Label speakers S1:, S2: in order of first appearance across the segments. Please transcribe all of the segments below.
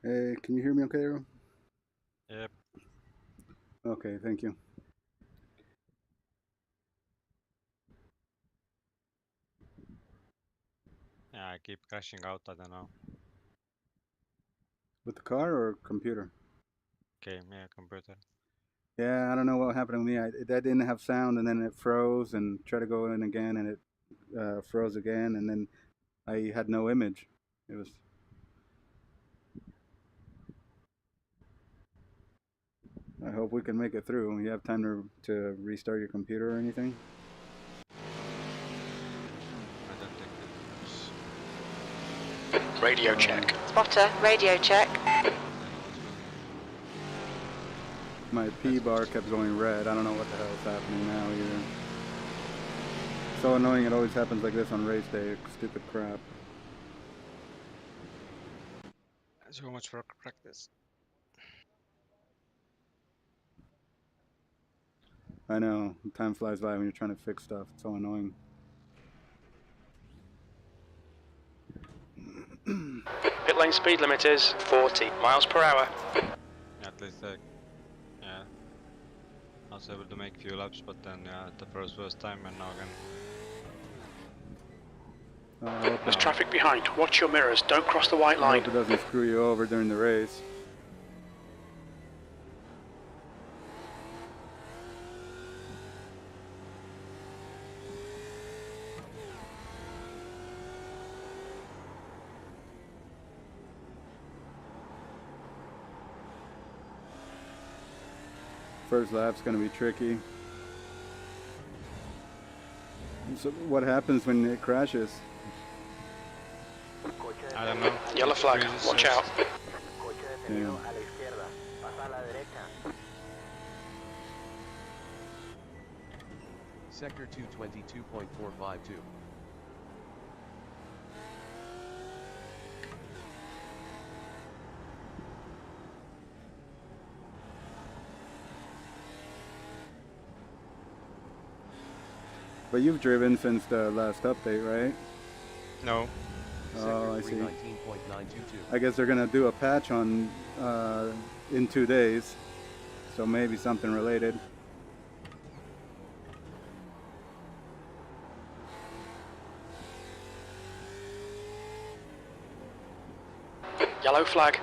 S1: Hey, can you hear me okay, Aaron?
S2: Yep.
S1: Okay, thank you.
S2: Yeah, I keep crashing out, I don't know.
S1: With the car or computer?
S2: Game, yeah, computer.
S1: Yeah, I don't know what happened to me. That didn't have sound, and then it froze, and tried to go in again, and it froze again, and then I had no image. It was. I hope we can make it through. You have time to restart your computer or anything?
S2: I don't think it works.
S3: Radio check.
S4: Spotter, radio check.
S1: My P bar kept going red. I don't know what the hell is happening now either. So annoying. It always happens like this on race day. Stupid crap.
S2: So much for practice.
S1: I know. Time flies by when you're trying to fix stuff. It's so annoying.
S3: Pit lane speed limit is 40 miles per hour.
S2: At least, yeah. I was able to make few laps, but then the first time and now again.
S3: There's traffic behind. Watch your mirrors. Don't cross the white
S1: I
S3: line.
S1: hope it doesn't screw you over during the race. First lap's going to be tricky. So what happens when it crashes?
S2: I don't know.
S3: Yellow flag. Watch out.
S1: Yeah.
S5: Sector 222.452.
S1: But you've driven since the last update, right?
S2: No.
S1: Oh, I see.
S5: 19.922.
S1: I guess they're going to do a patch on in 2 days. So maybe something related.
S3: Yellow flag.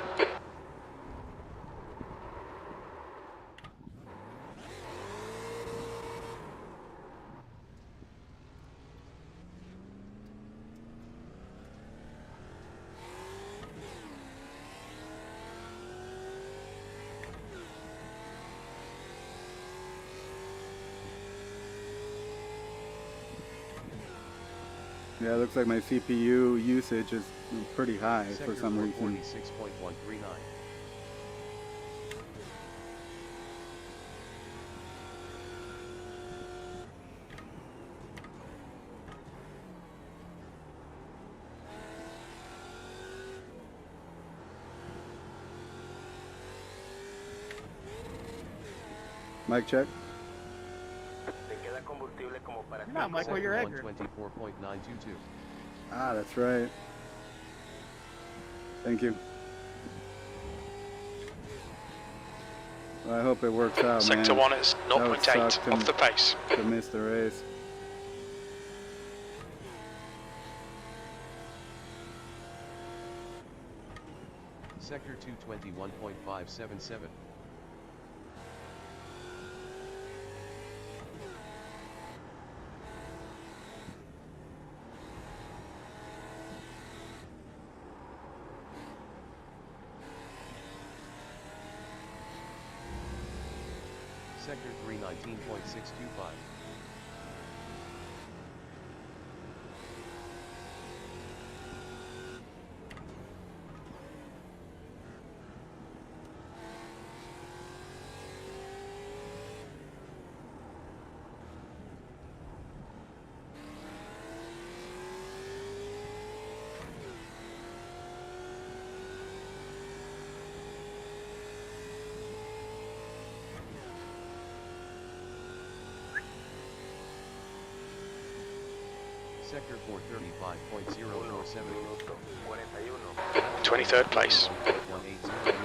S1: Yeah, it looks like my CPU usage is pretty high
S5: Sector
S1: for some reason.
S5: 46.139.
S1: Mic check.
S6: No, Michael, you're Edgar.
S5: 124.922.
S1: Ah, that's right. Thank you. Well, I hope it works out,
S3: Sector
S1: man.
S3: 1 is
S1: That would
S3: 0.8
S1: suck
S3: off the pace.
S1: to miss the race.
S5: Sector 221.577. Sector 319.625. Sector 435.047.
S3: 23rd place.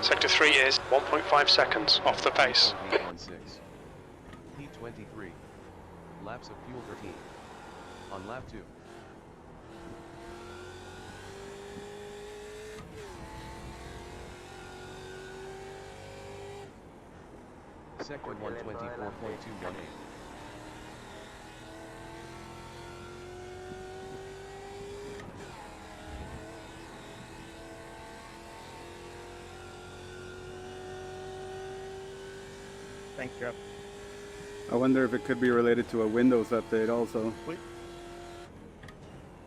S3: Sector 3 is 1.5 seconds off the pace.
S5: Heat 23. Laps of fuel 13. On lap 2. Sector 124.218.
S6: Thanks, Jeff.
S1: I wonder if it could be related to a Windows update also.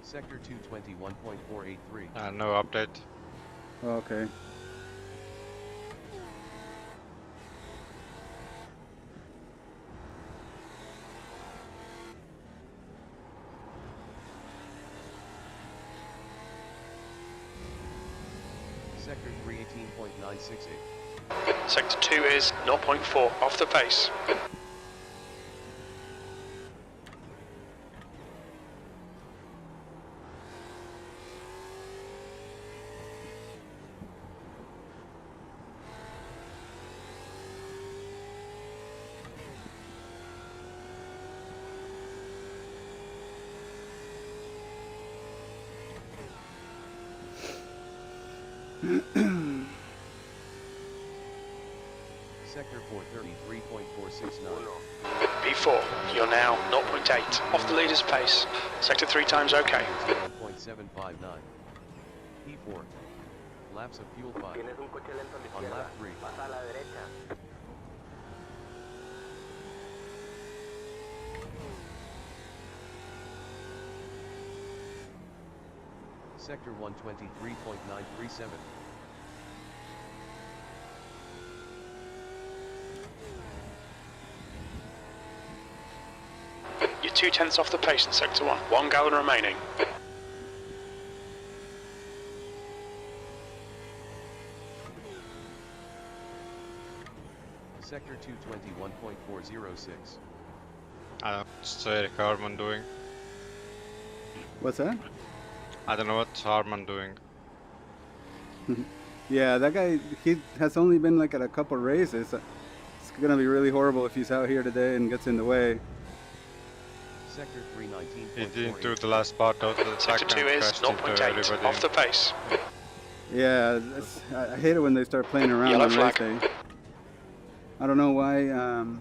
S5: Sector 221.483.
S2: No update.
S1: Okay.
S5: Sector 318.968.
S3: Sector 2 is 0.4 off the pace.
S5: Sector 433.469.
S3: P4, you're now 0.8 off the leader's pace. Sector 3 times okay.
S5: 0.759. P4. Laps of fuel 5. On lap 3. Sector 123.937.
S3: You're 2/10 off the pace in Sector 1. 1 gallon remaining.
S5: Sector 221.406.
S2: I don't know what's Eric Harman doing.
S1: What's that?
S2: I don't know what Harman doing.
S1: Yeah, that guy, he has only been like at a couple races. It's gonna be really horrible if he's out here today and gets in the way.
S5: Sector 319.4.
S2: He didn't do the last part of the track
S3: Sector 2
S2: and
S3: is
S2: crashed into
S3: 0.8
S2: everybody.
S3: off the pace.
S1: Yeah, I hate it when they start playing around
S3: Yellow
S1: on race
S3: flag.
S1: day. I don't know why,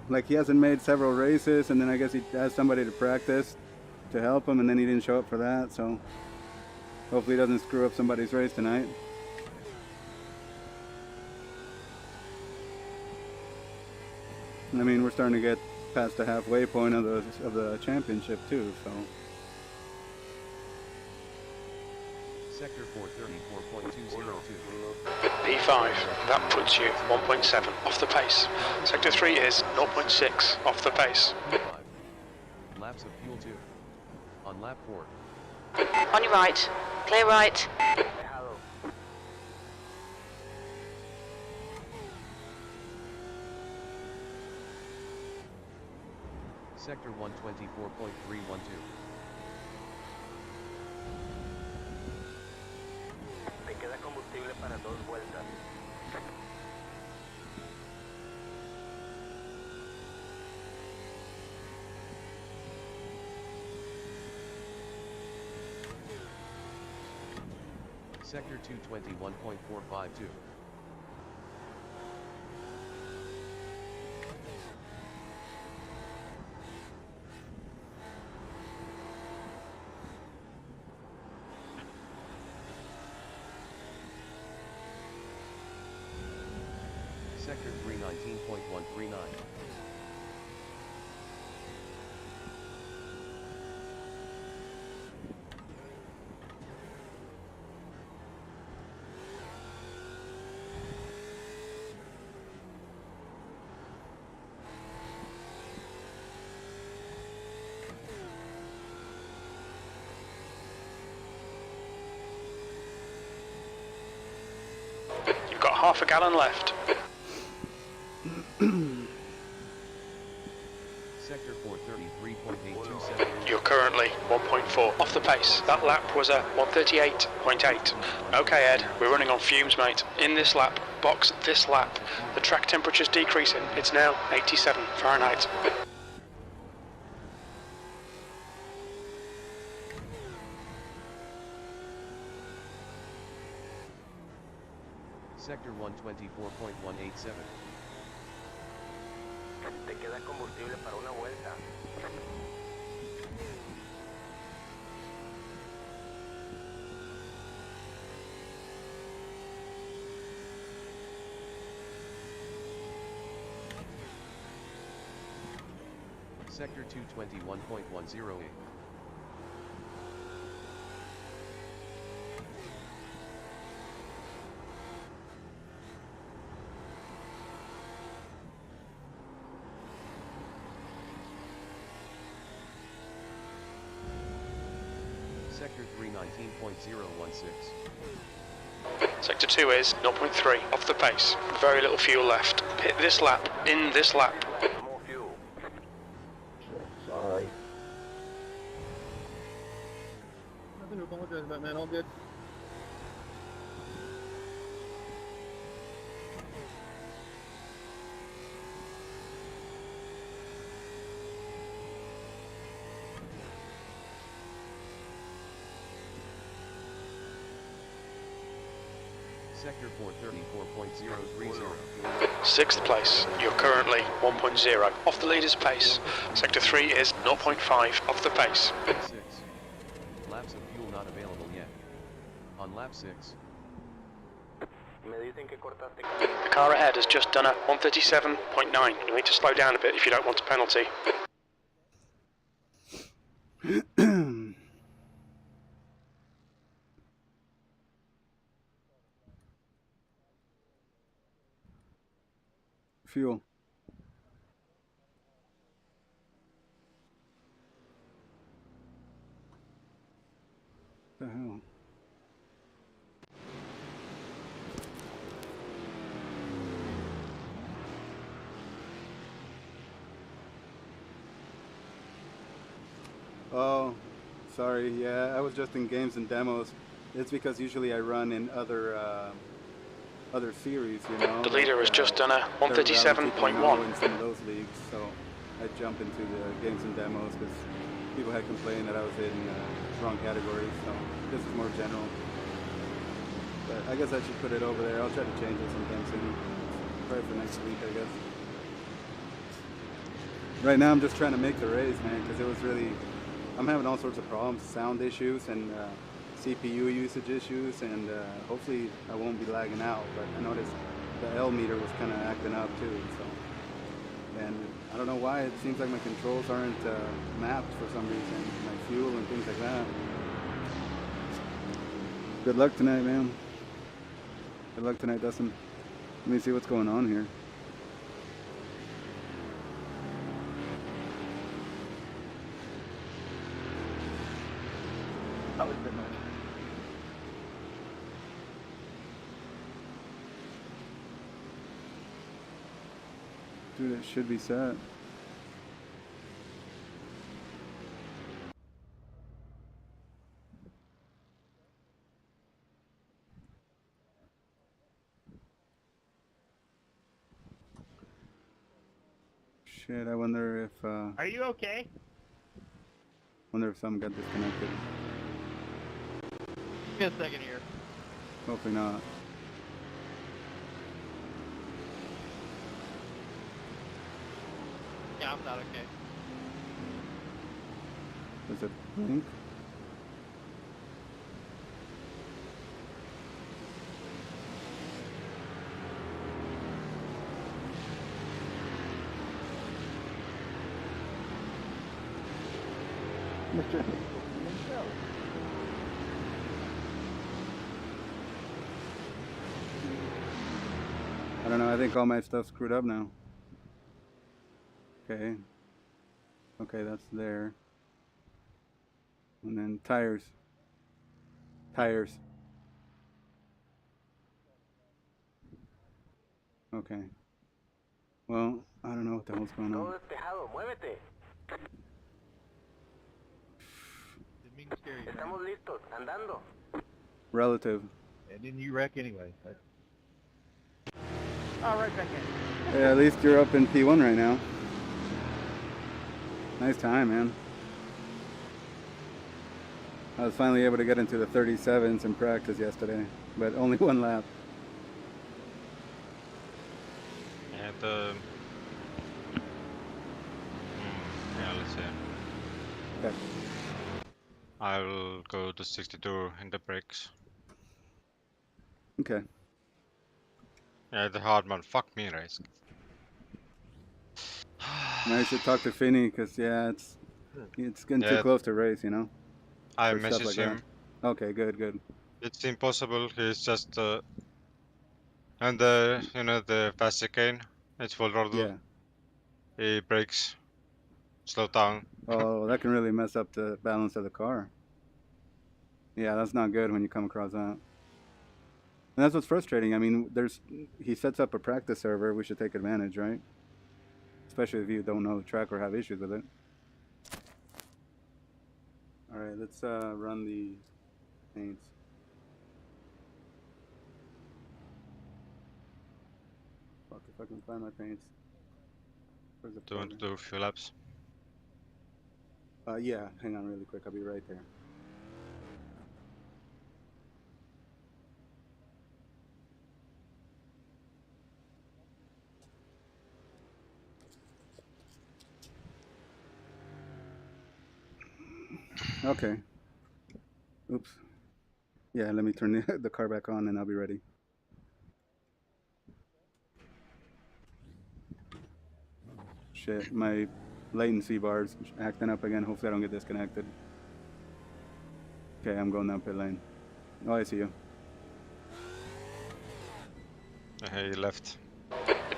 S1: like he hasn't made several races, and then I guess he has somebody to practice to help him, and then he didn't show up for that, so hopefully he doesn't screw up somebody's race tonight. I mean, we're starting to get past the halfway point of the championship too, so.
S5: Sector 434.202.
S3: P5, that puts you 1.7 off the pace. Sector 3 is 0.6 off the pace.
S5: 5. Laps of fuel 2. On lap 4.
S4: On your right. Clear right.
S5: Sector 124.312.
S6: Te queda combustible para 2 vueltas.
S5: Sector 221.452. Sector 319.139.
S3: You've got half a gallon left.
S5: Sector 433.827.
S3: You're currently 1.4 off the pace. That lap was a 138.8. Okay, Ed, we're running on fumes, mate. In this lap, box this lap. The track temperature's decreasing. It's now 87 Fahrenheit.
S5: Sector 124.187.
S6: Te queda combustible para una vuelta.
S5: Sector 221.108. Sector 319.016.
S3: Sector 2 is 0.3 off the pace. Very little fuel left. Hit this lap. In this lap.
S6: More fuel.
S7: Sorry.
S8: Nothing to apologize about, man. All good.
S5: Sector 434.030.
S3: 6th place. You're currently 1.0 off the leader's pace. Sector 3 is 0.5 off the pace.
S5: 6. Laps of fuel not available yet. On lap 6.
S6: Me dicen que cortaste.
S3: The car ahead has just done a 137.9. You need to slow down a bit if you don't want a penalty.
S1: Fuel. The hell? Oh, sorry. Yeah, I was just in games and demos. It's because usually I run in other series, you know.
S3: The leader has just done a
S1: they're around
S3: 137.1.
S1: in some of those leagues, so I jump into the games and demos because people had complained that I was in wrong categories. So this is more general. But I guess I should put it over there. I'll try to change it sometime soon. Probably for next week, I guess. Right now, I'm just trying to make the race, man, because it was really. I'm having all sorts of problems, sound issues and CPU usage issues, and hopefully I won't be lagging out. But I noticed the L meter was kind of acting up too. So, and I don't know why. It seems like my controls aren't mapped for some reason. My fuel and things like that. Good luck tonight, man. Good luck tonight, Dustin. Let me see what's going on here.
S6: That was good, man.
S1: Dude, it should be set. Shit, I wonder if
S6: Are you okay?
S1: something got disconnected.
S8: Give me a second here.
S1: Hopefully not.
S8: Yeah, I'm not okay.
S1: Does it blink? I don't know, I think all my stuff's screwed up now. Okay. Okay, that's there. And then tires. Tires. Okay. Well, I don't know what the hell's going on.
S6: Todo despejado, muévete.
S8: Didn't mean to scare you, man.
S6: Estamos listos, andando.
S1: Relative.
S8: And then you wreck anyway. Oh, right back in.
S1: Yeah, at least you're up in P1 right now. Nice time, man. I was finally able to get into the 37s in practice yesterday, but only one lap.
S2: And yeah, let's see.
S1: Okay.
S2: I'll go to 62 in the brakes.
S1: Okay.
S2: Yeah, the hard one. Fuck me, race.
S1: Now you should talk to Finney, because, yeah, it's getting too
S2: Yeah.
S1: close to race, you know?
S2: I
S1: For stuff
S2: message
S1: like
S2: him.
S1: that. Okay, good, good.
S2: It's impossible. He's just and the the fast chicane. It's full throttle.
S1: Yeah.
S2: He brakes. Slow down.
S1: Oh, that can really mess up the balance of the car. Yeah, that's not good when you come across that. And that's what's frustrating. I mean, he sets up a practice server. We should take advantage, right? Especially if you don't know the track or have issues with it. All right, let's run the paints. Fuck if I can find my paints. Where's the
S2: Do you want to
S1: folder?
S2: do a few laps?
S1: Yeah, hang on really quick. I'll be right there. Okay. Oops. Yeah, let me turn the car back on and I'll be ready. Shit, my latency bar's acting up again. Hopefully I don't get disconnected. Okay, I'm going down pit lane. Oh, I see you.
S2: He left.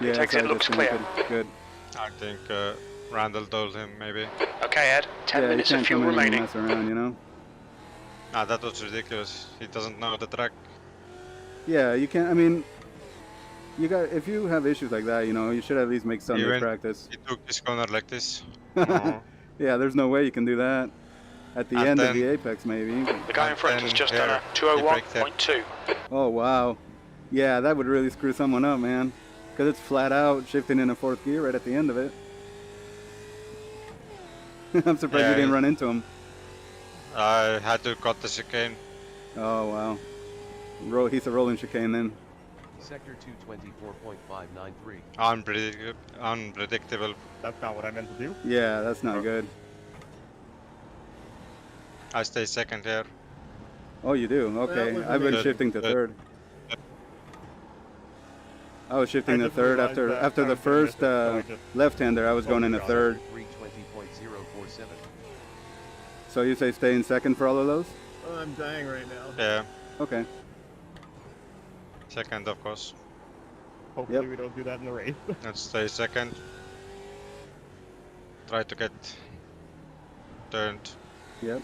S1: Yeah,
S3: Exit
S1: sorry,
S3: looks clear.
S1: disconnected. Good.
S2: I think Randall told him maybe.
S3: Okay, Ed. 10
S1: Yeah,
S3: minutes
S1: you
S3: of
S1: can't
S3: fuel
S1: come in and
S3: remaining.
S1: mess around, you know?
S2: Ah, that was ridiculous. He doesn't know the track.
S1: Yeah, you can't. I mean, if you have issues like that, you know, you should at least make Sunday
S2: Even-
S1: practice.
S2: He took his corner like this. Oh.
S1: Yeah, there's no way you can do that. At the
S2: And
S1: end of
S2: then-
S1: the apex, maybe.
S3: The guy in front has
S2: And
S3: just
S2: here,
S3: done a
S2: he braked it.
S3: 201.2.
S1: Oh, wow. Yeah, that would really screw someone up, man. Because it's flat out shifting in a fourth gear right at the end of it. I'm surprised
S2: Yeah,
S1: you didn't
S2: he-
S1: run into him.
S2: I had to cut the chicane.
S1: Oh, wow. He's a rolling chicane then.
S5: Sector 224.593.
S2: Unpredictable.
S8: That's not what I meant to do.
S1: Yeah, that's not good.
S2: I stay second here.
S1: Oh, you do? Okay.
S8: was
S1: I've been
S2: amazing.
S1: shifting to
S2: Good.
S1: third. I was shifting to
S8: just
S1: third
S8: realized
S1: after
S8: that
S1: after
S8: I
S1: the
S8: was gonna miss
S1: first
S8: it, so I just-
S1: left-hander. I was going into
S8: God.
S1: third.
S5: 320.047.
S1: So you say stay in second for all of those?
S8: Oh, I'm dying right now.
S2: Yeah,
S1: Okay.
S2: second of course.
S8: Hopefully
S1: Yep.
S8: we don't do that in the race.
S2: Let's stay second. Try to get turned.
S1: Yep.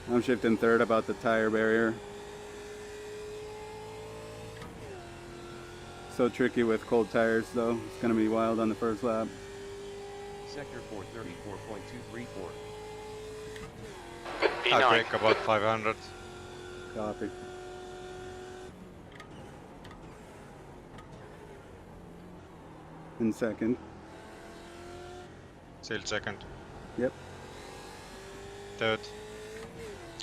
S1: I'm shifting third about the tire barrier. So tricky with cold tires though. It's gonna be wild on the first lap.
S5: Sector 434.234.
S2: I
S3: P9.
S2: break about 500.
S1: Copy. In second.
S2: Still second.
S1: Yep.
S2: Third.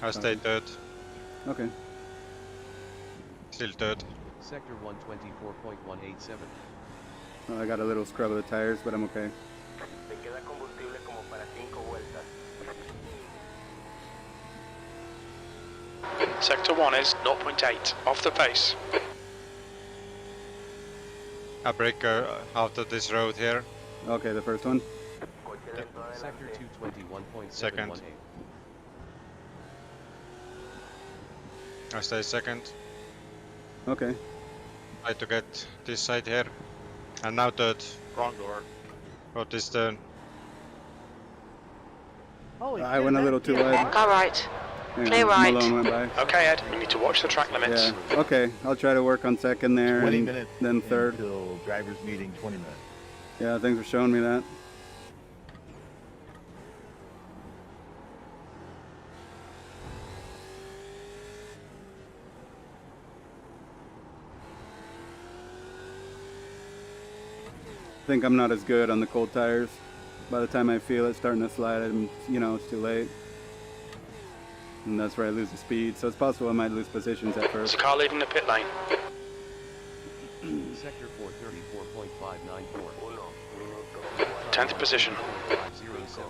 S2: I stay third.
S1: Okay.
S2: Still third.
S5: Sector 124.187.
S1: Well, I got a little scrub of the tires, but I'm okay.
S6: Te queda combustible como para 5 vueltas.
S3: Sector 1 is 0.8 off the pace.
S2: I break out of this road here.
S1: Okay, the first one.
S6: Coche lento
S5: Sector
S6: adelante.
S5: 221.718.
S2: Second. I stay second.
S1: Okay.
S2: Try to get this side here. And now third.
S8: Wrong door.
S2: Got this turn.
S8: Holy
S1: I
S8: shit,
S1: went a
S8: that
S1: little too
S8: feels
S1: wide.
S8: hard.
S4: Car right.
S1: Hang
S4: Clear
S1: on,
S4: right.
S1: Malone went by.
S3: Okay, Ed, you need to watch the track limits.
S1: Yeah. Okay, I'll try to work on second there
S8: 20
S1: and
S8: minutes
S1: then third.
S8: until driver's meeting, 20 minutes.
S1: Yeah, thanks for showing me that. I think I'm not as good on the cold tires. By the time I feel it starting to slide, it's too late. And that's where I lose the speed. So it's possible I might lose positions at
S3: There's
S1: first.
S3: a car leaving the pit lane.
S5: Sector 434.594.
S3: 10th position.
S5: 507.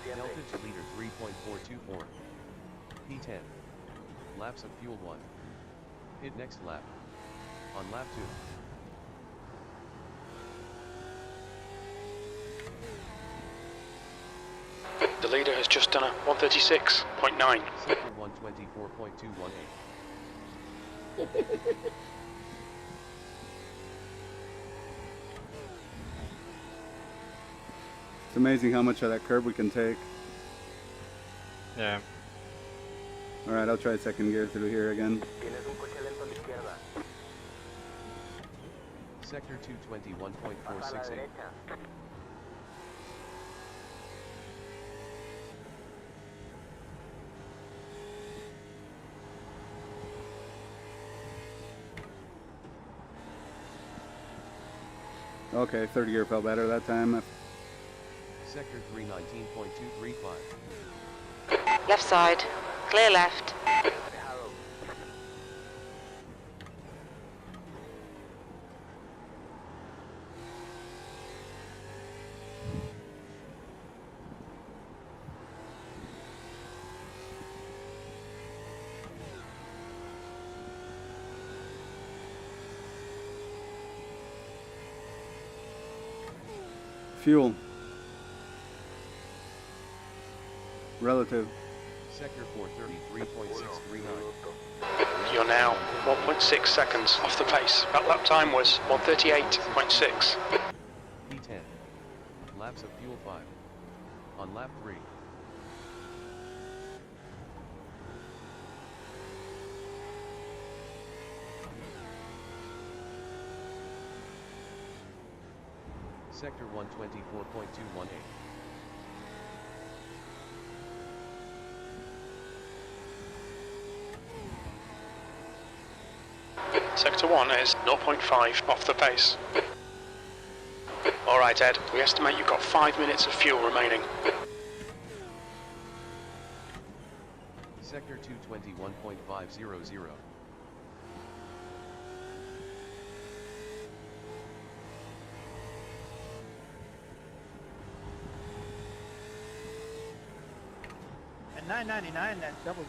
S5: Delta to leader 3.424. P10. Laps of fuel 1. Hit next lap. On lap 2.
S3: The leader has just done a 136.9.
S5: Sector 124.218.
S1: It's amazing how much of that curb we can take.
S2: Yeah.
S1: Alright, I'll try second gear through here again.
S6: Tienes un coche lento a la izquierda.
S5: Sector
S6: Pasa a la
S5: 221.468.
S6: derecha.
S1: Okay, third gear felt better that time.
S5: Sector 319.235.
S4: Left side. Clear left.
S6: Despejado.
S1: Fuel. Relative.
S5: Sector 433.639.
S3: You're now 1.6 seconds off the pace. That lap time was 138.6.
S5: P10. Laps of fuel 5. On lap 3. Sector 124.218.
S3: Sector 1 is 0.5 off the pace. Alright Ed, we estimate you've got 5 minutes of fuel remaining.
S5: Sector 221.500.
S7: At 999, that triple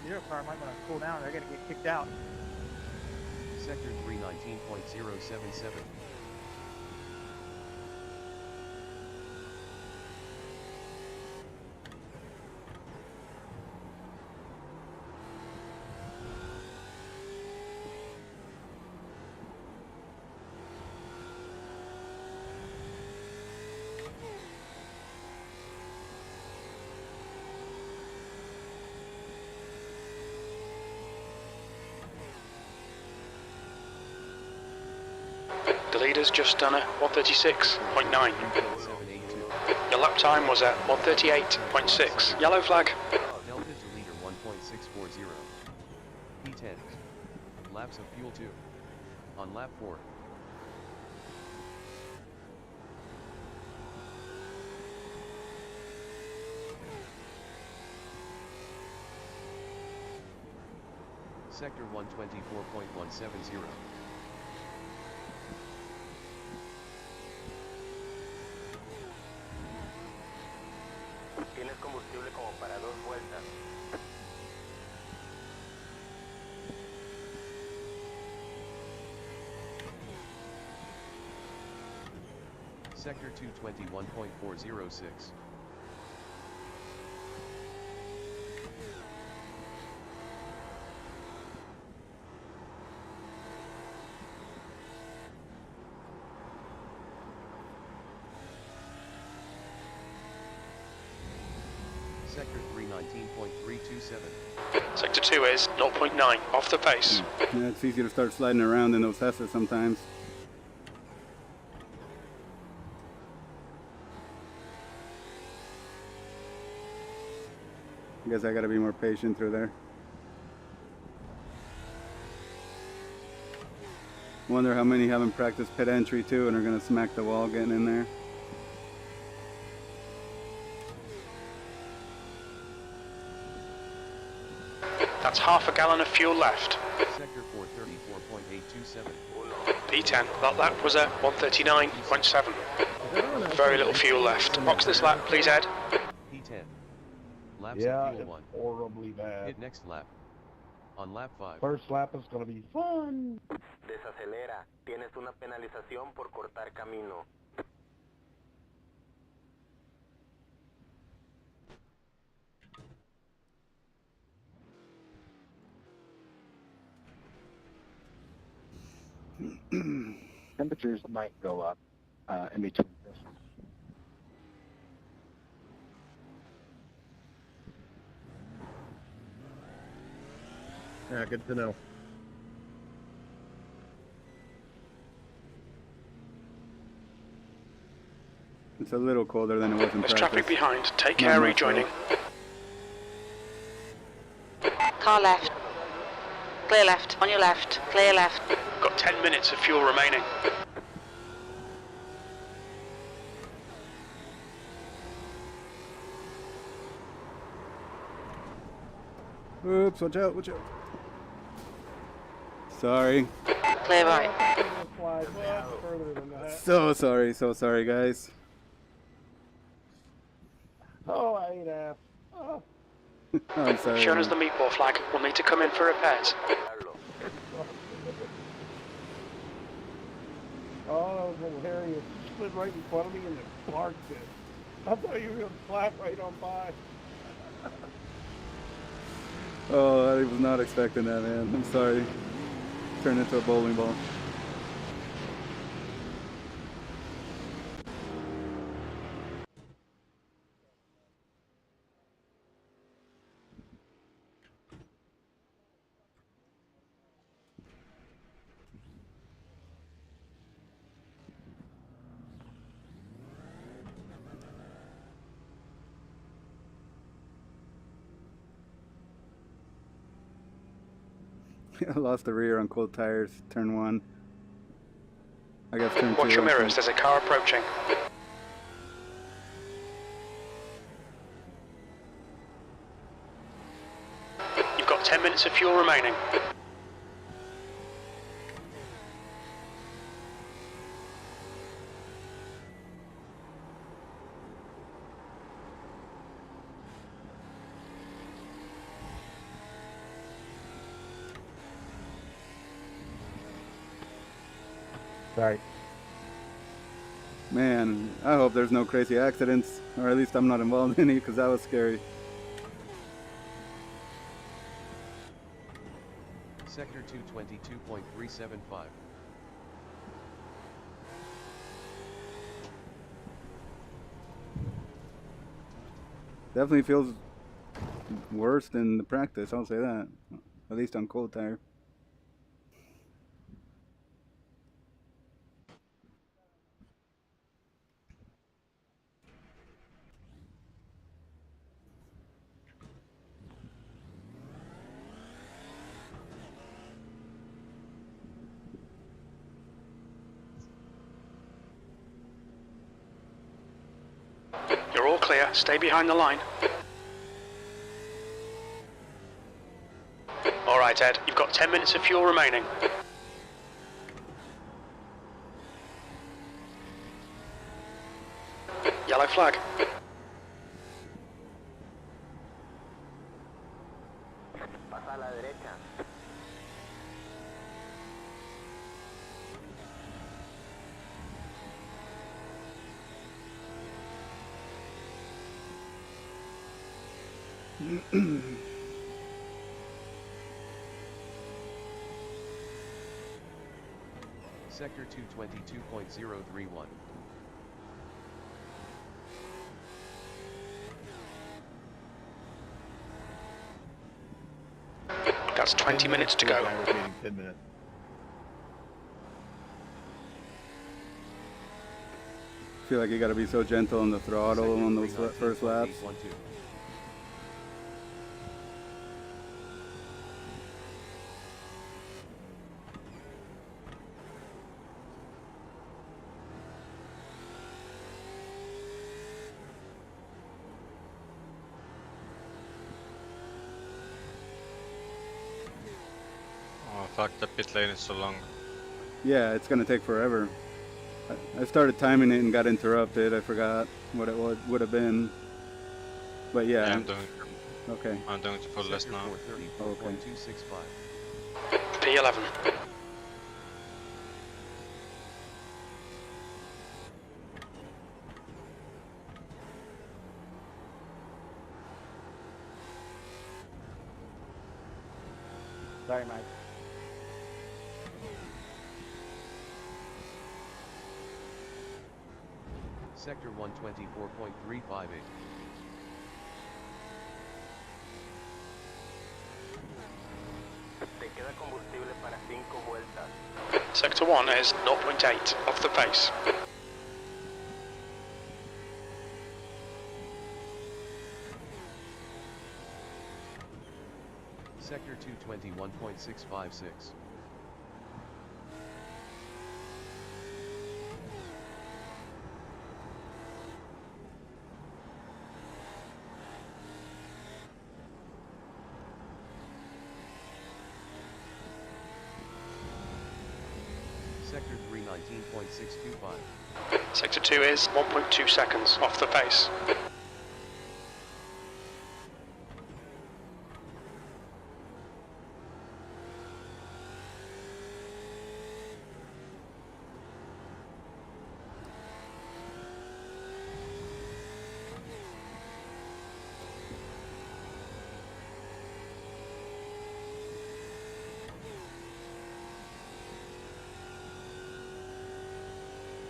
S7: zero car might want to cool down. They're going to get kicked out.
S5: Sector 319.077.
S3: The leader's just done a 136.9.
S5: 782.
S3: Your lap time was at 138.6. Yellow flag.
S5: Delta to leader 1.640. P10. Laps of fuel 2. On lap 4. Sector 124.170.
S6: Tienes combustible como para 2 vueltas.
S5: Sector 221.406. Sector 319.077. 17.327.
S3: Sector 2 is 0.9 off the pace.
S1: Yeah, it's easy to start sliding around in those Hesses sometimes. I guess I gotta be more patient through there. Wonder how many haven't practiced pit entry too and are gonna smack the wall getting in there.
S3: That's half a gallon of fuel left.
S5: Sector 434.827.
S3: P10, that lap was at 139.7. Very little fuel left. Box this lap, please, Ed.
S5: P10. Laps
S8: Yeah,
S5: of fuel
S8: it's
S5: 1.
S8: horribly bad.
S5: Hit next lap. On lap 5.
S8: First lap is going to be fun.
S6: Desacelera. Tienes una penalización por cortar camino.
S8: Temperatures might go up in between this. Yeah, good to know.
S1: It's a little colder than it was in
S3: There's
S1: practice.
S3: traffic behind. Take
S1: Not
S3: care
S1: much,
S3: rejoining.
S4: Car left. Clear left. On your left. Clear left.
S3: Got 10 minutes of fuel remaining.
S1: Oops, watch out, watch out. Sorry.
S4: Clear right.
S1: So sorry guys.
S8: Oh, I ain't ass. Oh.
S1: I'm sorry.
S3: Shown as the meatball flag. We'll need to come in for repairs.
S9: Oh, that was hilarious. Slid right in front of me and it marked it. I thought you were going to slap right on by.
S1: Oh, I was not expecting that, man. I'm sorry. Turned into a bowling ball. I lost the rear on cold tires, turn 1. I guess turn 2.
S3: Watch your mirrors, there's a car approaching. You've got 10 minutes of fuel remaining.
S8: Sorry.
S1: Man, I hope there's no crazy accidents, or at least I'm not involved in any, because that was scary.
S5: Sector 222.375.
S1: Definitely feels worse than the practice, I'll say that. At least on cold tire.
S3: You're all clear, stay behind the line. Alright Ed, you've got 10 minutes of fuel remaining. Yellow flag.
S6: Pasa a la derecha.
S5: Sector 222.031.
S3: That's 20 minutes to go.
S9: 10 minutes.
S1: I feel like you got to be so gentle on the throttle on those first laps.
S2: Oh fuck, the pit lane is so long.
S1: Yeah, it's gonna take forever. I started timing it and got interrupted. I forgot what it would have been. But yeah.
S2: I'm doing
S1: Okay.
S2: I'm doing the full list now.
S1: Okay.
S3: P11.
S7: Sorry, Mike.
S5: Sector 124.358.
S6: Te queda combustible para 5 vueltas.
S3: Sector 1 is 0.8 off the pace.
S5: Sector 221.656. Sector 319.625.
S3: Sector 2 is 1.2 seconds off the pace.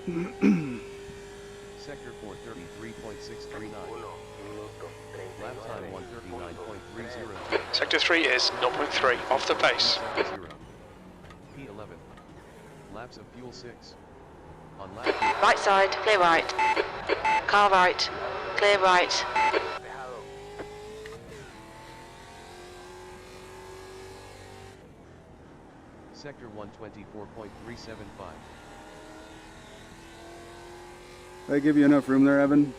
S5: Sector 433.639. Lap time 139.30.
S3: Sector 3 is 0.3 off the pace.
S5: P11. Laps of fuel 6. On lap
S4: Right side, clear right. Car right, clear right.
S5: Sector 124.375.
S1: Did I give you enough room there, Evan?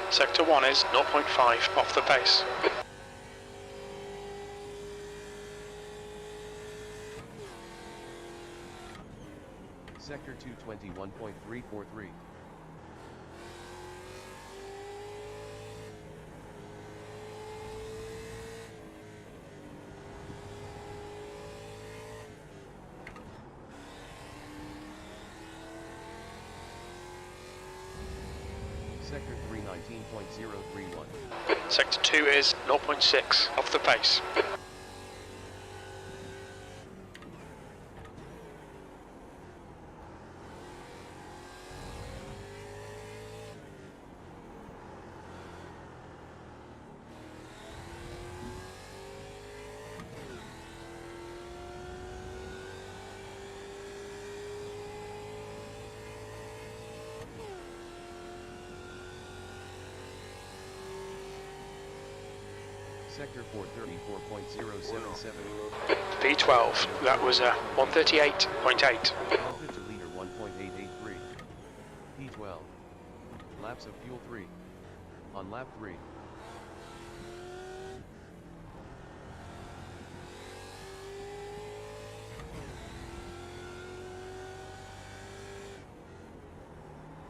S3: Sector 1 is 0.5 off the pace.
S5: Sector 221.343. Sector 319.031.
S3: Sector 2 is 0.6 off the pace.
S5: Sector 434.077.
S3: P12, that was a 138.8.
S5: Delta to leader 1.883. P12. Laps of fuel 3. On lap 3.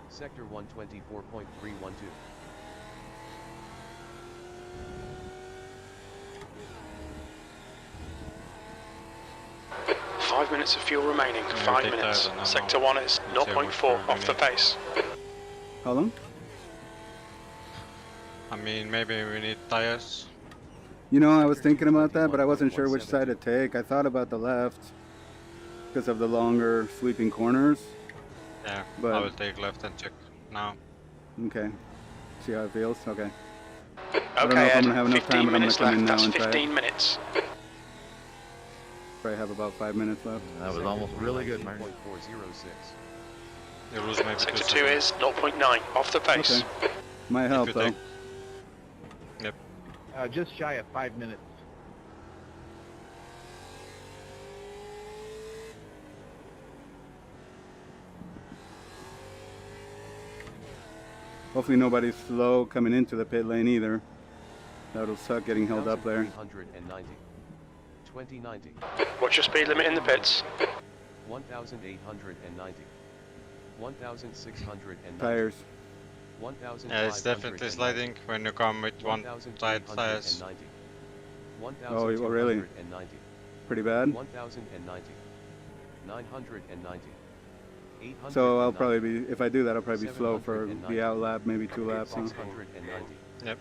S5: Sector 124.312.
S3: Five minutes of fuel remaining. 5 minutes. Sector 1 is 0.4 off the pace.
S1: How long?
S2: I mean, maybe we need tires.
S1: You know, I was thinking about that, but I wasn't sure which side to take. I thought about the left because of the longer sweeping corners.
S2: Yeah,
S1: But-
S2: I will take left and check now.
S1: Okay. See how it feels? Okay. don't know
S3: Okay,
S1: if I'm
S3: Ed,
S1: gonna have enough
S3: 15
S1: time, but I'm gonna
S3: minutes
S1: come
S3: left.
S1: in now
S3: That's
S1: and try
S3: 15
S1: it.
S3: minutes.
S1: Probably have about 5 minutes left.
S10: That was almost really good, Martin.
S5: 19.406.
S2: You lose maybe 2
S3: Sector 2
S2: seconds.
S3: is 0.9 off the pace.
S1: Okay. Might help
S2: you
S1: though.
S2: take- Yep.
S10: Just shy of 5 minutes.
S1: Hopefully nobody's slow coming into the pit lane either. That'll suck getting held up there.
S5: 1,390. 2090.
S3: What's your speed limit in the pits?
S5: 1,890. 1,690.
S1: Tires.
S5: 1,590.
S2: Yeah, it's definitely sliding when you come with one side tires.
S5: 1,290.
S1: Oh, really? Pretty bad.
S5: 1,090. 990. 890.
S1: So I'll probably be, if I do that, I'll probably be slow for the out lap, maybe 2 laps. Huh?
S5: 690.
S2: Yep.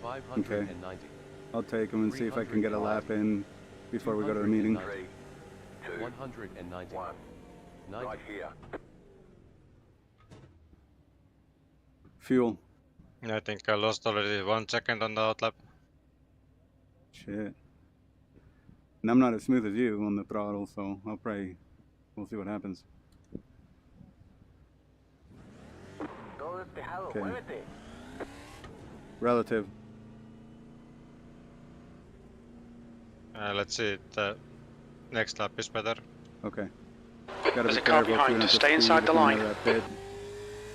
S5: 590.
S1: I'll take them and see if I can get a lap in before we go to the meeting.
S5: 190. 90.
S6: Right here.
S1: Fuel.
S2: I think I lost already 1 second on the outlap.
S1: Shit. And I'm not as smooth as you on the throttle, so we'll see what happens.
S6: Todo despejado,
S1: Okay.
S6: muévete.
S1: Relative.
S2: Let's see, the next lap is better.
S1: Okay. Gotta
S3: There's
S1: be
S3: a car
S1: careful
S3: behind.
S1: tuning up the
S3: Stay
S1: speed
S3: inside
S1: if
S3: the
S1: you
S3: line.
S1: enter that pit.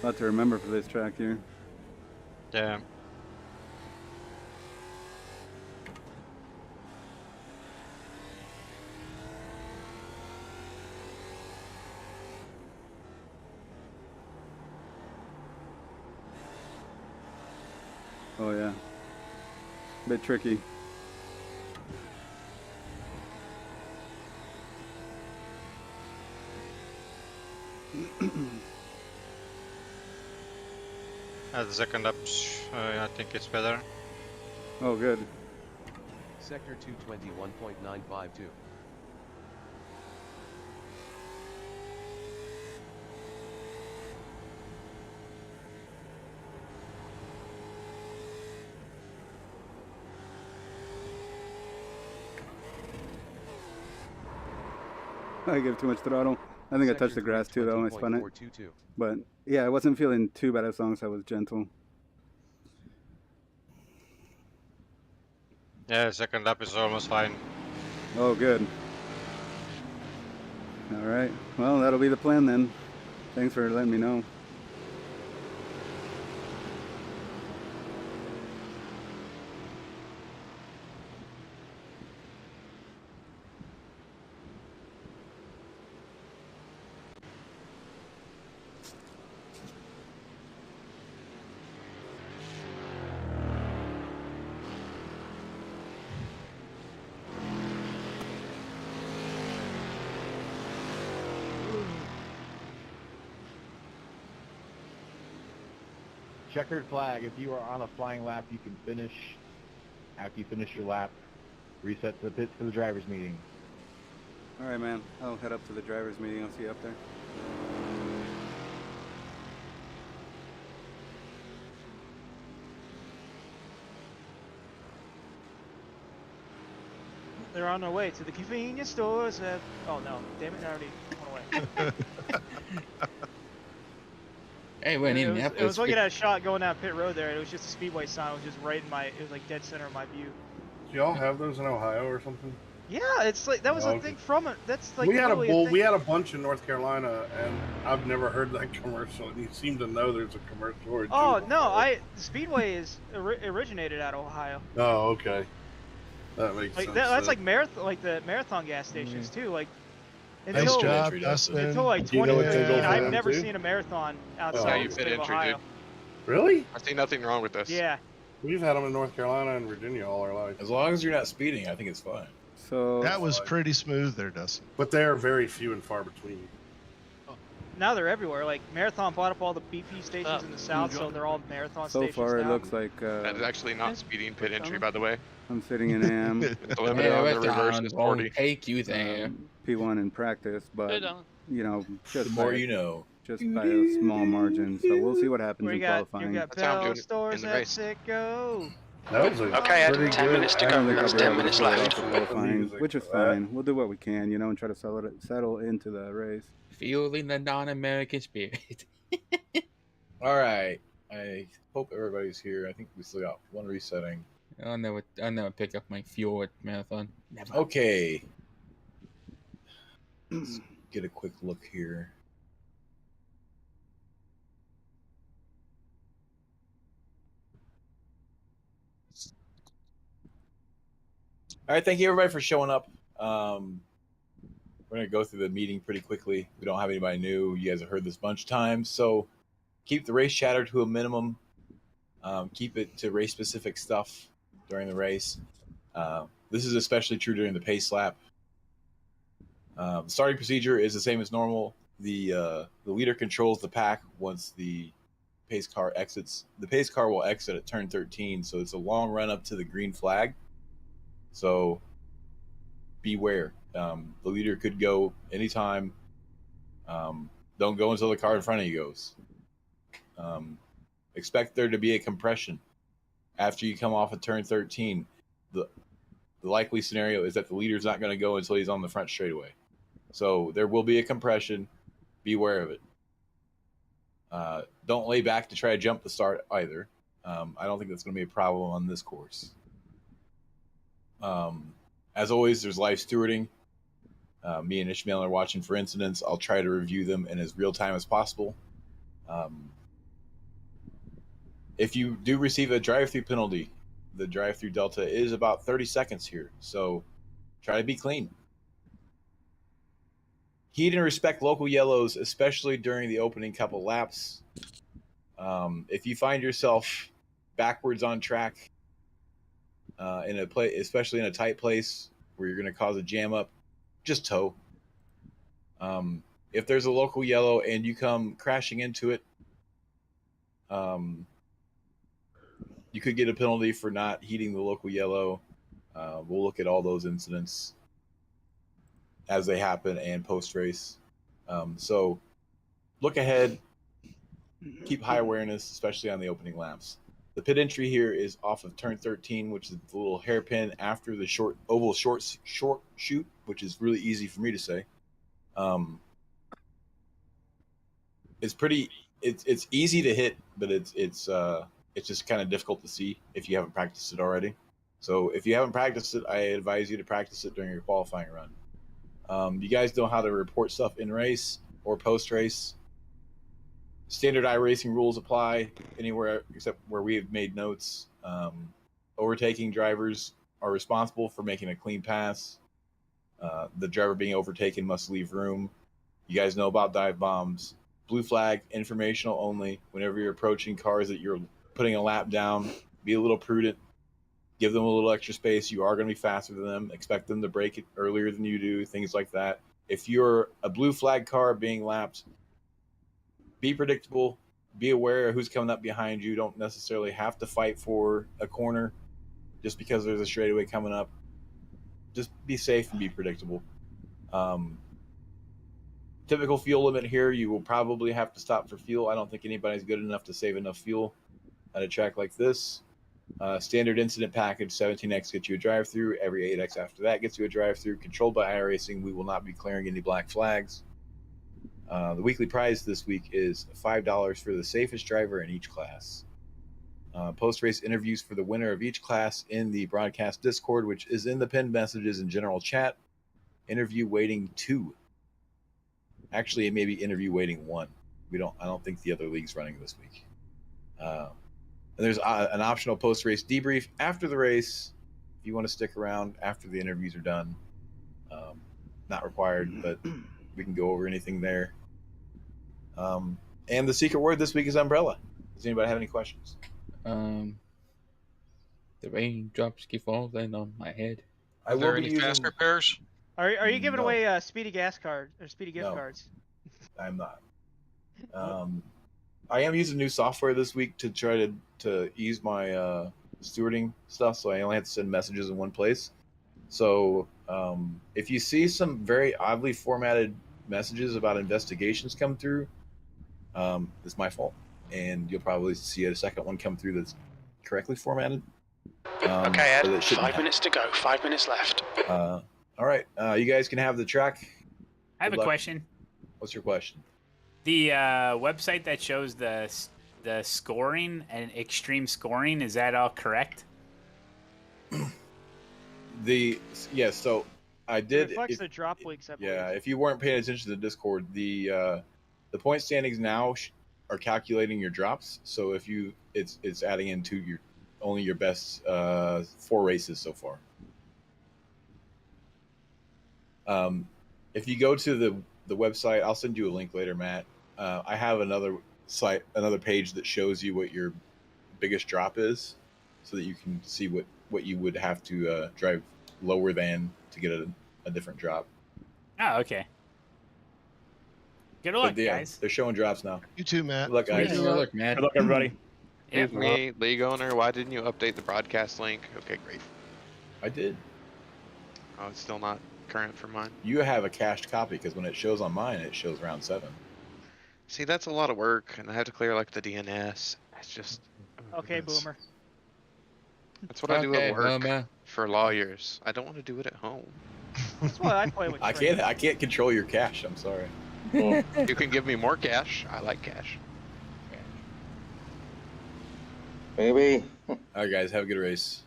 S1: A lot to remember for this track here.
S2: Yeah.
S1: Oh yeah. Bit tricky.
S2: At the second lap, I think it's better.
S1: Oh good.
S5: Sector 221.952.
S1: I give too much throttle. I think I touched the grass too though when I spun it. But yeah, I wasn't feeling too bad as long as I was gentle.
S2: Yeah, second lap is almost fine.
S1: Oh good. Alright. Well, that'll be the plan then. Thanks for letting me know.
S10: Checkered flag. If you are on a flying lap, you can finish. After you finish your lap, reset to the pits for the driver's meeting.
S1: Alright man, I'll head up to the driver's meeting. I'll see you up there.
S7: They're on their way to the convenience stores. Oh no, damn it! I already went away.
S11: Hey, we're in Indianapolis.
S7: It was looking at a shot going down pit road there. And it was just a speedway sign. It was just right in my. It was like dead center of my view.
S9: Do y'all have those in Ohio or something?
S7: Yeah, it's like that was a thing from it. That's like
S9: we had
S7: literally
S9: we had a bunch in North Carolina, and I've never heard that commercial. And you seem to know there's a commercial. Or
S7: Oh
S9: two.
S7: no, Speedway is originated out of Ohio.
S9: Oh okay, that makes sense.
S7: That's like the marathon gas stations too. Like
S12: Nice
S7: until
S12: job, Dustin.
S7: until like
S9: Do you know what they
S7: 2015,
S9: go for
S7: I've
S9: them,
S7: never
S9: too?
S7: seen a marathon outside
S13: you
S7: the
S13: fit
S7: state of
S13: entry,
S7: Ohio.
S13: dude.
S9: Really?
S13: I see nothing wrong with this.
S7: Yeah.
S9: We've had them in North Carolina and Virginia all our life.
S12: As long as you're not speeding, I think it's fine.
S1: So
S12: That was pretty smooth there, Dustin.
S9: But they are very few and far between.
S7: Now they're everywhere. Like Marathon bought up all the BP stations in the south, so they're all marathon
S1: so
S7: stations
S1: far it
S7: now.
S1: looks like
S13: That is actually not speeding pit entry, by the way.
S1: I'm sitting in AM.
S13: The limit on the reverse is 40.
S11: Take you there.
S1: P1 in practice, but you know, just
S12: The more
S1: by,
S12: you know.
S1: just by a small margin. So we'll see what happens
S7: We
S1: in
S7: got
S1: qualifying.
S7: you got
S13: That's how I'm
S7: Bell
S13: doing it
S7: stores
S13: in the
S7: at
S13: race.
S7: Sitco.
S9: That was a
S3: Okay, Ed,
S9: pretty
S3: 10
S9: good.
S3: minutes to
S1: I
S3: go.
S1: don't think
S3: That's
S1: I'll be
S3: 10
S1: able to
S3: minutes
S1: pull it
S3: left.
S1: off for qualifying,
S9: Music
S1: which is
S9: for that.
S1: fine. We'll do what we can, and try to settle into the race.
S11: Feeling the non-American spirit.
S10: All right. I hope everybody's here. I think we still got one resetting.
S11: I'll never pick up my fuel at marathon. Never.
S10: Okay. Let's get a quick look here. All right, thank you everybody for showing up. We're gonna go through the meeting pretty quickly. We don't have anybody new. You guys have heard this a bunch of times, so keep the race chatter to a minimum. Keep it to race-specific stuff during the race. This is especially true during the pace lap. The starting procedure is the same as normal. The leader controls the pack once the pace car exits. The pace car will exit at turn 13, so it's a long run up to the green flag. So beware. The leader could go anytime. Don't go until the car in front of you goes. Expect there to be a compression after you come off of turn 13. The likely scenario is that the leader's not going to go until he's on the front straightaway. So there will be a compression. Beware of it. Don't lay back to try to jump the start either. I don't think that's going to be a problem on this course. As always, there's live stewarding. Me and Ishmael are watching for incidents. I'll try to review them in as real time as possible. If you do receive a drive-through penalty, the drive-through delta is about 30 seconds here. So try to be clean. Heed and respect local yellows, especially during the opening couple laps. If you find yourself backwards on track in a play, especially in a tight place where you're going to cause a jam up, just tow. If there's a local yellow and you come crashing into it, you could get a penalty for not heeding the local yellow. We'll look at all those incidents as they happen and post-race. So look ahead, keep high awareness, especially on the opening laps. The pit entry here is off of turn 13, which is the little hairpin after the oval short shoot, which is really easy for me to say. It's easy to hit, but it's just kind of difficult to see if you haven't practiced it already. So if you haven't practiced it, I advise you to practice it during your qualifying run. You guys know how to report stuff in race or post race. Standard iRacing rules apply anywhere except where we have made notes. Overtaking drivers are responsible for making a clean pass. The driver being overtaken must leave room. You guys know about dive bombs. Blue flag, informational only. Whenever you're approaching cars that you're putting a lap down, be a little prudent. Give them a little extra space. You are going to be faster than them. Expect them to brake it earlier than you do, things like that. If you're a blue flag car being lapped, be predictable. Be aware of who's coming up behind you. Don't necessarily have to fight for a corner just because there's a straightaway coming up. Just be safe and be predictable. Typical fuel limit here, you will probably have to stop for fuel. I don't think anybody's good enough to save enough fuel at a track like this. Standard incident package, 17X gets you a drive-through. Every 8X after that gets you a drive-through. Controlled by iRacing, we will not be clearing any black flags. The weekly prize this week is $5 for the safest driver in each class. Post-race interviews for the winner of each class in the broadcast Discord, which is in the pinned messages and general chat. Interview waiting 2. Actually, it may be interview waiting 1. I don't think the other league's running this week. And there's an optional post-race debrief after the race. If you want to stick around after the interviews are done, not required, but we can go over anything there. And the secret word this week is umbrella. Does anybody have any questions?
S11: The raindrops keep falling on my head.
S13: Are there any fast repairs?
S7: Are you giving away speedy gas cards or speedy gift cards?
S10: I'm not. I am using new software this week to try to ease my stewarding stuff, so I only have to send messages in one place. So if you see some very oddly formatted messages about investigations come through, it's my fault. And you'll probably see a second one come through that's correctly formatted.
S3: Okay, Ed,
S10: but it shouldn't
S3: 5 minutes to go, 5 minutes left.
S10: All right, you guys can have the track.
S14: I have
S10: Good
S14: a
S10: luck.
S14: question.
S10: What's your question?
S14: The website that shows the scoring and extreme scoring, is that all correct?
S10: So I did.
S7: It reflects the drop weeks, I believe.
S10: Yeah, if you weren't paying attention to the Discord, the point standings now are calculating your drops. So if it's adding into only your best 4 races so far. If you go to the website, I'll send you a link later, Matt. I have another page that shows you what your biggest drop is, so that you can see what you would have to drive lower than to get a different drop.
S14: Oh, okay. Good luck, guys.
S10: They're showing drops now.
S12: You too, Matt.
S10: Good luck, guys.
S11: Good luck, Matt.
S15: Good luck, everybody.
S13: Give me, league owner, why didn't you update the broadcast link? Okay, great.
S10: I did.
S13: Oh, it's still not current for mine.
S10: You have a cached copy because when it shows on mine, it shows round 7.
S13: See, that's a lot of work, and I have to clear like the DNS. It's just.
S7: Okay, Boomer.
S13: That's what I do at work
S11: Boomer.
S13: for lawyers. I don't want to do it at home.
S7: That's why I play with
S10: I can't control your cash. I'm sorry.
S13: Well, you can give me more cash. I like cash.
S10: Maybe. All right, guys, have a good race.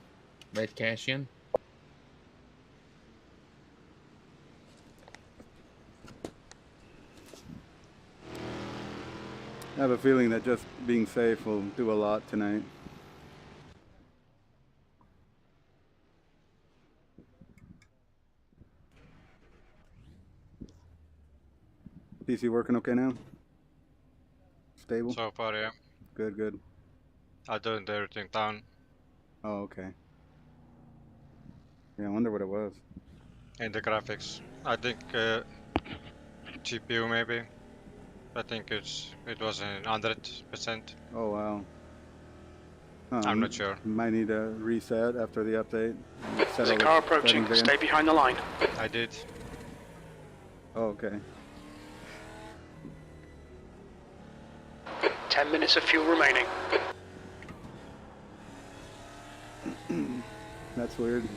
S11: Red cash in.
S1: I have a feeling that just being safe will do a lot tonight. PC working okay now? Stable?
S2: So far, yeah.
S1: Good, good.
S2: I turned everything down.
S1: Oh, okay. Yeah, I wonder what it was.
S2: In the graphics. I think GPU maybe. I think it was in 100%.
S1: Oh, wow.
S2: I'm not sure.
S1: Might need a reset after the update.
S3: There's a car approaching. Stay behind the line.
S2: I did.
S1: Oh, okay.
S3: 10 minutes of fuel remaining.
S1: That's weird.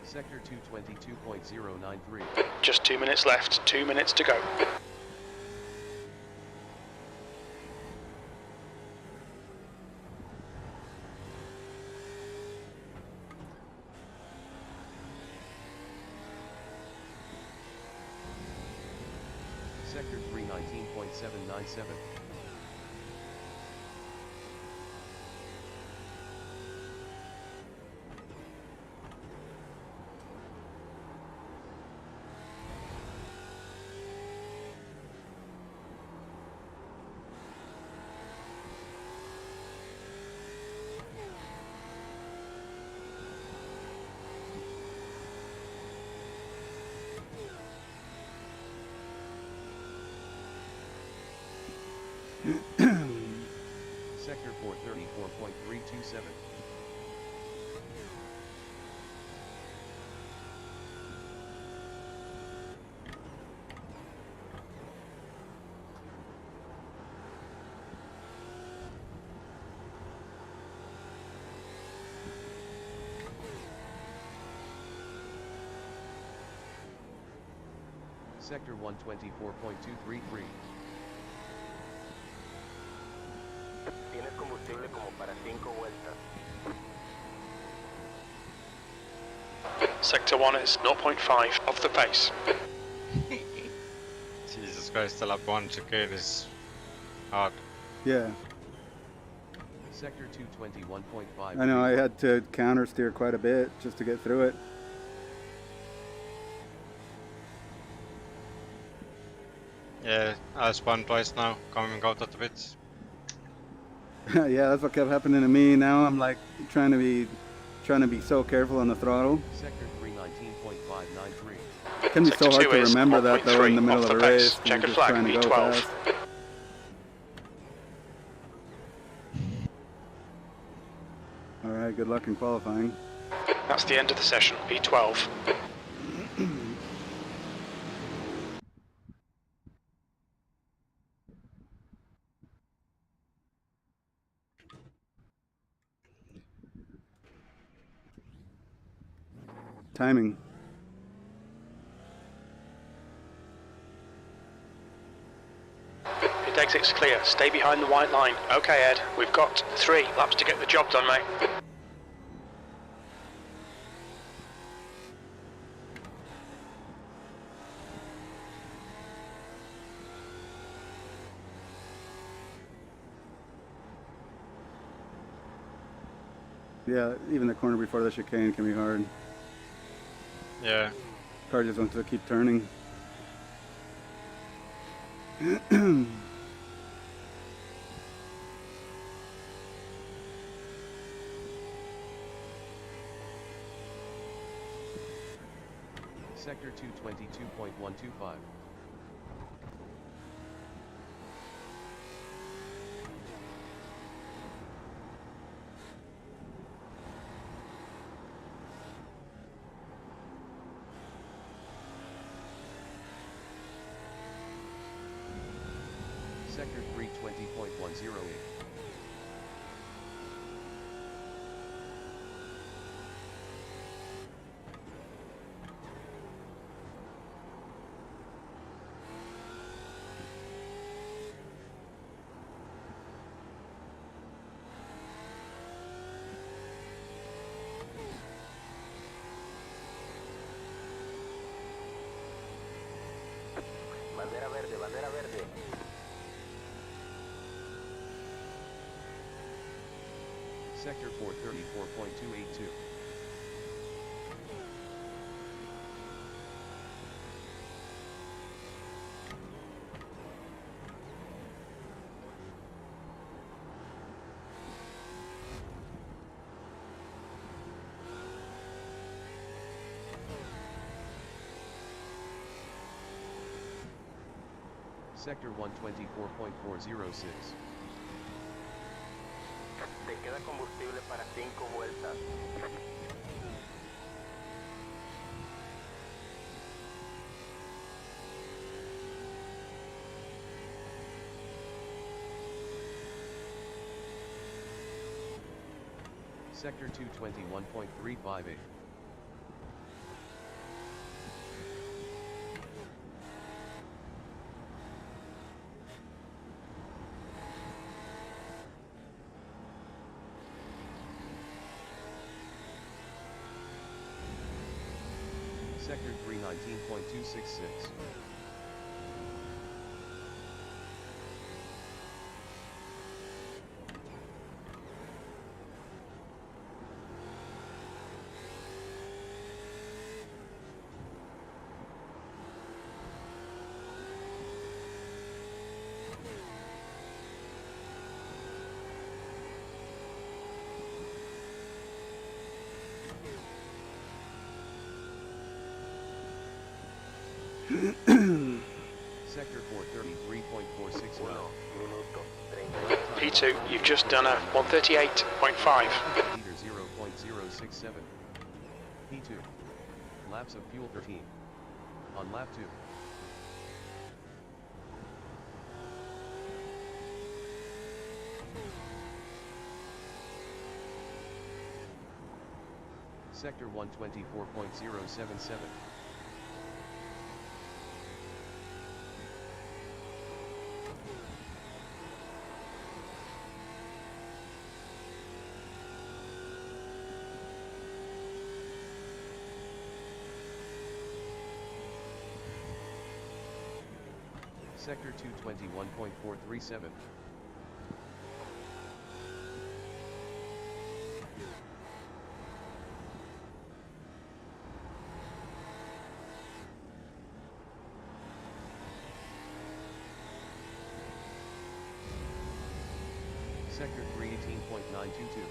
S5: Sector 222.093.
S3: Just 2 minutes left. 2 minutes to go.
S5: Sector 319.797. Sector 434.327. Sector 124.233.
S6: Tienes combustible como para 5 vueltas.
S3: Sector 1 is 0.5 off the pace.
S2: Jesus Christ, the lap 1 chicane is hard.
S1: Yeah.
S5: Sector 221.5.
S1: I know, I had to counter steer quite a bit just to get through it.
S2: Yeah, I spun twice now, coming out of the pits.
S1: Yeah, that's what kept happening to me. Now I'm like trying to be so careful on the throttle.
S5: Sector 319.593.
S1: It can be so hard to remember that though in the middle of a race. You're
S3: Checkered
S1: just
S3: flag,
S1: trying to go
S3: V12.
S1: fast. All right, good luck in qualifying.
S3: That's the end of the session, V12.
S1: Timing.
S3: Pit exit's clear. Stay behind the white line. Okay, Ed. We've got 3 laps to get the job done, mate.
S1: Yeah, even the corner before the chicane can be hard.
S2: Yeah.
S1: Car just wants to keep turning.
S5: Sector 222.125. Sector 320.108.
S6: Bandera verde, bandera verde.
S5: Sector 434.282. Sector 124.406.
S6: Te queda combustible para 5 vueltas.
S5: Sector 221.358. Sector 319.266. Sector 433.461.
S3: P2, you've just done a 138.5.
S5: Meter 0.067. P2. Laps of fuel 13. On lap 2. Sector 124.077. Sector 221.437. Sector 318.922.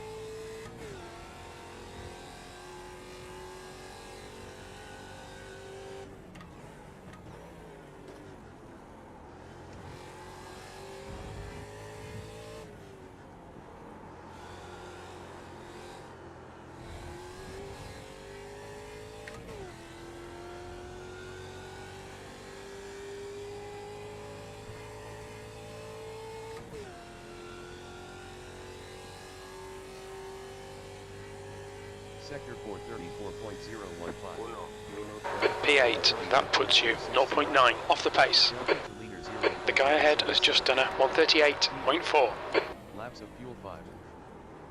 S5: Sector 434.015.
S3: P8, that puts you 0.9 off the pace.
S5: Delta to leader 0.
S3: The guy ahead has just done a 138.4.
S5: Laps of fuel 5.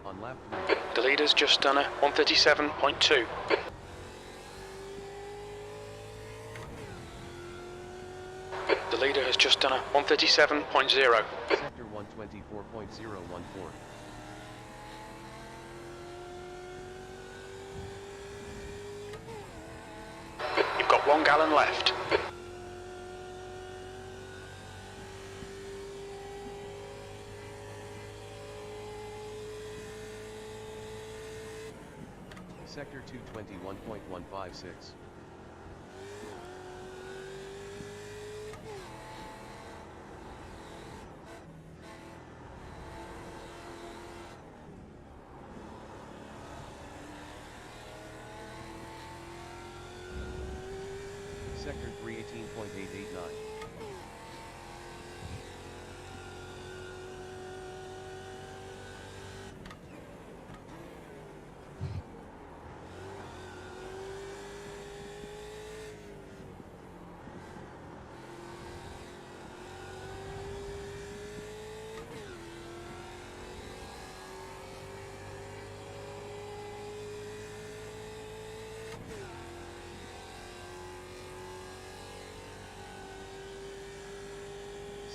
S5: On lap 3.
S3: The leader's just done a 137.2. The leader has just done a 137.0.
S5: Sector 124.014.
S3: You've got 1 gallon left.
S5: Sector 221.156. Sector 318.889.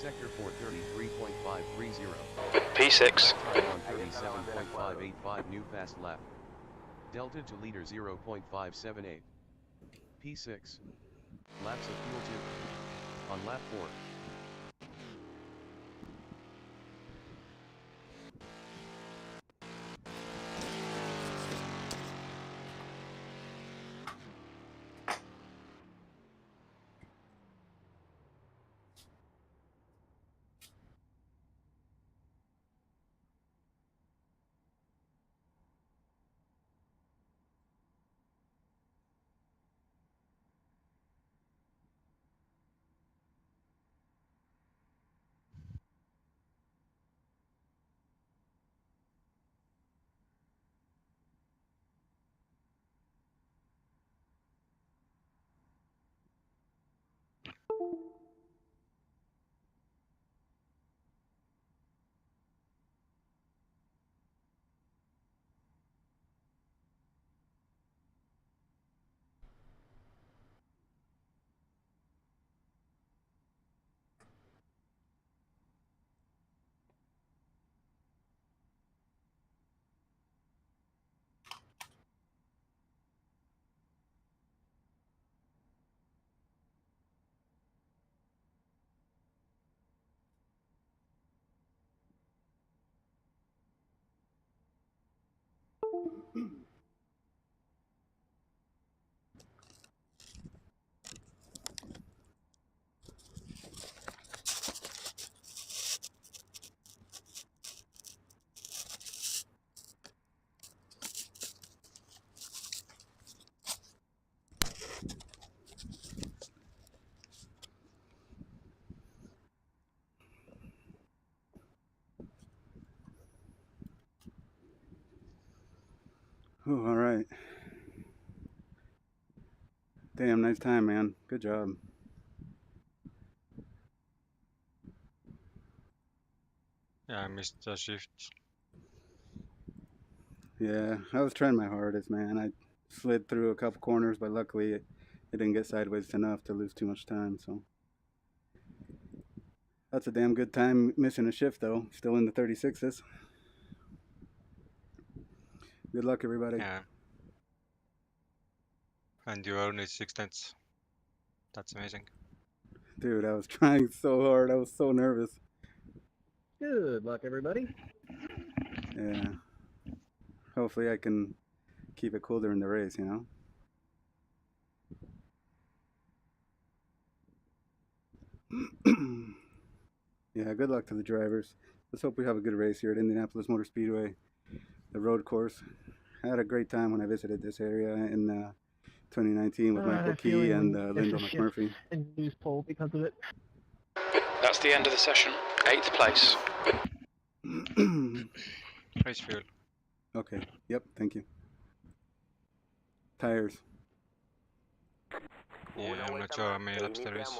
S5: Sector 433.530.
S3: P6.
S5: Time on 37.585 new fast lap. Delta to leader 0.578. P6. Laps of fuel 2. On lap 4.
S1: Oh, all right. Damn, nice time, man. Good job.
S2: Yeah, I missed the shift.
S1: Yeah, I was trying my hardest, man. I slid through a couple corners, but luckily it didn't get sideways enough to lose too much time, so. That's a damn good time missing a shift, though. Still in the 36s. Good luck, everybody.
S2: Yeah. And you only 6/10. That's amazing.
S1: Dude, I was trying so hard. I was so nervous.
S15: Good luck, everybody.
S1: Yeah. Hopefully I can keep it cool during the race, you know? Yeah, good luck to the drivers. Let's hope we have a good race here at Indianapolis Motor Speedway, the road course. I had a great time when I visited this area in 2019 with Michael Key and Lyndon McMurphy.
S15: And news poll because of it.
S3: That's the end of the session. 8th place.
S2: Race fuel.
S1: Okay. Yep. Thank you. Tires.
S2: Yeah, I'm not sure how many laps there is.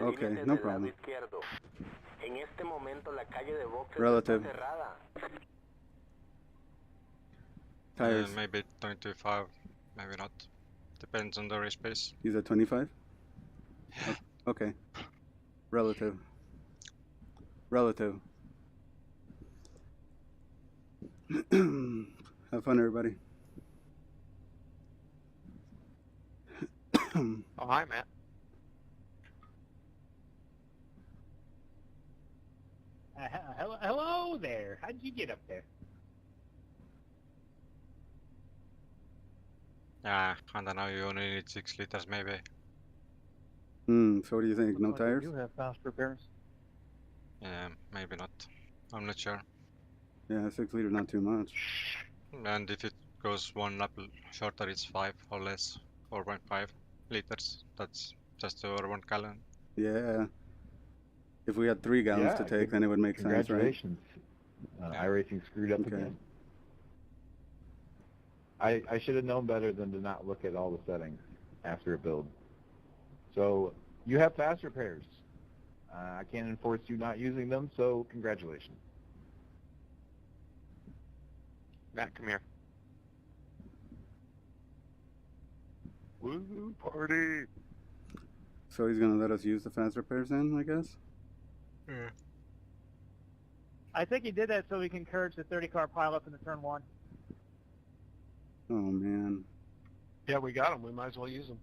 S1: Okay,
S6: Alíñate
S1: no
S6: del lado
S1: problem.
S6: izquierdo. En este momento la calle de boxes
S1: Relative.
S6: está cerrada.
S1: Tires.
S2: Maybe 25, maybe not. Depends on the race pace.
S1: He's at 25? Okay. Relative. Relative. Have fun, everybody.
S13: Oh, hi, Matt.
S7: Hello there. How'd you get up there?
S2: Yeah, I don't know, you only need 6 liters maybe.
S1: So what do you think? No
S7: Looks like
S1: tires?
S7: you have fast repairs.
S2: Yeah, maybe not. I'm not sure.
S1: Yeah, 6 liters, not too much.
S2: And if it goes 1 lap shorter, it's 5 or less, 4.5 liters. That's just over 1 gallon.
S1: Yeah. If we had 3 gallons to take, then it would make sense, right?
S16: Congratulations. iRacing screwed up
S1: Okay.
S16: again. I should have known better than to not look at all the settings after a build. So you have fast repairs. I can't enforce you not using them, so congratulations.
S13: Matt, come here.
S16: Woo, party!
S1: So he's gonna let us use the fast repairs then, I guess?
S2: Yeah.
S7: I think he did that so he can encourage the 30-car pileup in the turn 1.
S1: Oh, man.
S9: Yeah, we got them. We might as well use them.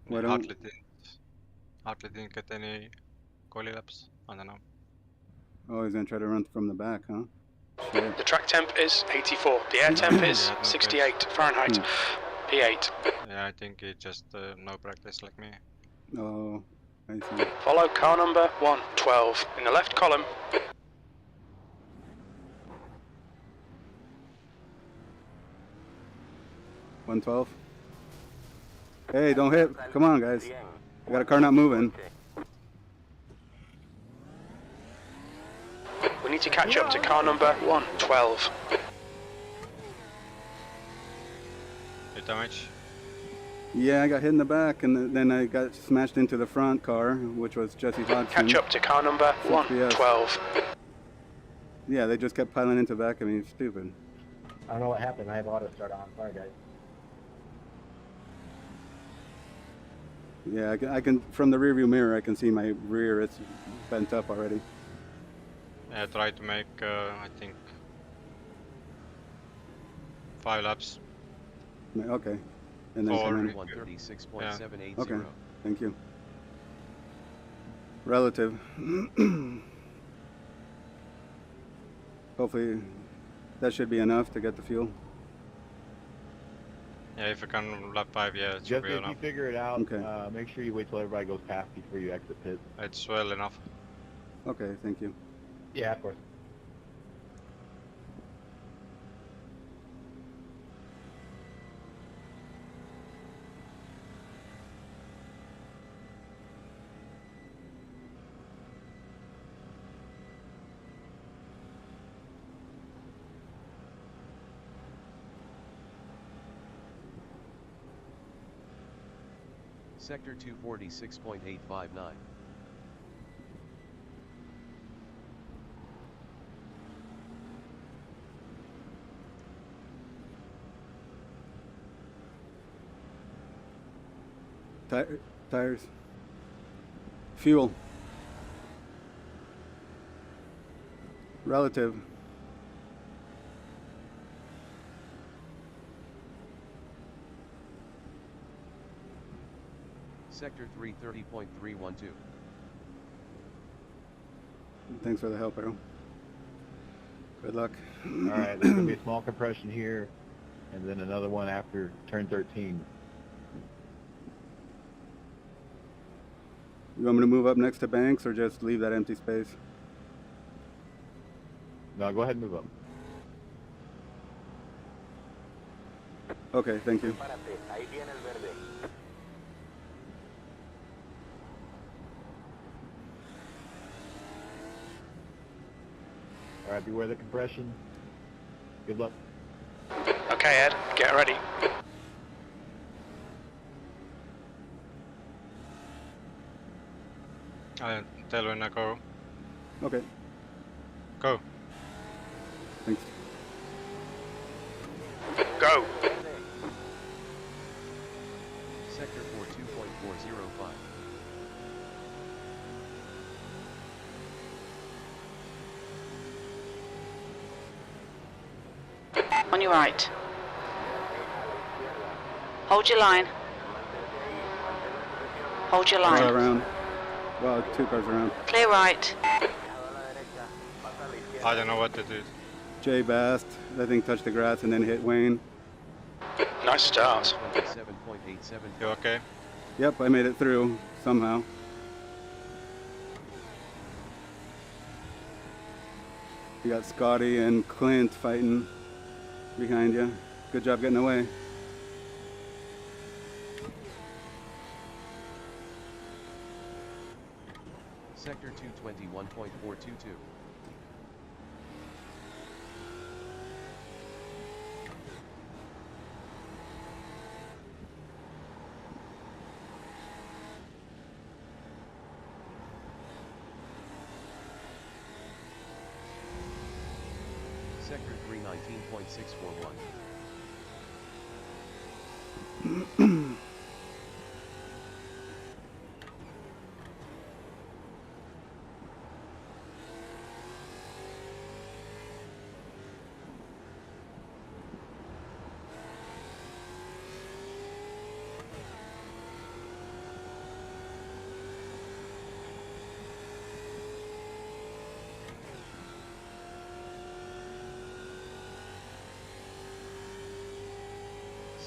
S1: Why
S2: Hartley didn't get any quali laps. I don't know.
S1: Oh, he's gonna try to run from the back, huh? Shit.
S3: The track temp is 84. The air temp is 68 Fahrenheit. P8.
S2: Yeah, I think he just no practice like me.
S1: Oh, I see.
S3: Follow car number 112 in the left column.
S1: $112. Hey, don't hit. Come on, guys. I got a car not moving.
S3: We need to catch up to car number 112.
S2: Hit damage?
S1: Yeah, I got hit in the back, and then I got smashed into the front car, which was Jesse Hodgson.
S3: Catch up to car number 112.
S1: Yeah, they just kept piling into the back of me. Stupid.
S8: I don't know what happened. I have auto start on. Sorry, guys.
S1: Yeah, I can from the rearview mirror, I can see my rear. It's bent up already.
S2: Yeah, try to make, I think, 5 laps.
S1: Okay. And then come in.
S5: 136.780.
S1: Okay, thank you. Relative. Hopefully that should be enough to get the fuel.
S2: Yeah, if you can lap 5, yeah, it should
S16: Just
S2: be
S16: if
S2: enough.
S16: you figure it out,
S1: Okay.
S16: make sure you wait till everybody goes past before you exit pit.
S2: It's well enough.
S1: Okay, thank you.
S8: Yeah, of course.
S5: Sector 246.859.
S1: Tires. Fuel. Relative.
S5: Sector 330.312.
S1: Thanks for the help, Arrow. Good luck.
S16: All right, there's going to be a small compression here, and then another one after turn 13.
S1: You want me to move up next to Banks or just leave that empty space?
S16: No, go ahead and move up.
S1: Okay, thank you.
S6: Ahí viene el verde.
S16: All right, beware the compression. Good luck.
S3: Okay, Ed, get ready.
S2: I'll tell when I go.
S1: Okay.
S2: Go.
S1: Thanks.
S3: Go.
S5: Sector 42.405.
S4: On your right. Hold your line. Hold your
S1: Car
S4: line.
S1: around. Well, 2 cars around.
S4: Clear right.
S2: I don't know what to do.
S1: Jay Bast, I think, touched the grass and then hit Wayne.
S3: Nice start.
S5: 27.87.
S2: You okay?
S1: Yep, I made it through somehow. You got Scotty and Clint fighting behind you. Good job getting away.
S5: Sector 221.422. Sector 319.641.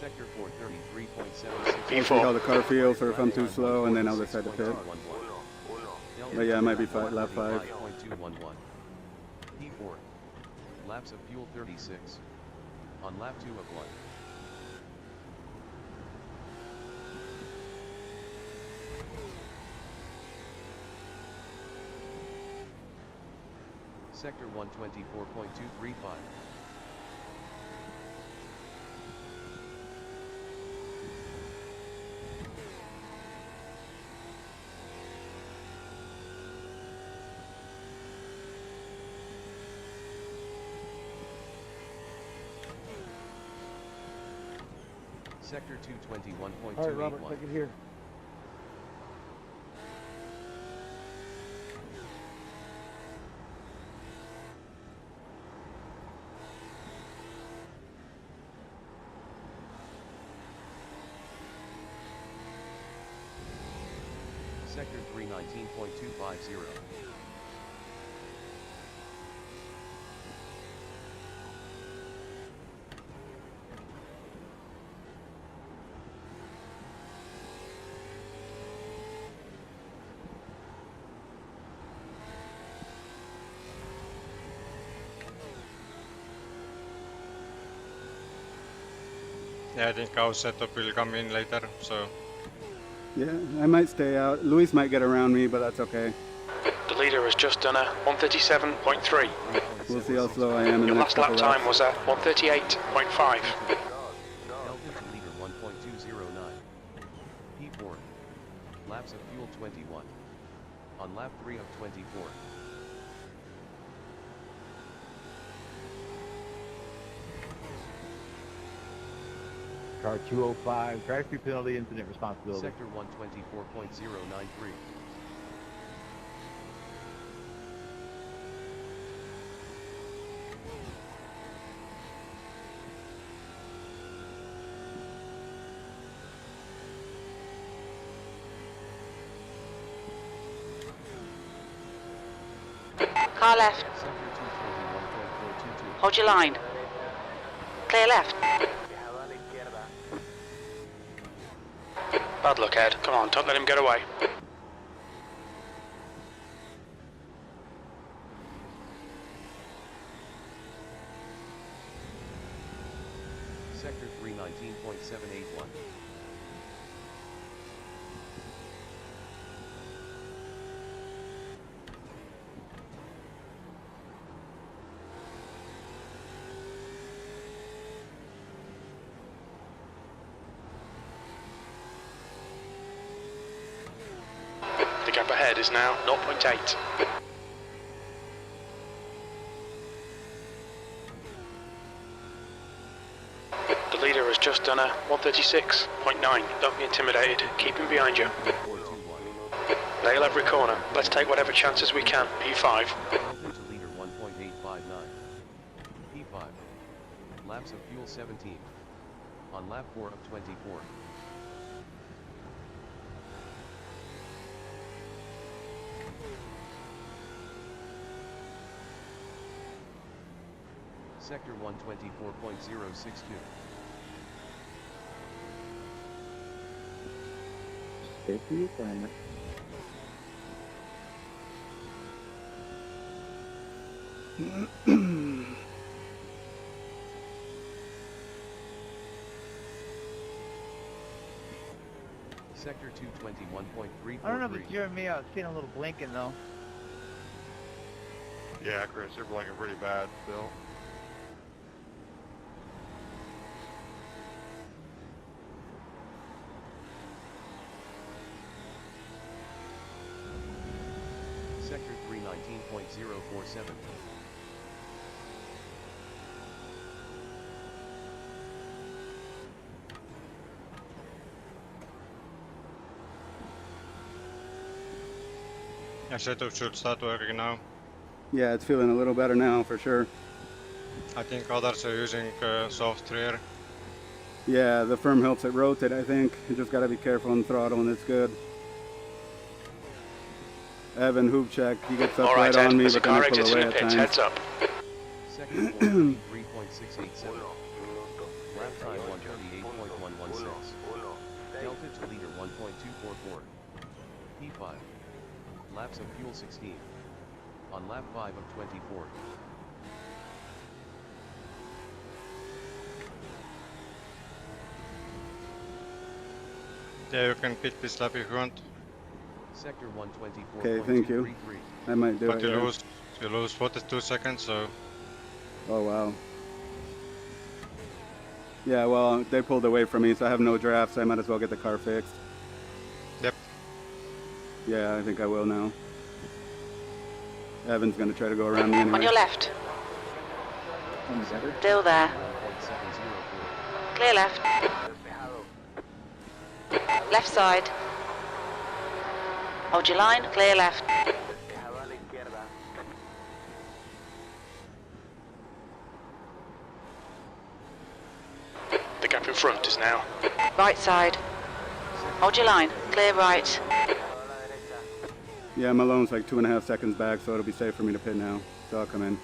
S5: Sector 433.76.
S1: We'll see how the car feels, or if I'm too slow, and then I'll decide to pit. But yeah, I might be lap 5.
S5: P4. Laps of fuel 36. On lap 2 of 1. Sector 124.235. Sector 221.281.
S9: All right, Robert, take it here.
S5: Sector 319.250.
S2: Yeah, I think our setup will come in later, so
S1: Yeah, I might stay out. Luis might get around me, but that's okay.
S3: The leader has just done a 137.3.
S1: We'll see how slow I am in
S3: Your
S1: the
S3: last
S1: next
S3: lap
S1: couple
S3: time
S1: laps.
S3: was a 138.5.
S5: Delta to leader 1.209. P4. Laps of fuel 21. On lap 3 of 24.
S16: Car 205, traffic penalty, incident responsibility.
S5: Sector 124.093.
S4: Car left.
S5: Sector 221.422.
S4: Hold your line. Clear left.
S3: Bad luck, Ed. Come on, don't let him get away.
S5: Sector 319.781.
S3: ahead is now 0.8. The leader has just done a 136.9. Don't be intimidated. Keep him behind you. Nail every corner. Let's take whatever chances we can. P5.
S5: Delta to leader 1.859. P5. Laps of fuel 17. On lap 4 of 24. Sector 124.062.
S8: Stay for your planet.
S5: Sector 221.343.
S7: I don't know if it's you or me. I was seeing a little blinking though.
S17: Yeah, Chris, you're blinking pretty bad still.
S5: Sector 319.047.
S2: Yeah, setup should start working now.
S1: Yeah, it's feeling a little better now for sure.
S2: I think others are using soft rear.
S1: Yeah, the firm helps it rotate, I think. You just gotta be careful on the throttle and it's good. Evan, hoop check, he gets up
S3: Alright,
S1: right
S3: Ed,
S1: on me,
S3: there's a
S1: but then
S3: car
S1: I pull
S3: exiting
S1: away
S3: the
S1: at
S3: pits.
S1: times.
S3: Heads up.
S5: Sector 123.687. Lap time 138.116. Delta to leader 1.244. P5. Laps of fuel 16. On lap 5 of 24.
S2: Yeah, you can pit this lap if you want.
S5: Sector 124.233.
S1: Okay, thank you. I might do
S2: But
S1: it.
S2: you
S1: Yeah.
S2: lose 42 seconds, so
S1: Oh wow. Yeah, well, they pulled away from me, so I have no draft, so I might as well get the car fixed.
S2: Yep.
S1: Yeah, I think I will now. Evan's gonna try to go around me anyway.
S4: On your left. Still there. Clear left. Left side. Hold your line, clear left.
S3: The gap in front is now.
S4: Right side. Hold your line, clear right.
S1: Yeah, Malone's like 2.5 seconds back, so it'll be safe for me to pit now. So I'll come in.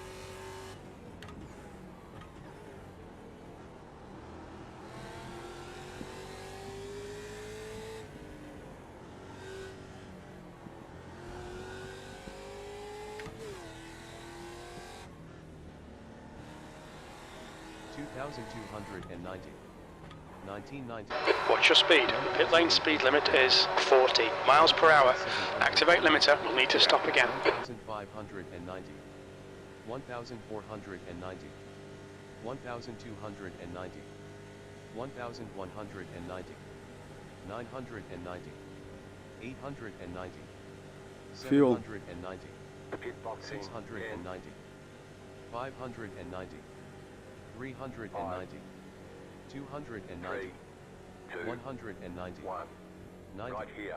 S5: $2,290. 1990.
S3: Watch your speed. Pit lane speed limit is 40 miles per hour. Activate limiter. We'll need to stop again.
S5: 1,590. 1,490. 1,290. 1,190. 990. 890.
S1: Fuel.
S5: 790. 690. 590. 390. 290. 190. 90.
S6: Right here.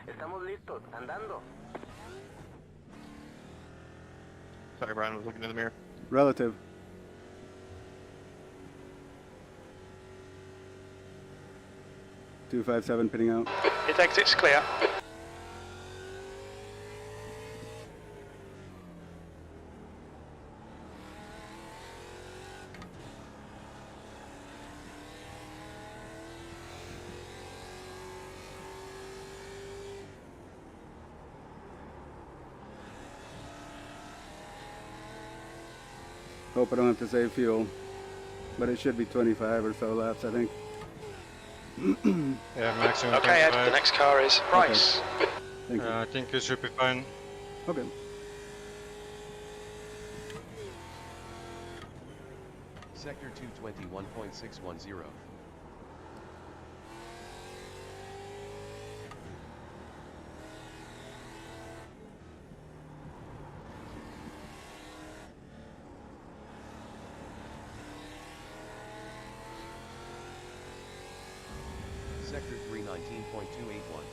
S6: Estamos listos, andando.
S17: Sorry, Brian, I was looking in the mirror.
S1: Relative. $257 pitting out.
S3: Hit exit's clear.
S1: Hope I don't have to save fuel. But it should be 25 or so laps, I think.
S2: yeah, maximum.
S3: Okay, Ed,
S2: 25.
S3: the next car is Price.
S1: Okay. Thank you.
S2: I think you should be fine.
S1: Okay.
S5: Sector 221.610. Sector 319.281.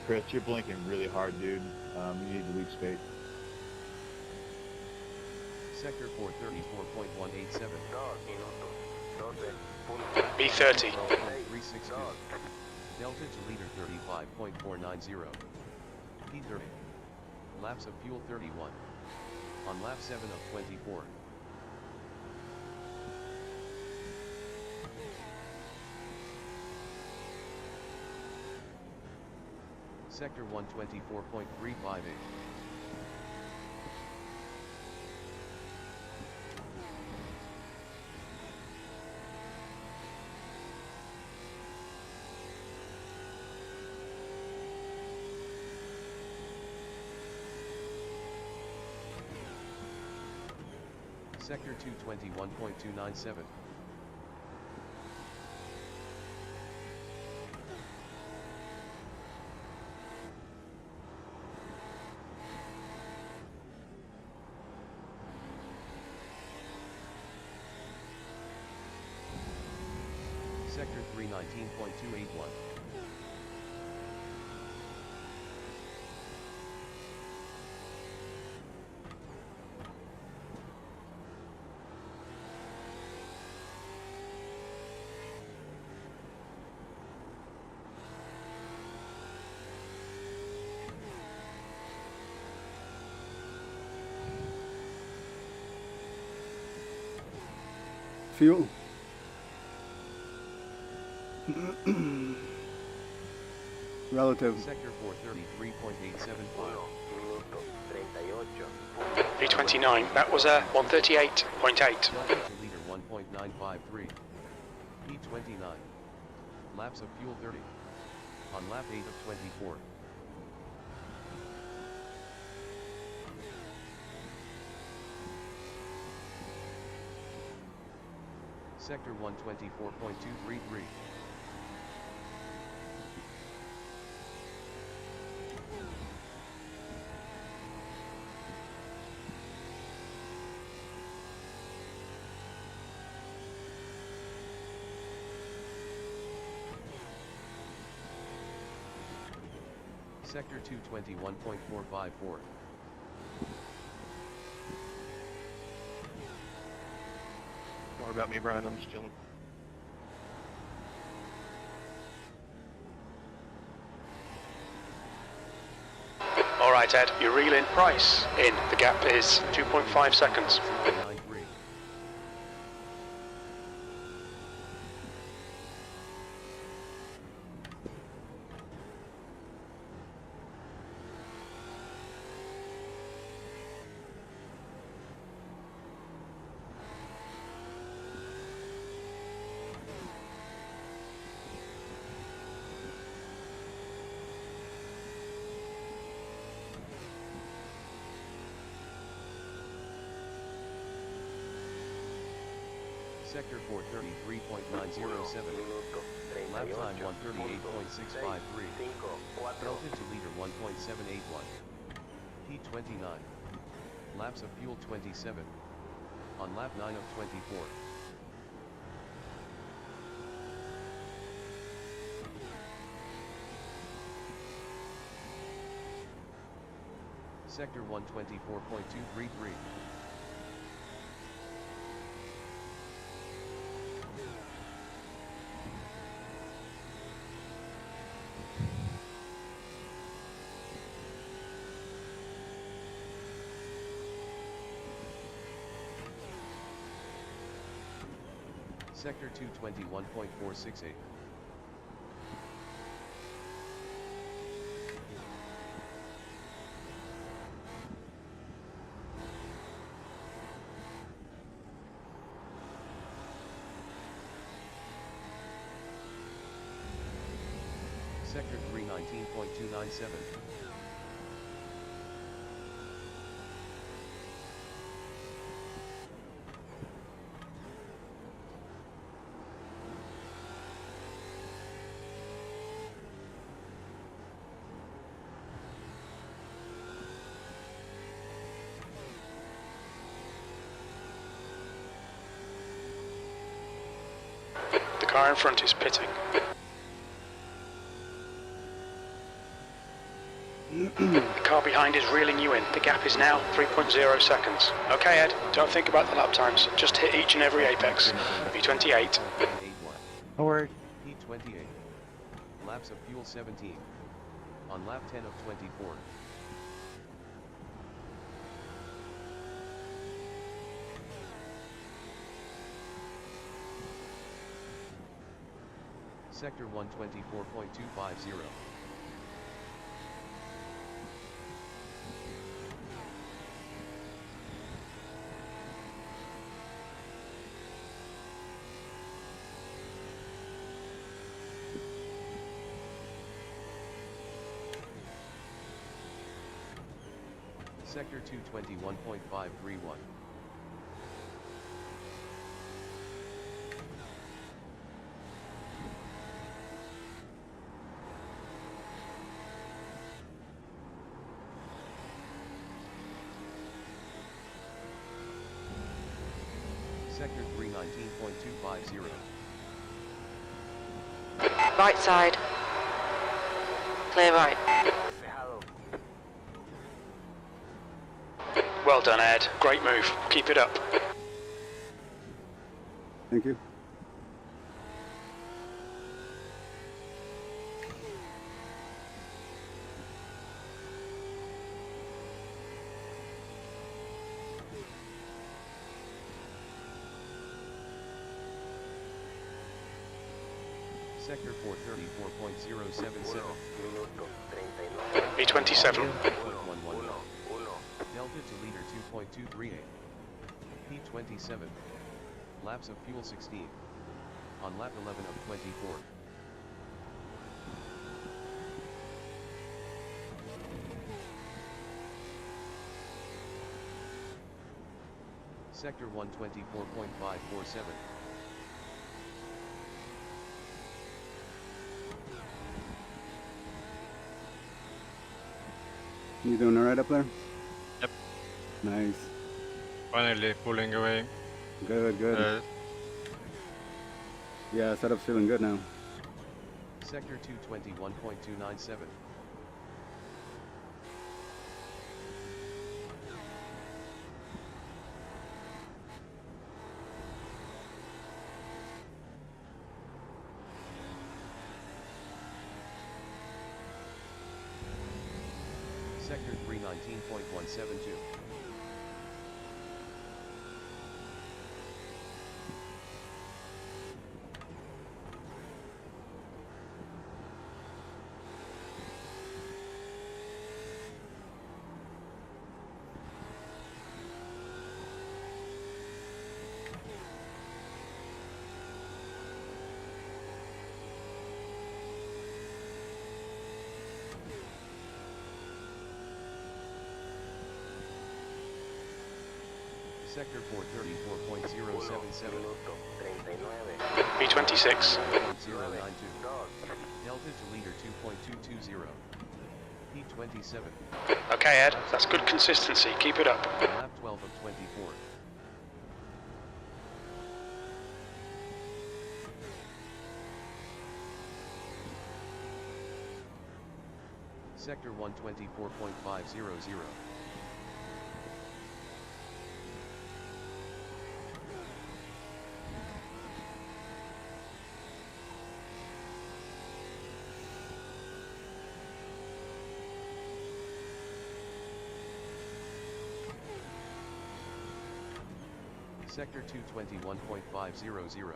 S16: Chris, you're blinking really hard, dude. You need to leave space.
S5: Sector 434.187.
S3: B30.
S5: 362. Delta to leader 35.490. P30. Laps of fuel 31. On lap 7 of 24. Sector 124.358. Sector 221.297. Sector 319.281.
S1: Fuel. Relative.
S5: Sector 433.875.
S3: B29, that was a 138.8.
S5: Delta to leader 1.953. P29. Laps of fuel 30. On lap 8 of 24. Sector 124.233. Sector 221.454.
S17: Don't worry about me, Brian. I'm just chilling.
S3: All right, Ed, you reel in Price in. The gap is 2.5 seconds.
S5: 93. Sector 433.907. Lap time 138.653. Delta to leader 1.781. P29. Laps of fuel 27. On lap 9 of 24. Sector 124.233. Sector 221.468. Sector 319.297.
S3: The car in front is pitting. The car behind is reeling you in. The gap is now 3.0 seconds. Okay, Ed, don't think about the lap times. Just hit each and every apex. V28.
S7: Forward.
S5: P28. Laps of fuel 17. On lap 10 of 24. Sector 124.250. Sector 221.531. Sector 319.250.
S4: Right side. Clear right.
S3: Well done, Ed. Great move. Keep it up.
S1: Thank you.
S5: Sector 434.077.
S3: V27.
S5: Delta to leader 2.238. P27. Laps of fuel 16. On lap 11 of 24. Sector 124.547.
S1: You doing alright up there?
S2: Yep.
S1: Nice.
S2: Finally pulling away.
S1: Good, good. Yeah, setup's feeling good now.
S5: Sector 221.297. Sector 319.172. Sector 434.077.
S3: V26.
S5: 092. Delta to leader 2.220. P27.
S3: Okay, Ed, that's good consistency. Keep it up.
S5: On lap 12 of 24. Sector 124.500. Sector 221.500.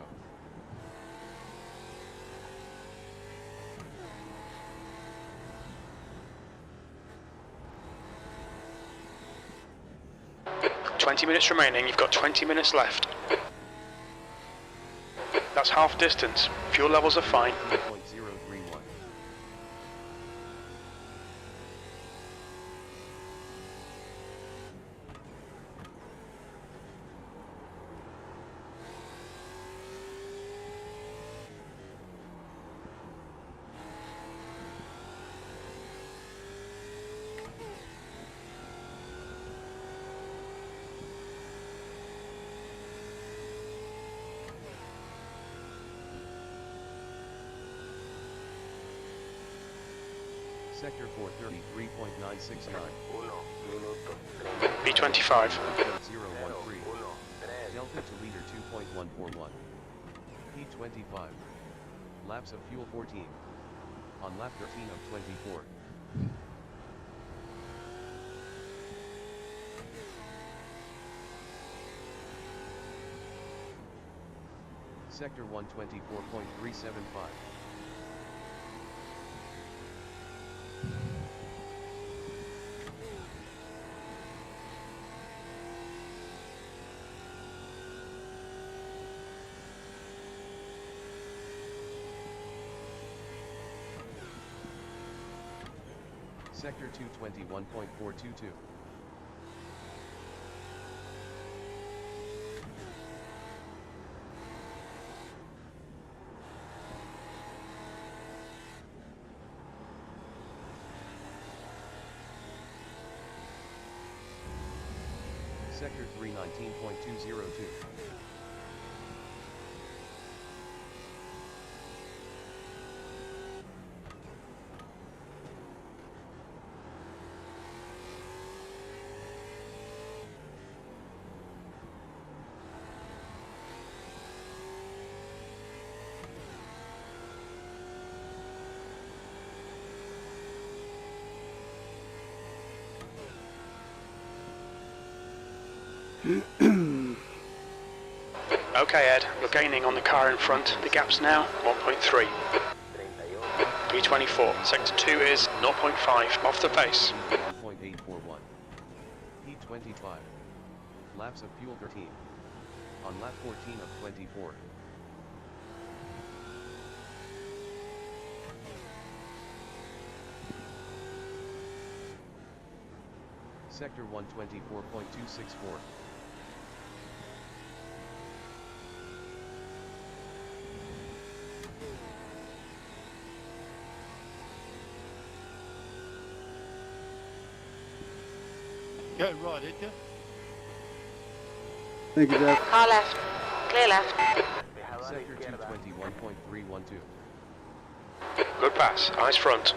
S3: Minutes remaining. You've got 20 minutes left. That's half distance. Fuel levels are fine.
S5: Sector 433.969.
S3: B25.
S5: 013. Delta to leader 2.141. P25. Laps of fuel 14. On lap 13 of 24. Sector 124.375. Sector 221.422. Sector 319.202.
S3: Okay, Ed, you're gaining on the car in front. The gap's now 1.3. B24, sector 2 is 0.5 off the pace.
S5: 1.841. P25. Laps of fuel 13. On lap 14 of 24. Sector 124.264.
S9: Got it right, did you?
S1: Thank you, Jeff.
S4: Car left. Clear left.
S5: Sector 221.312.
S3: Good pass, eyes front.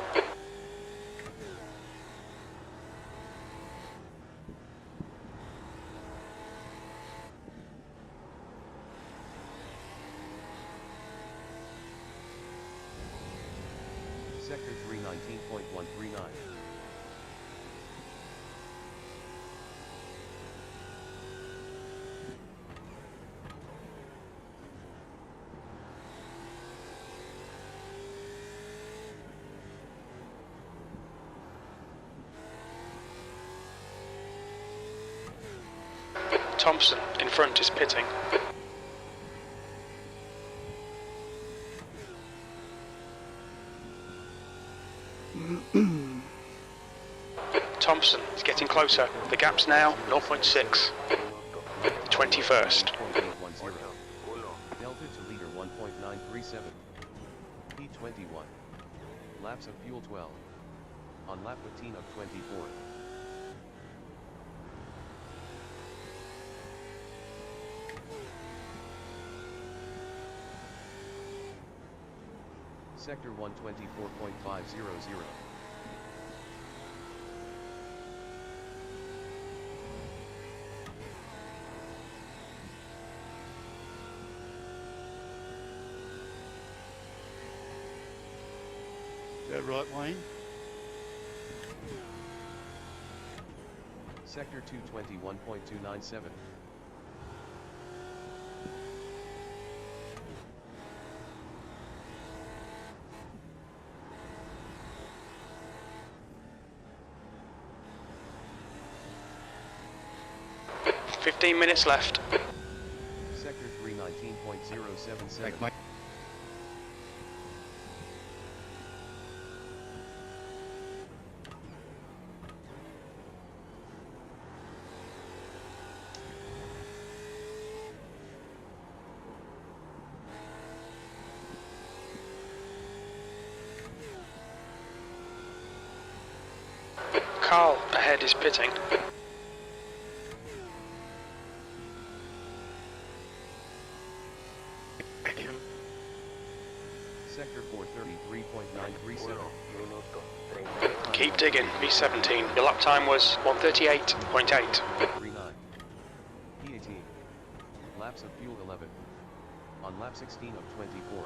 S5: Sector 319.139.
S3: Thompson in front is pitting. Thompson is getting closer. The gap's now 0.6. 21st.
S5: Delta to leader 1.937. P21. Laps of fuel 12. On lap 15 of 24. Sector 124.500.
S9: Is that right, Wayne?
S5: Sector 221.297.
S3: Fifteen minutes left.
S5: Sector 319.077.
S3: Carl ahead is pitting.
S5: Sector 433.937.
S3: dig in, P17. Your lap time was 138.8.
S5: 39. P18. Laps of fuel 11. On lap 16 of 24.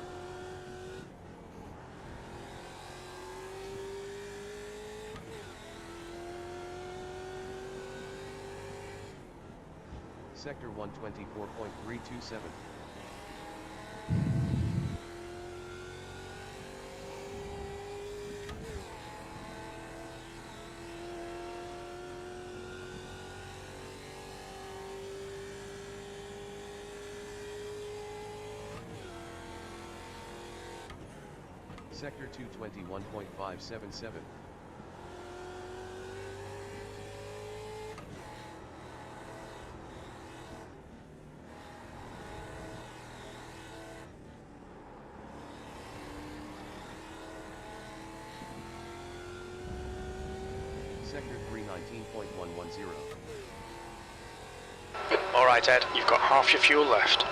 S5: Sector 124.327. Sector 221.577. Sector 319.110.
S3: Alright Ed, you've got half your fuel left.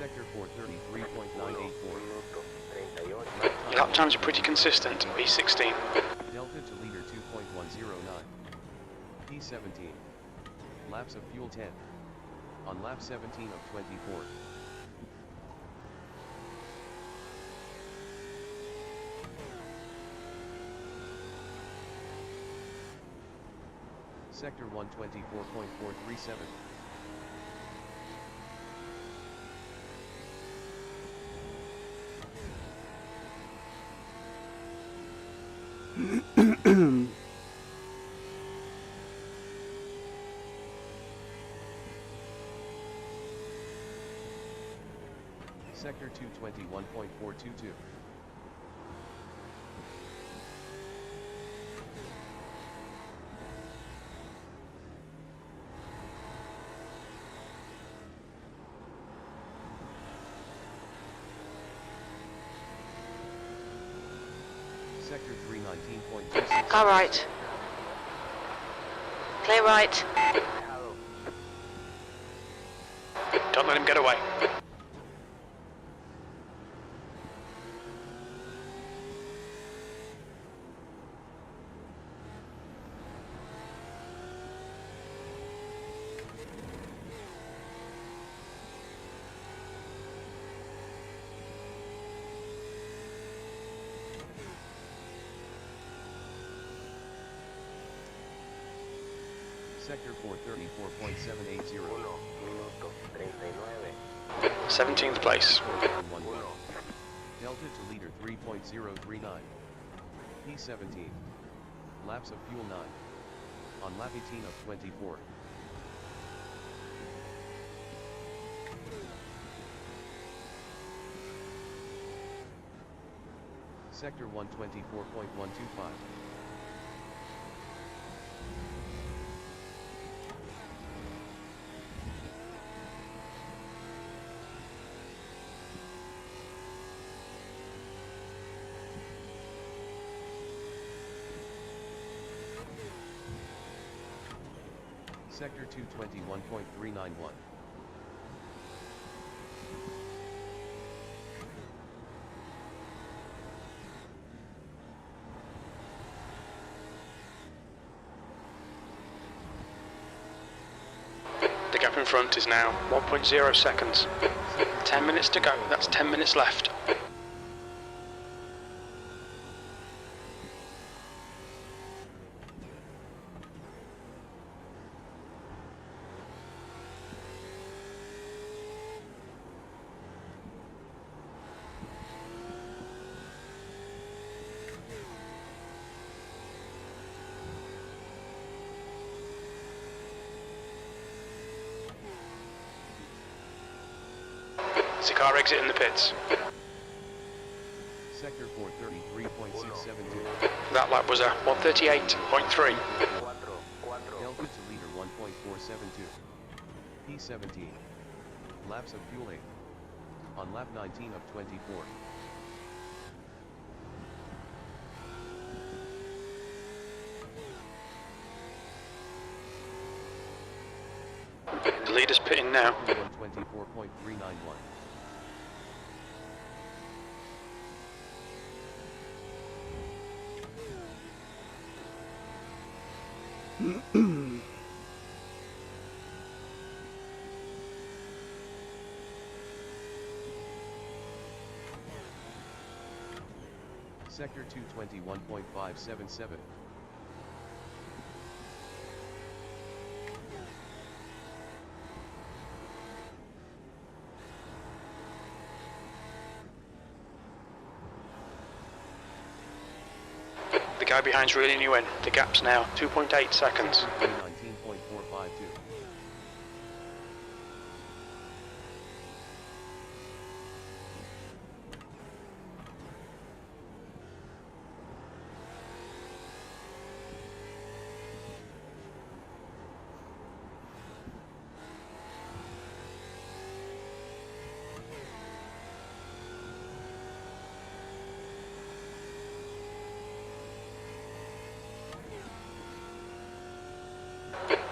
S5: Sector 433.984.
S3: Lap times are pretty consistent, P16.
S5: Delta to leader 2.109. P17. Laps of fuel 10. On lap 17 of 24. Sector 124.437. Sector 221.422. Sector 319.26.
S4: All right. Clear right.
S3: Don't let him get away.
S5: Sector 434.780.
S3: 17th place.
S5: Delta to leader 3.039. P17. Laps of fuel 9. On lap 18 of 24. Sector 124.125. Sector 221.391.
S3: The gap in front is now 1.0 seconds. 10 minutes to go, that's 10 minutes left. There's a car exiting the pits.
S5: Sector 433.672.
S3: That lap was a 138.3.
S5: Delta to leader P 17. Laps of fuel 8. On lap 19 of 24.
S3: The leader's pitting now.
S5: 124.391. Sector 221.577.
S3: The guy behind's reeling you in. The gap's now 2.8 seconds.
S5: 19.452.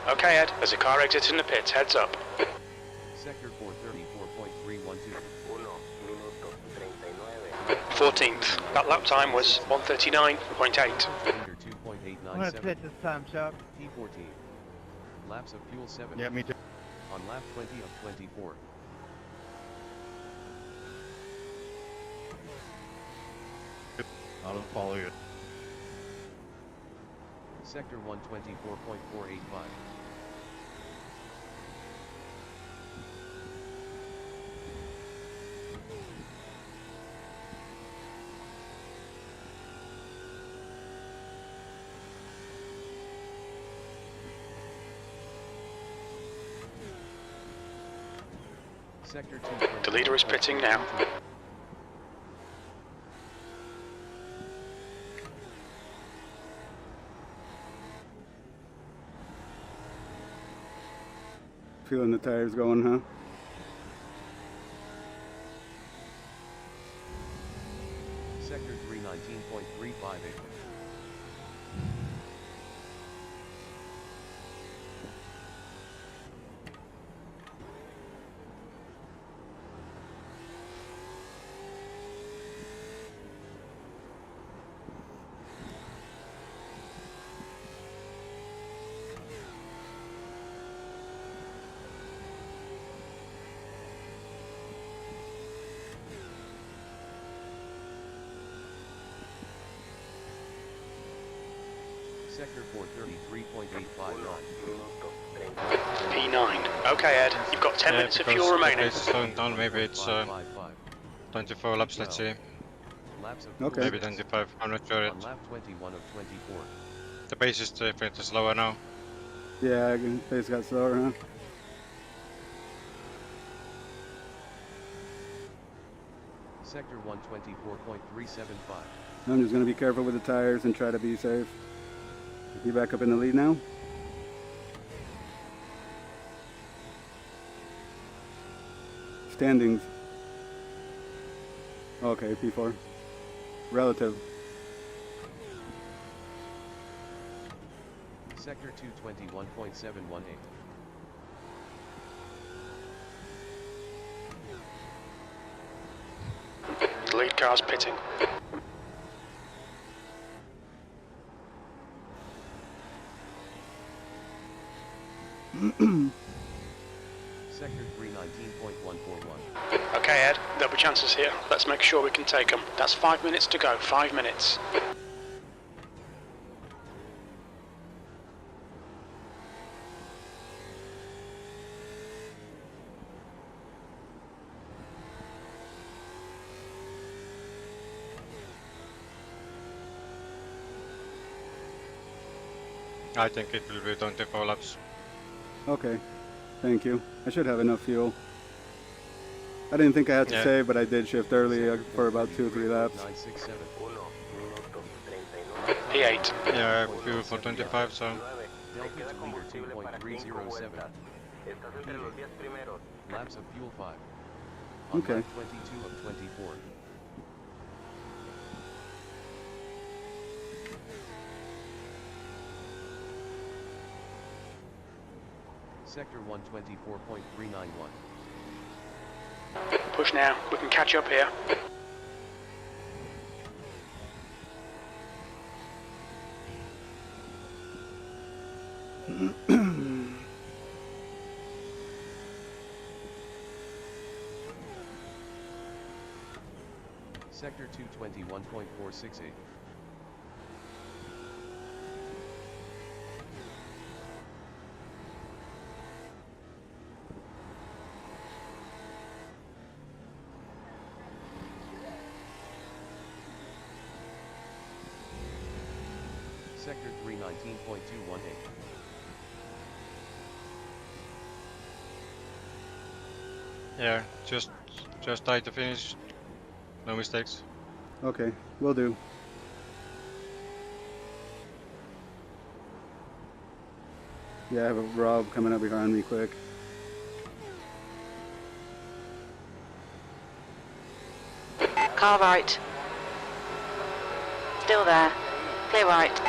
S3: Okay, Ed, there's a car exiting the pits. Heads up.
S5: Sector 434.312.
S3: 14th. That lap time was 139.8.
S5: Leader
S7: I'm gonna
S5: 2.897.
S7: pit this time, Chuck.
S5: P14. Laps of fuel 7.
S16: Yeah, me too.
S5: On lap 20 of 24.
S12: I'll follow you.
S5: Sector 124.485. Sector 2.
S3: The leader is pitting now.
S1: Feeling the tires going, huh?
S5: Sector 319.358. Sector 433.859.
S3: P9. Okay, Ed, you've got 10 minutes of
S2: because
S3: fuel remaining.
S2: the pace is slowing down, maybe it's 24 laps, let's see.
S5: Laps of
S1: Okay.
S2: Maybe 25, I'm not sure yet.
S5: on lap 21 of 24.
S2: The pace is definitely slower now.
S1: Yeah, I guess pace got slower, huh?
S5: Sector 124.375.
S1: I'm just gonna be careful with the tires and try to be safe. You back up in the lead now? Standings. Okay, P4. Relative.
S5: Sector 221.718.
S3: The lead car's pitting.
S5: Sector 319.141.
S3: Okay, Ed, there'll be chances here. Let's make sure we can take them. That's 5 minutes to go. 5 minutes.
S2: I think it will be 24 laps.
S1: Okay, thank you. I should have enough fuel. I didn't think I had to
S2: Yeah.
S1: save, but I did shift early for about 2-3 laps.
S5: 967.
S3: P8.
S2: Yeah, fuel for 25, so
S5: Delta to leader 2.307.
S6: Estás entre los 10 primeros.
S5: Laps of fuel 5. On
S1: Okay.
S5: lap 22 of 24. Sector 124.391.
S3: Push now. We can catch up here.
S5: Sector 221.468. Sector 319.218.
S2: Yeah, just try to finish. No mistakes.
S1: Okay, will do. Yeah, I have a Rob coming up behind me quick.
S4: Car right. Still there. Clear right.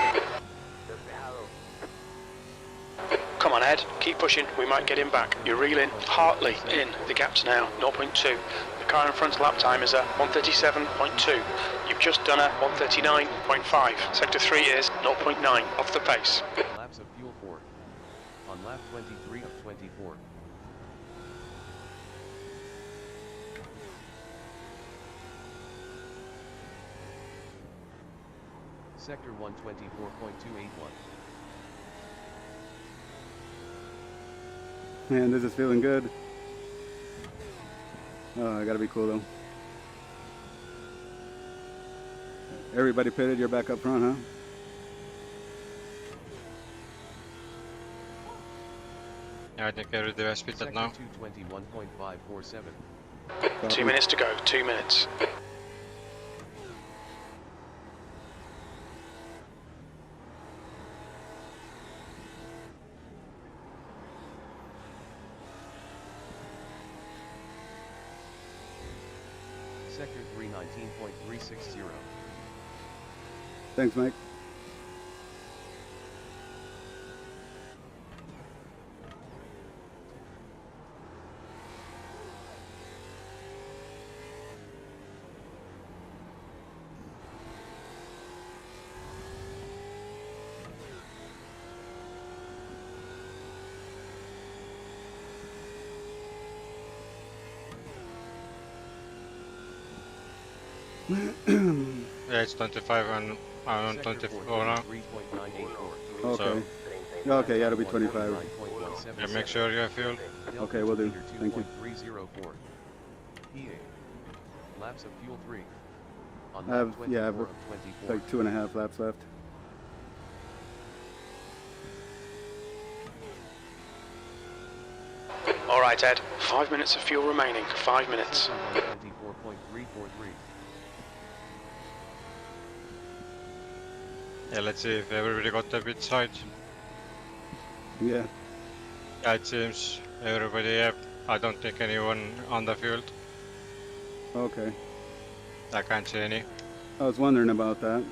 S3: Come on, Ed. Keep pushing. We might get him back. You're reeling. Hartley in. The gap's now 0.2. The car in front's lap time is a 137.2. You've just done a 139.5. Sector 3 is 0.9 off the pace.
S5: Laps of fuel 4. On lap 23 of 24. Sector 124.281.
S1: Man, this is feeling good. Oh, I gotta be cool though. Everybody pitted, you're back up front, huh?
S2: Yeah, I think everybody has pitted
S5: Sector
S2: now.
S5: 221.547.
S3: 2 minutes to go. 2 minutes.
S5: Sector 319.360.
S1: Thanks, Mike.
S2: Yeah, it's 25 and I'm on 24 now.
S1: Okay. Okay, yeah, it'll be 25.
S2: Yeah, make sure you have fuel.
S1: Okay, will do. Thank you.
S5: 304. EA. Laps of fuel 3. On
S1: I have,
S5: lap
S1: yeah, I
S5: 24
S1: have
S5: of 24.
S1: like 2.5 laps left.
S3: All right, Ed. 5 minutes of fuel remaining. 5 minutes.
S5: 124.343.
S2: Yeah, let's see if everybody got a bit side.
S1: Yeah.
S2: Yeah, it seems everybody, yeah. I don't think anyone underfueled.
S1: Okay.
S2: I can't see any.
S1: I was wondering about that.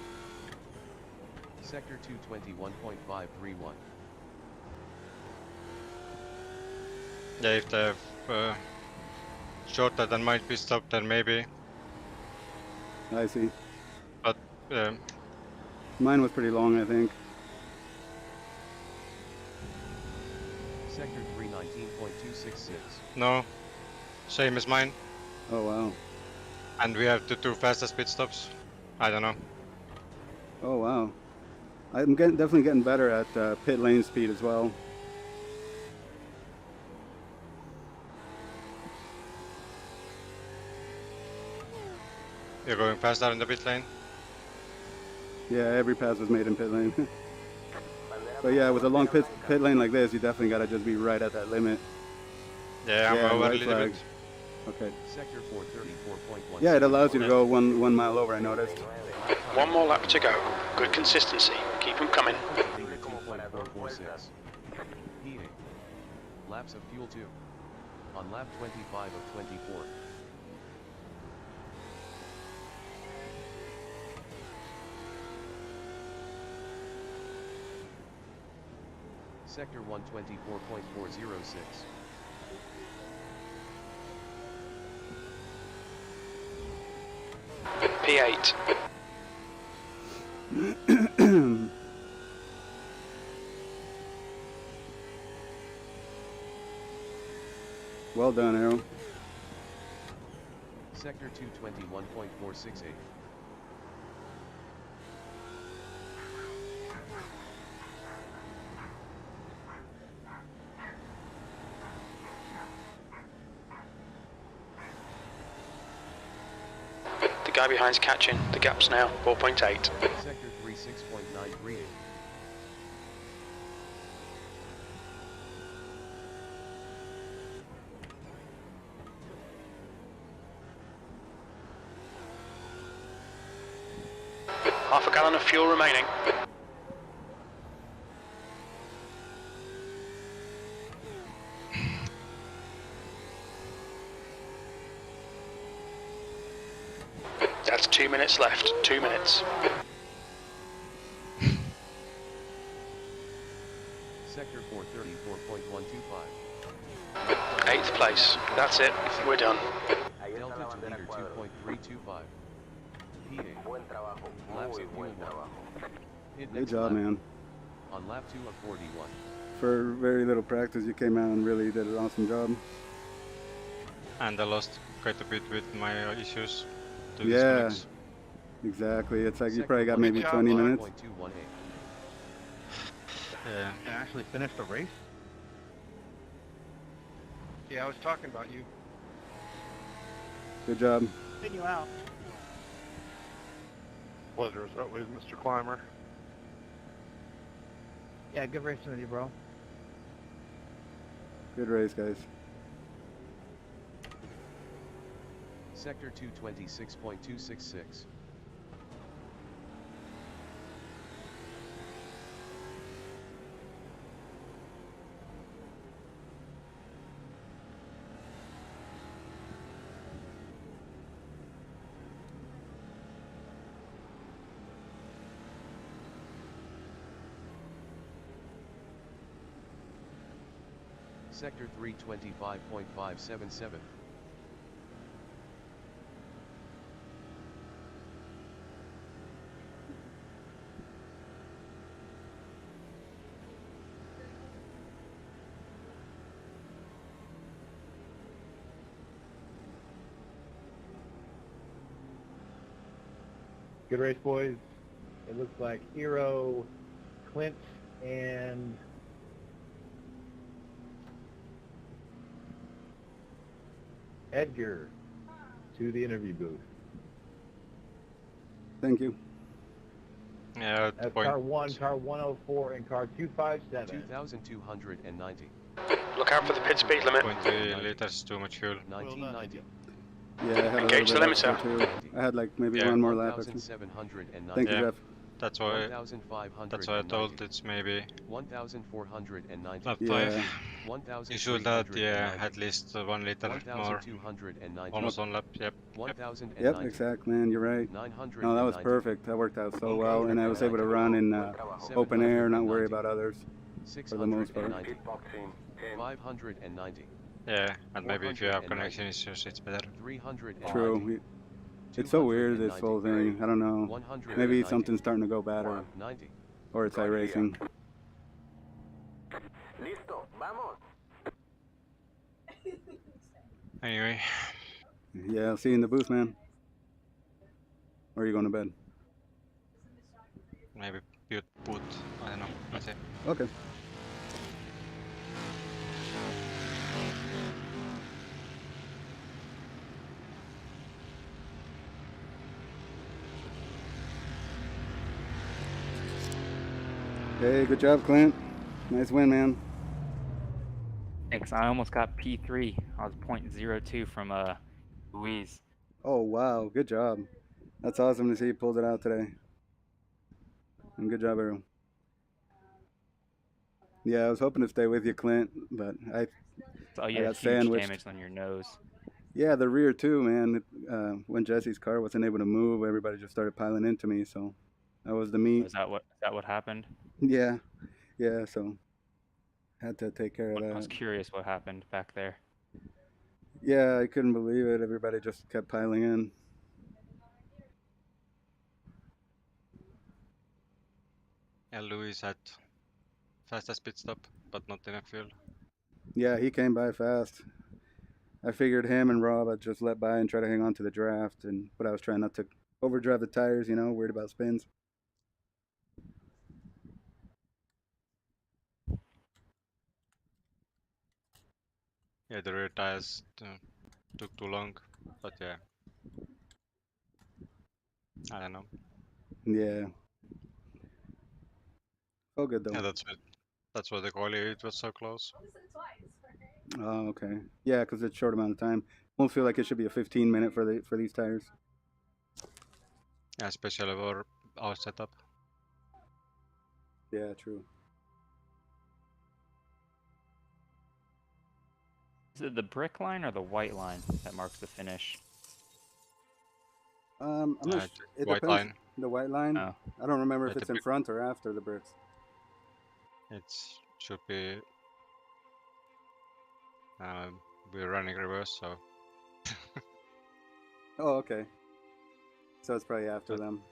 S5: Sector 221.531.
S2: Yeah, if they have shorter than my pit stop, then maybe.
S1: I see.
S2: But
S1: Mine was pretty long, I think.
S5: Sector 319.266.
S2: no, same as mine.
S1: Oh, wow.
S2: And we have the two fastest pit stops. I don't know.
S1: Oh, wow. I'm definitely getting better at pit lane speed as well.
S2: You're going faster in the pit lane.
S1: Yeah, every pass was made in pit lane. But yeah, with a long pit lane like this, you definitely gotta just be right at that limit.
S2: Yeah, I'm over a
S1: white
S2: little
S1: flag.
S2: bit.
S1: Okay.
S5: Sector 434.1.
S1: Yeah, it allows you to go one mile over, I noticed.
S3: 1 more lap to go. Good consistency. Keep them coming.
S5: Leader 2.447. 6. P8. Laps of fuel 2. On lap 25 of 24. Sector 124.406.
S3: P8.
S1: Well done, Arrow.
S5: Sector 221.468.
S3: The guy behind's catching. The gap's now 4.8.
S5: Sector 36.938.
S3: Half a gallon of fuel remaining. That's 2 minutes left. 2 minutes.
S5: Sector 434.125.
S3: 8th place. That's it. We're done.
S5: Delta to leader 2.325. P8. Laps of fuel 1. Hit
S1: Good
S5: next
S1: job,
S5: lap.
S1: man.
S5: On lap 2 of 41.
S1: For very little practice, you came out and really did an awesome job.
S2: And I lost quite a bit with my issues. To
S1: Yeah,
S2: disconnects.
S1: exactly. It's like you
S5: Sector
S1: probably got maybe 20 minutes.
S5: 1.218.
S2: Yeah.
S9: And actually finish the race?
S17: Yeah, I was talking about you.
S1: Good job.
S7: Spin you out.
S17: Pleasure as always, Mr. Climber.
S7: Yeah, good racing with you, bro.
S1: Good race, guys.
S5: Sector 226.266. Sector 325.577.
S16: Good race, boys. It looks like Hero, Clint, and Edgar to the interview booth.
S1: Thank you.
S2: Yeah,
S16: That's car 1, car 104, and car 257.
S5: 2,290.
S3: Look out for the pit speed limit.
S2: 20 liters too much fuel.
S5: 1990.
S1: Yeah, I had
S3: Engage
S1: a
S3: the
S1: little bit
S3: limiter.
S1: extra too. I had like maybe
S2: Yeah.
S1: one more lap. Extra.
S5: 1,790.
S1: Thank you,
S2: Yeah.
S1: Jeff.
S2: That's why.
S5: 1,590.
S2: That's why I told it's maybe
S5: 1,490.
S2: lap
S1: Yeah.
S2: 5. You should add, yeah,
S5: 1,390.
S2: at least 1 liter more.
S5: 1,290.
S2: Almost on lap. Yep.
S5: 1,090.
S1: Yep, exactly, man. You're right.
S5: 990.
S1: No, that was perfect. That worked out so well, and I was able to run in open air, not worry about others for the most part.
S5: 690. 590.
S2: Yeah, and maybe if you have connection issues, it's better.
S5: 390.
S1: True. It's so weird, this whole thing. I don't know.
S5: 190.
S1: Maybe something's starting to go bad,
S5: 90.
S1: or it's iRacing.
S6: Listo, vamos.
S2: Anyway,
S1: Yeah, I'll see you in the booth, man. Or are you going to bed?
S2: maybe you put, I don't know, let's see.
S1: Okay. Hey, good job, Clint. Nice win, man.
S18: Thanks. I almost got P3. I was .02 from Louise.
S1: Oh, wow. Good job. That's awesome to see you pulled it out today. And good job, everyone. Yeah, I was hoping to stay with you, Clint, but
S18: So you
S1: I
S18: had
S1: got
S18: huge
S1: sandwiched.
S18: damage on your nose.
S1: Yeah, the rear too, man. When Jesse's car wasn't able to move, everybody just started piling into me. So that was the meat.
S18: Is that what happened?
S1: Yeah, yeah. So had to take care of
S18: I was
S1: that.
S18: curious what happened back there.
S1: Yeah, I couldn't believe it. Everybody just kept piling in.
S2: And Louis had fastest pit stop, but not enough fuel.
S1: Yeah, he came by fast. I figured him and Rob I'd just let by and try to hang on to the draft, but I was trying not to overdrive the tires, worried about spins.
S2: Yeah, the rear tires took too long, but yeah. I don't know.
S1: Yeah. Oh, good though.
S2: Yeah, that's why the quality it was so close.
S1: Oh, okay. Yeah, because it's a short amount of time. Won't feel like it should be a 15-minute for these tires.
S2: Yeah, especially for our setup.
S1: Yeah, true.
S18: Is it the brick line or the white line that marks the finish?
S1: I'm not it
S2: white
S1: depends.
S2: line.
S1: The white line?
S18: Oh.
S1: I don't remember if
S2: Yeah,
S1: it's in front or after the bricks.
S2: It should be. We're running reverse, so.
S1: Oh, okay. So it's probably after them.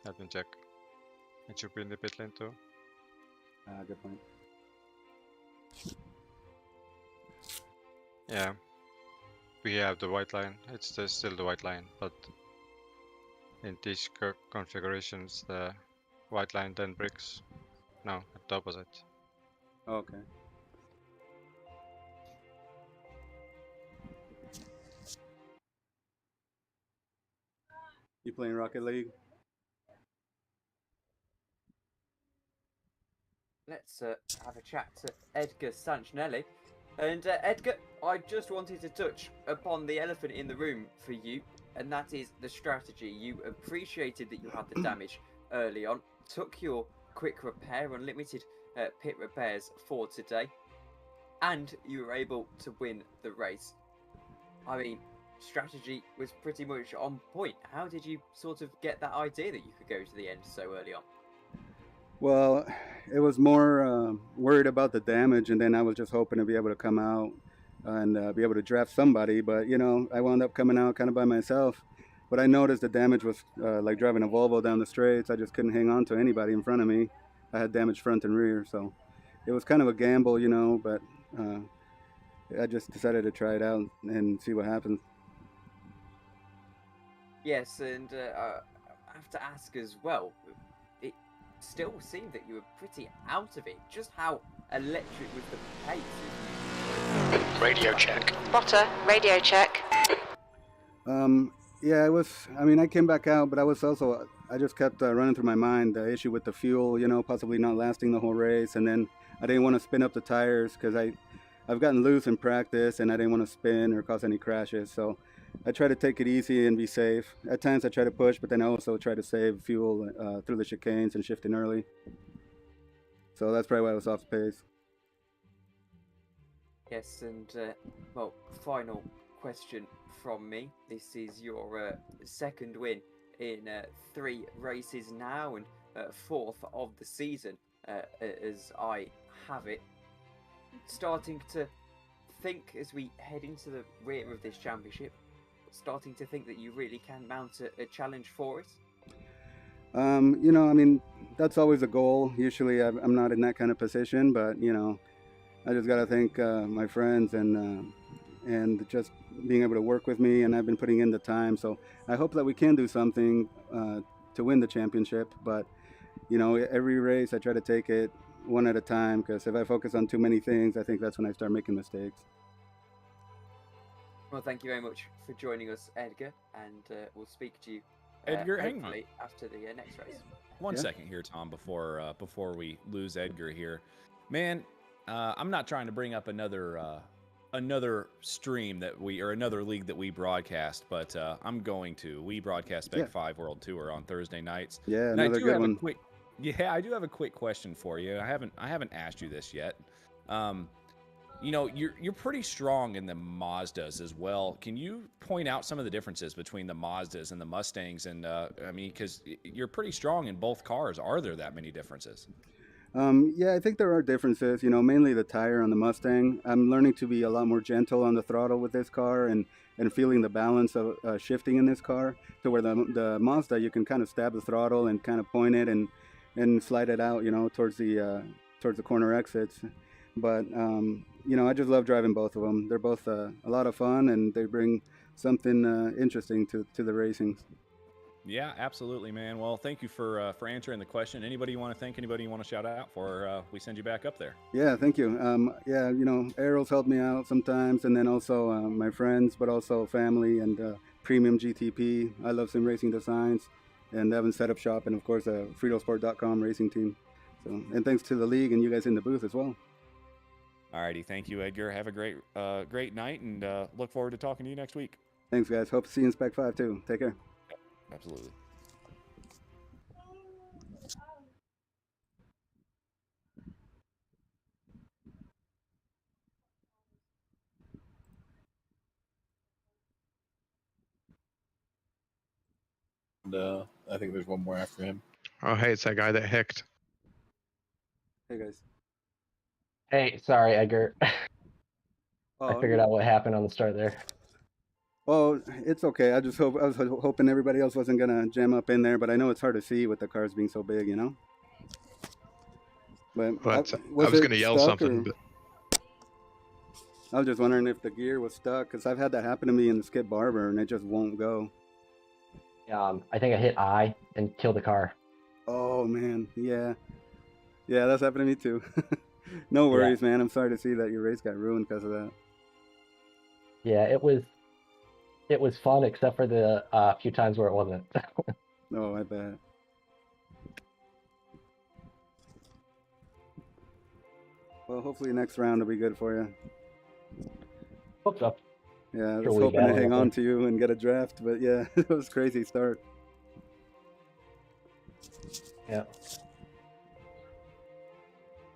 S2: Let me check. It should be in the pit lane too.
S1: Good point.
S2: Yeah. We have the white line. It's still the white line, but in these configurations, the white line then bricks. No, the opposite.
S1: Okay. You playing Rocket League?
S19: Let's have a chat to Edgar Sanchinelli. And Edgar, I just wanted to touch upon the elephant in the room for you, and that is the strategy. You appreciated that you had the damage early on, took your quick repair, unlimited pit repairs for today, and you were able to win the race. I mean, strategy was pretty much on point. How did you sort of get that idea that you could go to the end so early on?
S1: Well, it was more worried about the damage, and then I was just hoping to be able to come out and be able to draft somebody. But I wound up coming out kind of by myself. But I noticed the damage was like driving a Volvo down the straights. I just couldn't hang on to anybody in front of me. I had damage front and rear, so it was kind of a gamble, But I just decided to try it out and see what happens.
S19: Yes, and I have to ask as well. It still seemed that you were pretty out of it. Just how electric was the pace?
S3: Radio check.
S4: Spotter, radio check.
S1: Yeah, it was. I mean, I came back out, but I just kept running through my mind the issue with the fuel, possibly not lasting the whole race, and then I didn't want to spin up the tires because I've gotten loose in practice, and I didn't want to spin or cause any crashes. So I try to take it easy and be safe. At times I try to push, but then I also try to save fuel through the chicanes and shifting early. So that's probably why I was off the pace.
S19: Yes, and well, final question from me. This is your second win in 3 races now, and 4th of the season, as I have it. Starting to think as we head into the rear of this championship, starting to think that you really can mount a challenge for it?
S1: I mean, that's always a goal. Usually I'm not in that kind of position, but, I just got to thank my friends and just being able to work with me, and I've been putting in the time. So I hope that we can do something to win the championship. But, every race I try to take it one at a time, because if I focus on too many things, I think that's when I start making mistakes.
S19: Well, thank you very much for joining us, Edgar, and we'll speak to you
S20: Edgar, hang on.
S19: hopefully after the next race.
S20: One second here, Tom, before we lose Edgar here. Man, I'm not trying to bring up another stream another league that we broadcast, but I'm going to. We broadcast Spec 5 World Tour on Thursday nights.
S1: Yeah,
S20: and I
S1: another
S20: do
S1: good
S20: have
S1: one.
S20: Yeah, I do have a quick question for you. I haven't asked you this yet. You know, you're pretty strong in the Mazdas as well. Can you point out some of the differences between the Mazdas and the Mustangs? And I mean, because you're pretty strong in both cars. Are there that many differences?
S1: Yeah, I think there are differences. You know, mainly the tire on the Mustang. I'm learning to be a lot more gentle on the throttle with this car, and feeling the balance of shifting in this car. To where the Mazda, you can kind of stab the throttle and kind of point it and slide it out. You know, towards the corner exits. But you know, I just love driving both of them. They're both a lot of fun, and they bring something interesting to the racing.
S20: Yeah, absolutely, man. Well, thank you for answering the question. Anybody you want to thank? Anybody you want to shout out for? We send you back up there.
S1: Yeah, thank you. Yeah, you know, Errol's helped me out sometimes, and then also my friends, but also family and Premium GTP. I love Sim Racing Designs, and Evan Setup Shop, and of course, Fritosport.com racing team. So, and thanks to the league and you guys in the booth as well.
S20: Alrighty, thank you, Edgar. Have a great night, and look forward to talking to you next week.
S1: Thanks, guys. Hope to see you in Spec 5 too. Take care.
S20: Absolutely.
S10: And I think there's one more after him.
S17: Oh, hey, it's that guy that hicked.
S1: Hey, guys.
S21: Hey, sorry, Edgar.
S1: Oh,
S21: I figured out what happened on the start there.
S1: Oh, it's okay. I was hoping everybody else wasn't gonna jam up in there, but I know it's hard to see with the cars being so big, you know. But
S17: Well, I was gonna yell something, but
S1: I was just wondering if the gear was stuck, because I've had that happen to me in the Skip Barber, and it just won't go.
S21: I think I hit I and killed the car.
S1: Oh man, yeah, that's happened to me too. No worries, man. I'm sorry to see that your race got ruined because of that.
S21: Yeah, it was fun except for the few times where it wasn't.
S1: Oh, I bet. Well, hopefully next round will be good for you.
S21: Hope so.
S1: Yeah, I was
S21: Sure we'll
S1: hoping to
S21: battle
S1: hang
S21: that
S1: on
S21: one.
S1: to you and get a draft, but yeah, it was a crazy start.
S21: Yeah.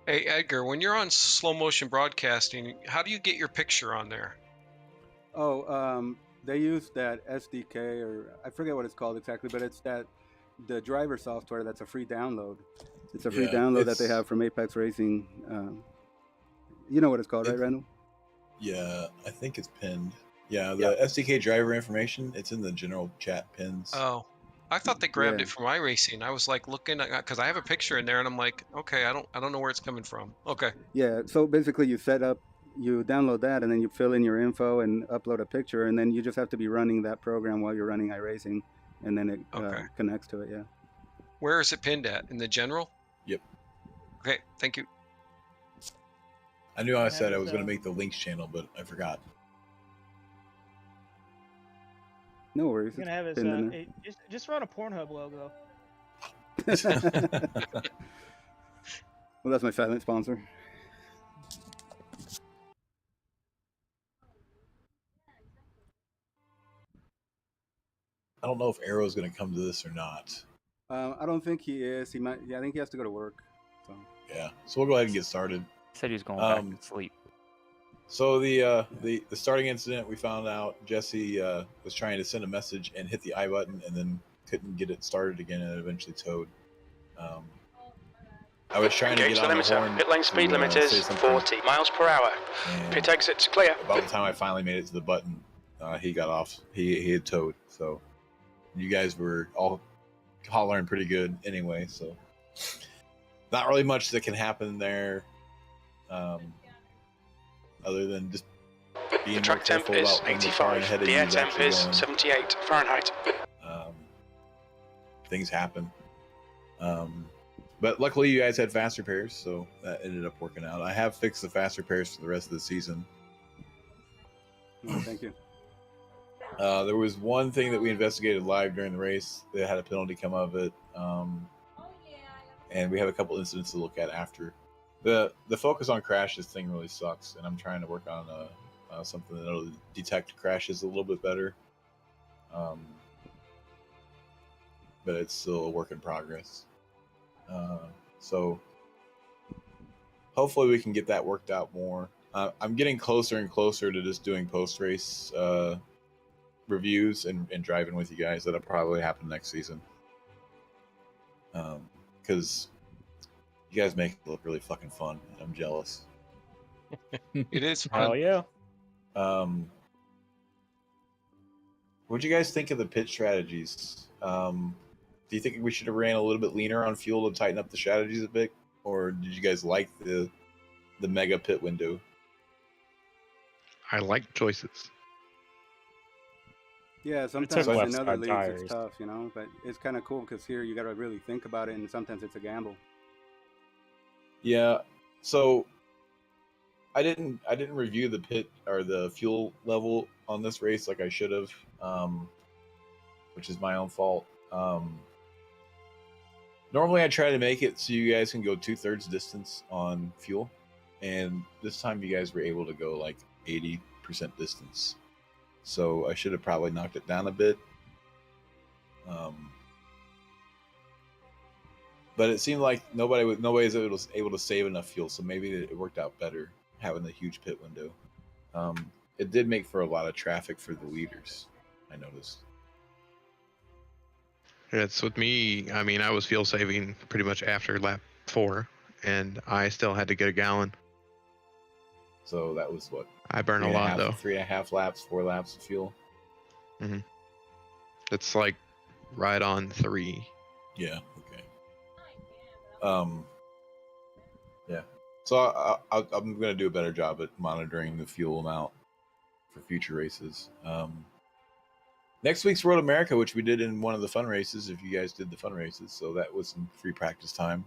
S22: Hey Edgar, when you're on slow motion broadcasting, how do you get your picture on there?
S1: Oh, they use that SDK, or I forget what it's called exactly, but it's the driver software that's a free download. It's a free download that they have from Apex Racing. You know what it's called, right, Randall?
S10: Yeah, I think it's pinned. Yeah, the SDK driver information, it's in the general chat pins.
S22: Oh, I thought they grabbed it from iRacing. I was like looking at, because I have a picture in there, and I'm like, okay, I don't know where it's coming from. Okay.
S1: Yeah, so basically you download that, and then you fill in your info and upload a picture, and then you just have to be running that program while you're running iRacing, and then it connects to it, yeah.
S22: Where is it pinned at? In the general?
S10: Yep.
S22: Okay, thank you.
S10: I knew I said I was going to make the links channel, but I forgot.
S1: No worries.
S7: He's gonna have his just run a Pornhub logo.
S1: Well, that's my silent sponsor.
S10: I don't know if Arrow's going to come to this or not.
S1: I don't think he is. He might. Yeah, I think he has to go to work. So.
S10: Yeah, so we'll go ahead and get started.
S18: Said he was going back to sleep.
S10: So the starting incident, we found out Jesse was trying to send a message and hit the I button, and then couldn't get it started again, and eventually towed. I was trying to get on the horn.
S3: Pit lane speed limit is 40 miles per hour. Pit exit's clear.
S10: About the time I finally made it to the button, he got off. He had towed. So you guys were all hollering pretty good anyway. So not really much that can happen there. Other than just being
S3: The track temp is 85. The air temp is 78 Fahrenheit.
S10: Things happen. But luckily you guys had fast repairs, so that ended up working out. I have fixed the fast repairs for the rest of the season.
S1: Oh, thank you.
S10: There was one thing that we investigated live during the race that had a penalty come of it. And we have a couple incidents to look at after. The focus on crashes thing really sucks, and I'm trying to work on something that'll detect crashes a little bit better. But it's still a work in progress. So hopefully we can get that worked out more. I'm getting closer and closer to just doing post-race reviews and driving with you guys. That'll probably happen next season. Because you guys make it look really fucking fun, and I'm jealous.
S22: It is fun.
S11: Hell yeah.
S10: What'd you guys think of the pit strategies? Do you think we should have ran a little bit leaner on fuel to tighten up the strategies a bit, or did you guys like the mega pit window?
S17: I like choices.
S1: Yeah, sometimes
S11: took
S1: in
S11: left
S1: other
S11: side
S1: leagues
S11: tires.
S1: it's tough, you know, but it's kind of cool because here you got to really think about it, and sometimes it's a gamble.
S10: Yeah, so I didn't review the pit or the fuel level on this race like I should have, which is my own fault. Normally I try to make it so you guys can go 2/3 distance on fuel, and this time you guys were able to go like 80% distance. So I should have probably knocked it down a bit. But it seemed like nobody was able to save enough fuel, so maybe it worked out better having the huge pit window. It did make for a lot of traffic for the leaders, I noticed.
S17: It's with me. I mean, I was fuel saving pretty much after lap 4, and I still had to get a gallon.
S10: So that was what?
S17: I burn a lot though.
S10: 3.5 laps, 4 laps of fuel.
S17: Mm-hmm. It's like right on 3.
S10: Yeah. Okay. Yeah. So I'm gonna do a better job at monitoring the fuel amount for future races. Next week's Road America, which we did in one of the fun races, if you guys did the fun races, so that was some free practice time.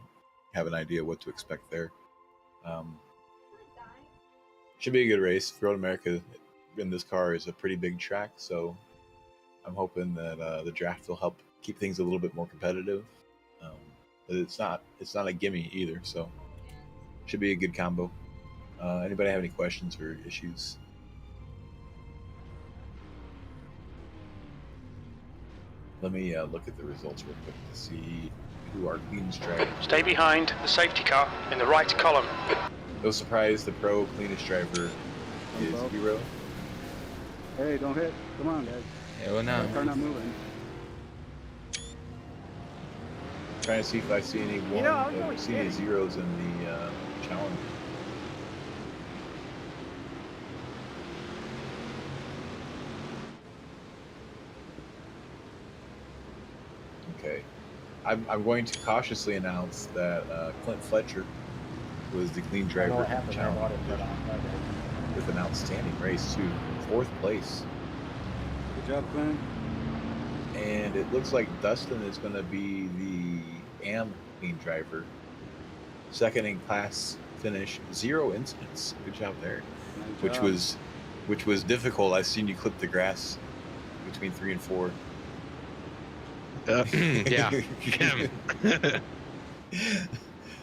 S10: Have an idea what to expect there. Should be a good race. Road America in this car is a pretty big track, so I'm hoping that the draft will help keep things a little bit more competitive. But it's not a gimme either, so should be a good combo. Anybody have any questions or issues? Let me look at the results real quick to see who our cleanest driver is.
S3: Stay behind the safety car in the right column.
S10: No surprise, the pro cleanest driver is Hero.
S1: Hey, don't hit. Come on, guys.
S18: Yeah, well, no.
S1: The car not moving.
S10: Trying to see if I see any any zeros in the challenge. Okay, I'm going to cautiously announce that Clint Fletcher was the clean driver in the challenge with an outstanding race too, 4th place.
S1: Good job, Clint.
S10: And it looks like Dustin is going to be the AM clean driver. 2nd in class finish, 0 incidents. Good job there.
S1: Good job.
S10: Which was difficult. I've seen you clip the grass between 3 and 4.
S17: Yeah.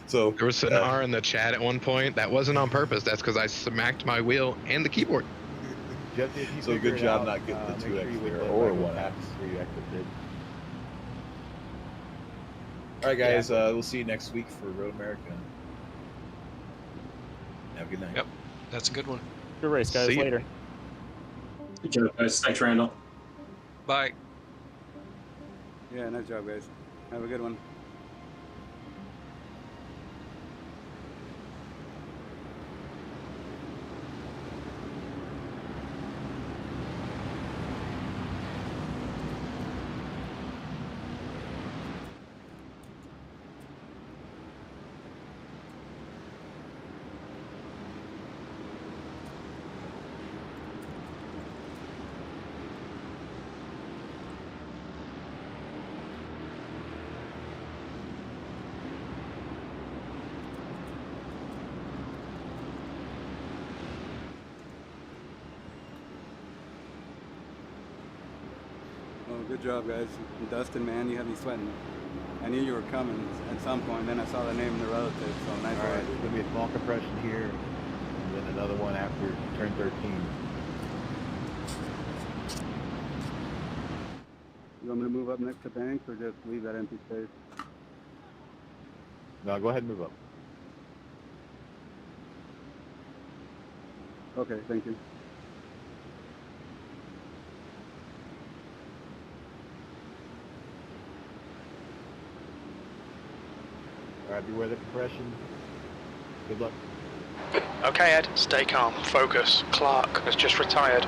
S10: So
S17: there was an R in the chat at one point. That wasn't on purpose. That's because I smacked my wheel and the keyboard.
S10: So good job not getting the 2x there, or 1x. All right, guys. We'll see you next week for Road America. Have a good night.
S22: Yep, that's a good one.
S11: Good race, guys.
S17: See ya.
S11: Later.
S14: Good job, guys. Thanks, Randall.
S22: Bye.
S1: Yeah, nice job, guys. Have a good one. Oh, good job, guys. Dustin, man, you had me sweating. I knew you were coming at some point, then I saw the name and the relative, so nice.
S16: All right, there's going to be a small compression here, and then another one after turn 13.
S1: You want me to move up next to Banks or just leave that empty space?
S16: No, go ahead and move up.
S1: Okay, thank you.
S16: All right, beware the compression. Good luck.
S3: Okay, Ed, stay calm. Focus. Clark has just retired.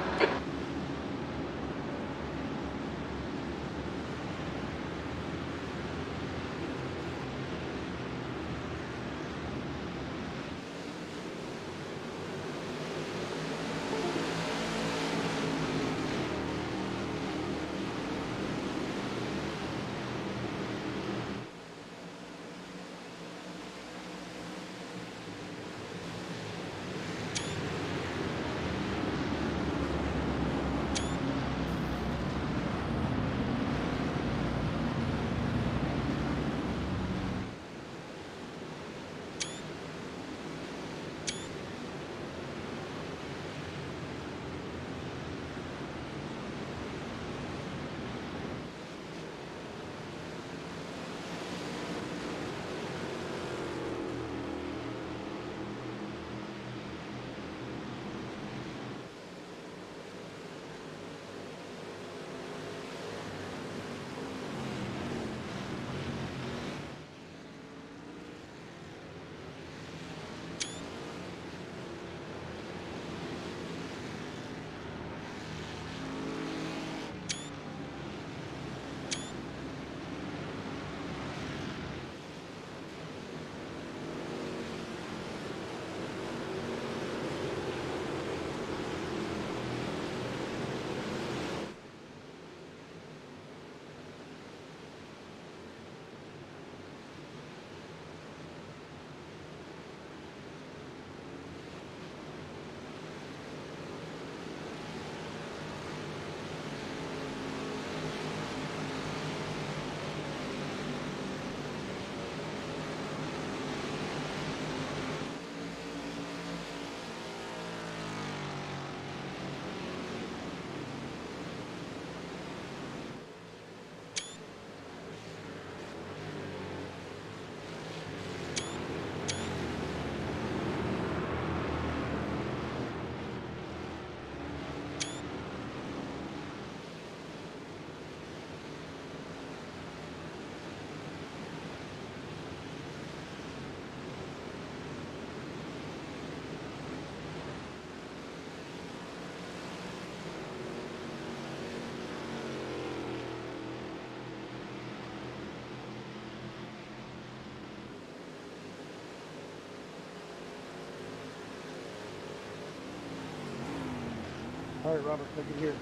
S9: All right, Robert, take it here.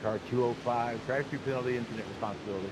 S16: Car 205, track speed penalty, incident responsibility.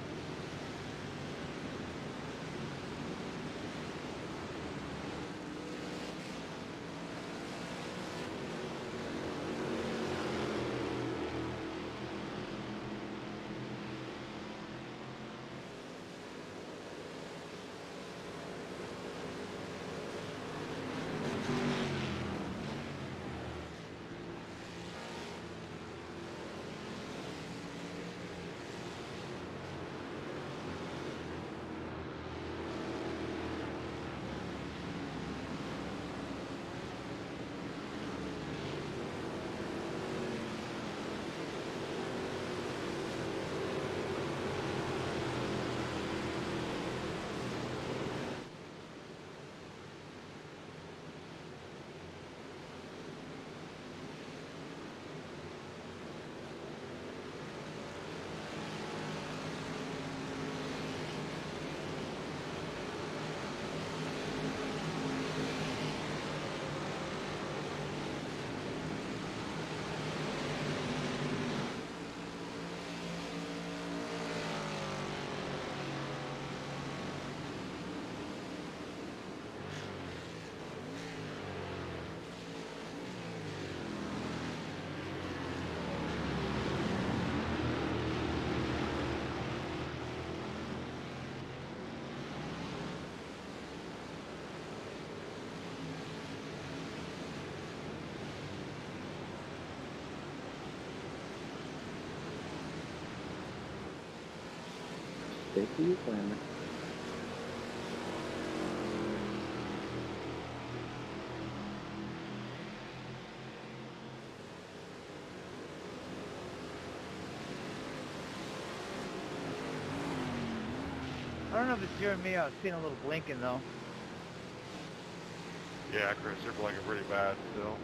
S8: Stick to your plan.
S7: I don't know if it's you or me. I was seeing a little blinking though.
S11: Yeah, Chris, you're blinking pretty bad still.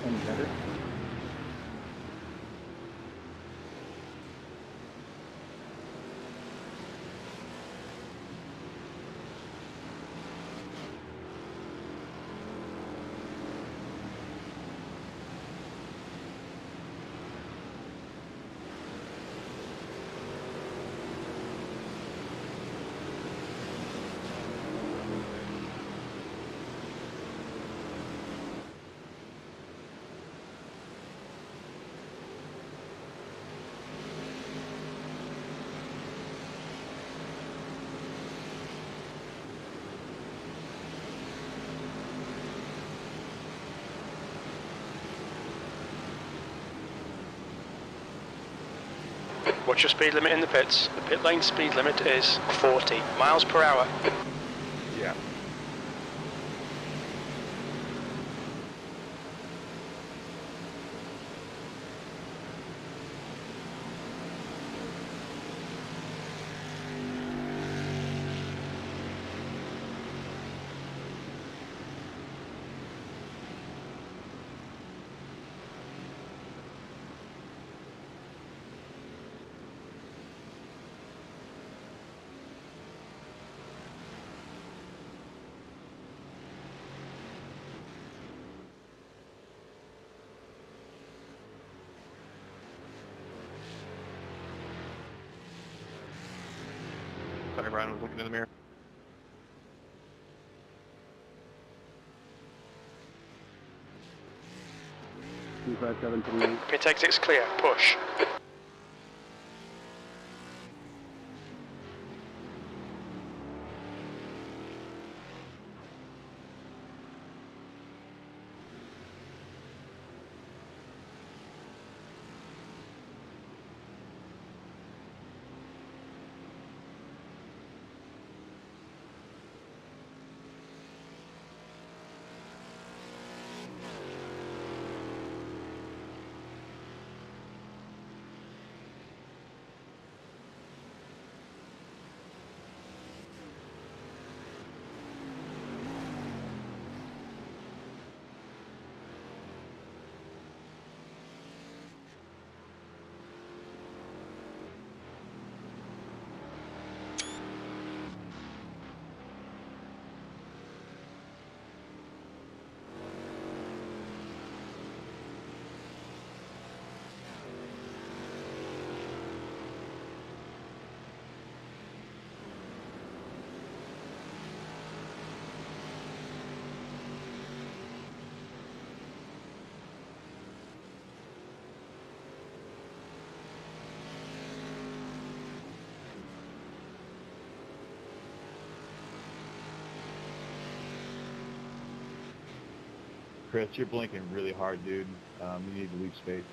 S8: Any better?
S3: What's your speed limit in the pits? The pit lane speed limit is 40 miles per hour.
S11: Yeah.
S9: Sorry, Brian was looking in the mirror.
S3: Pit exit's clear. Push.
S16: Chris, you're blinking really hard, dude. You need to leave space.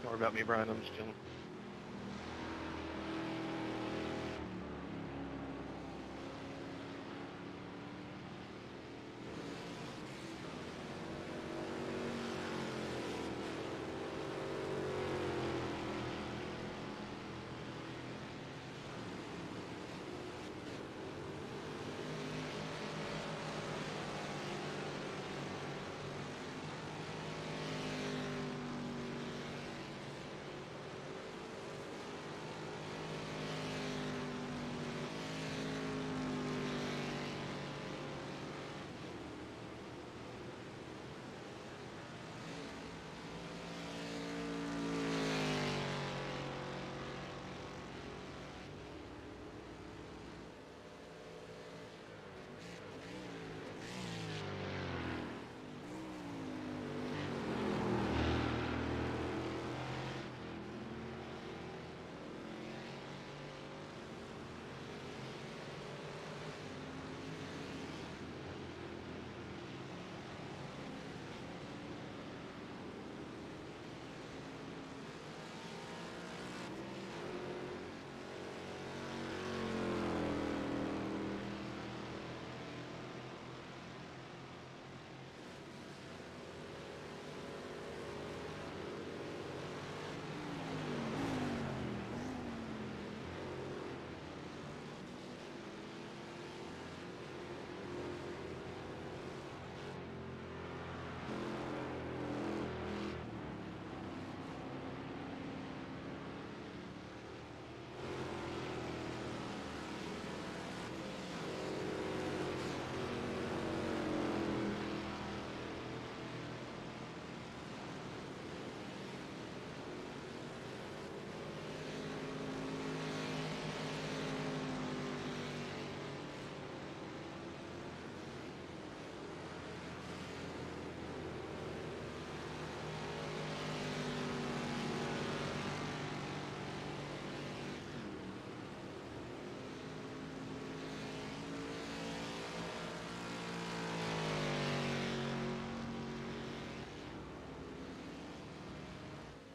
S11: Don't worry about me, Brian. I'm just chilling.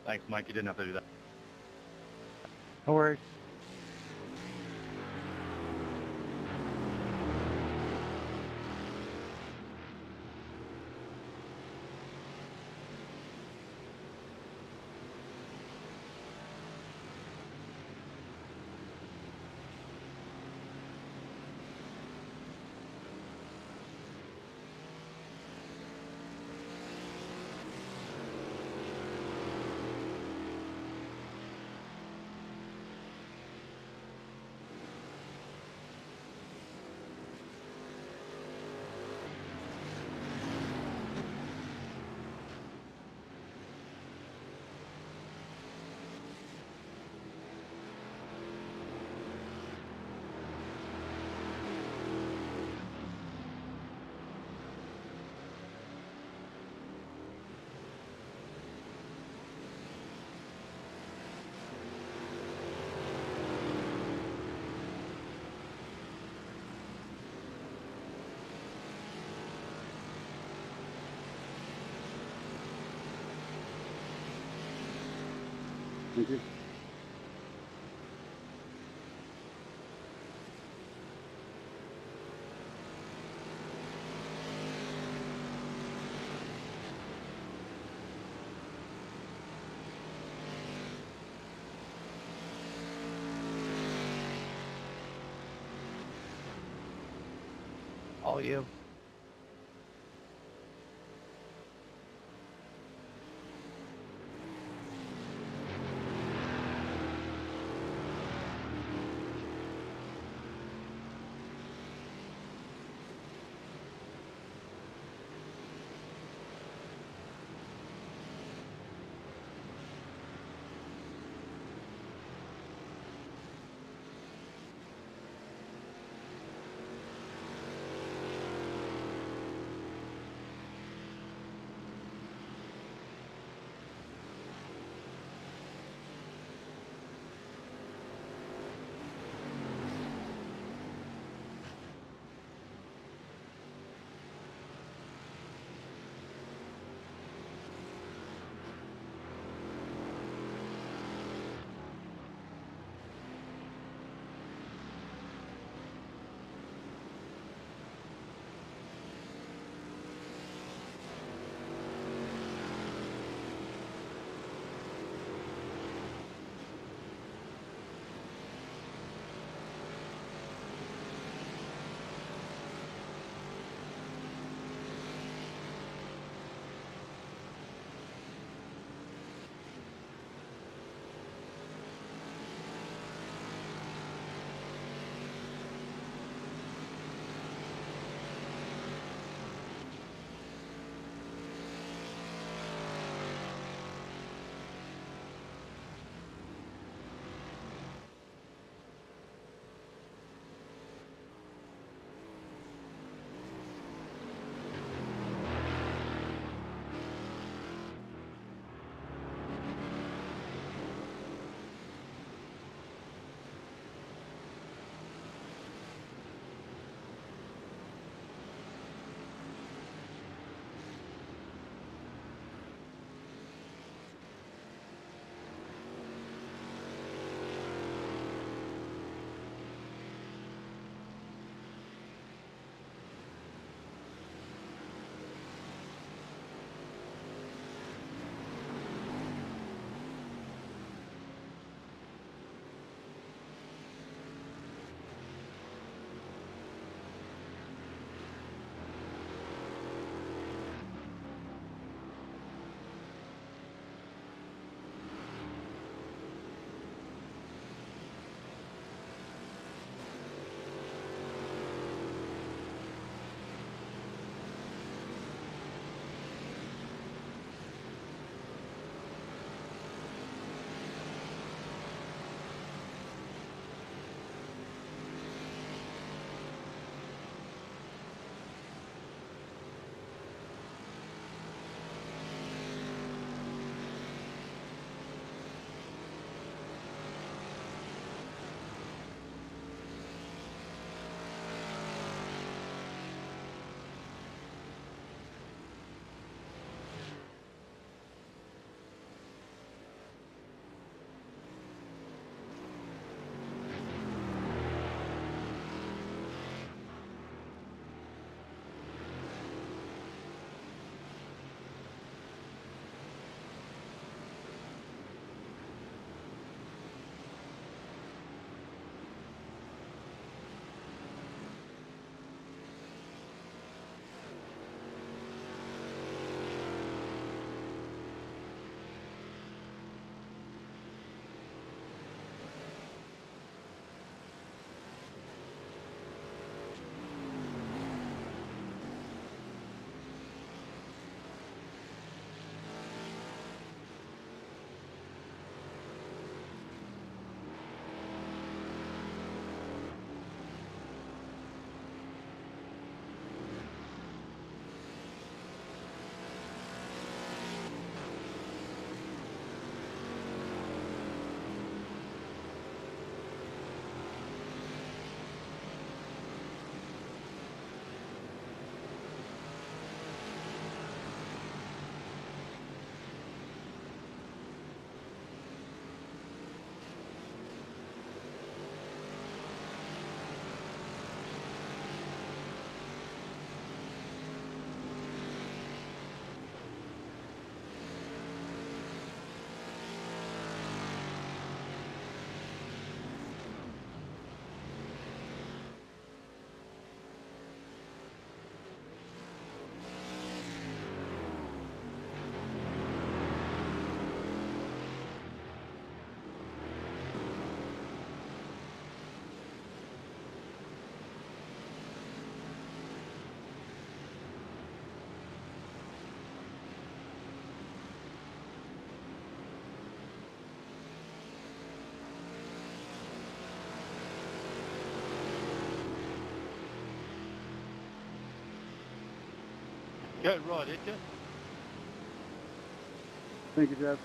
S11: Thanks, Mike. You didn't have to do that.
S7: No worries.
S1: Thank you.
S7: All you.
S9: Got it right, did you?
S1: Thank you, Jeff.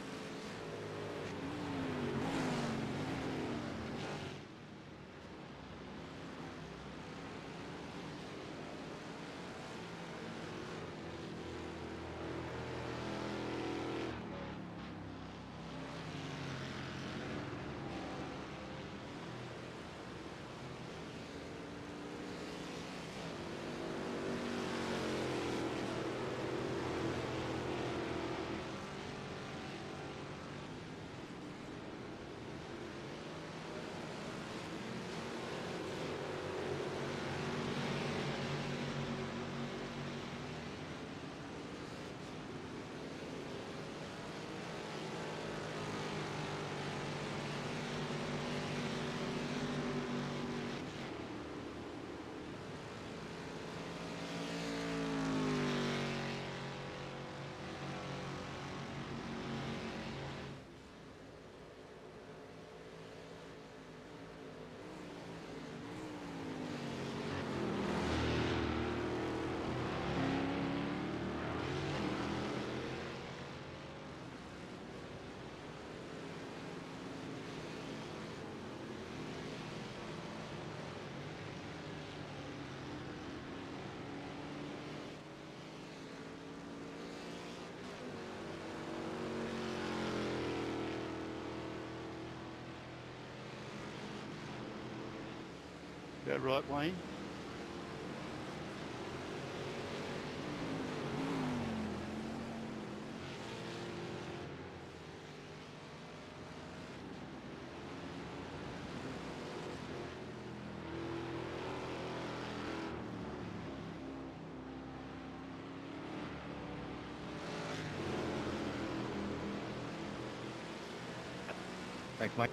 S9: That right, Wayne?
S16: Thanks, Mike.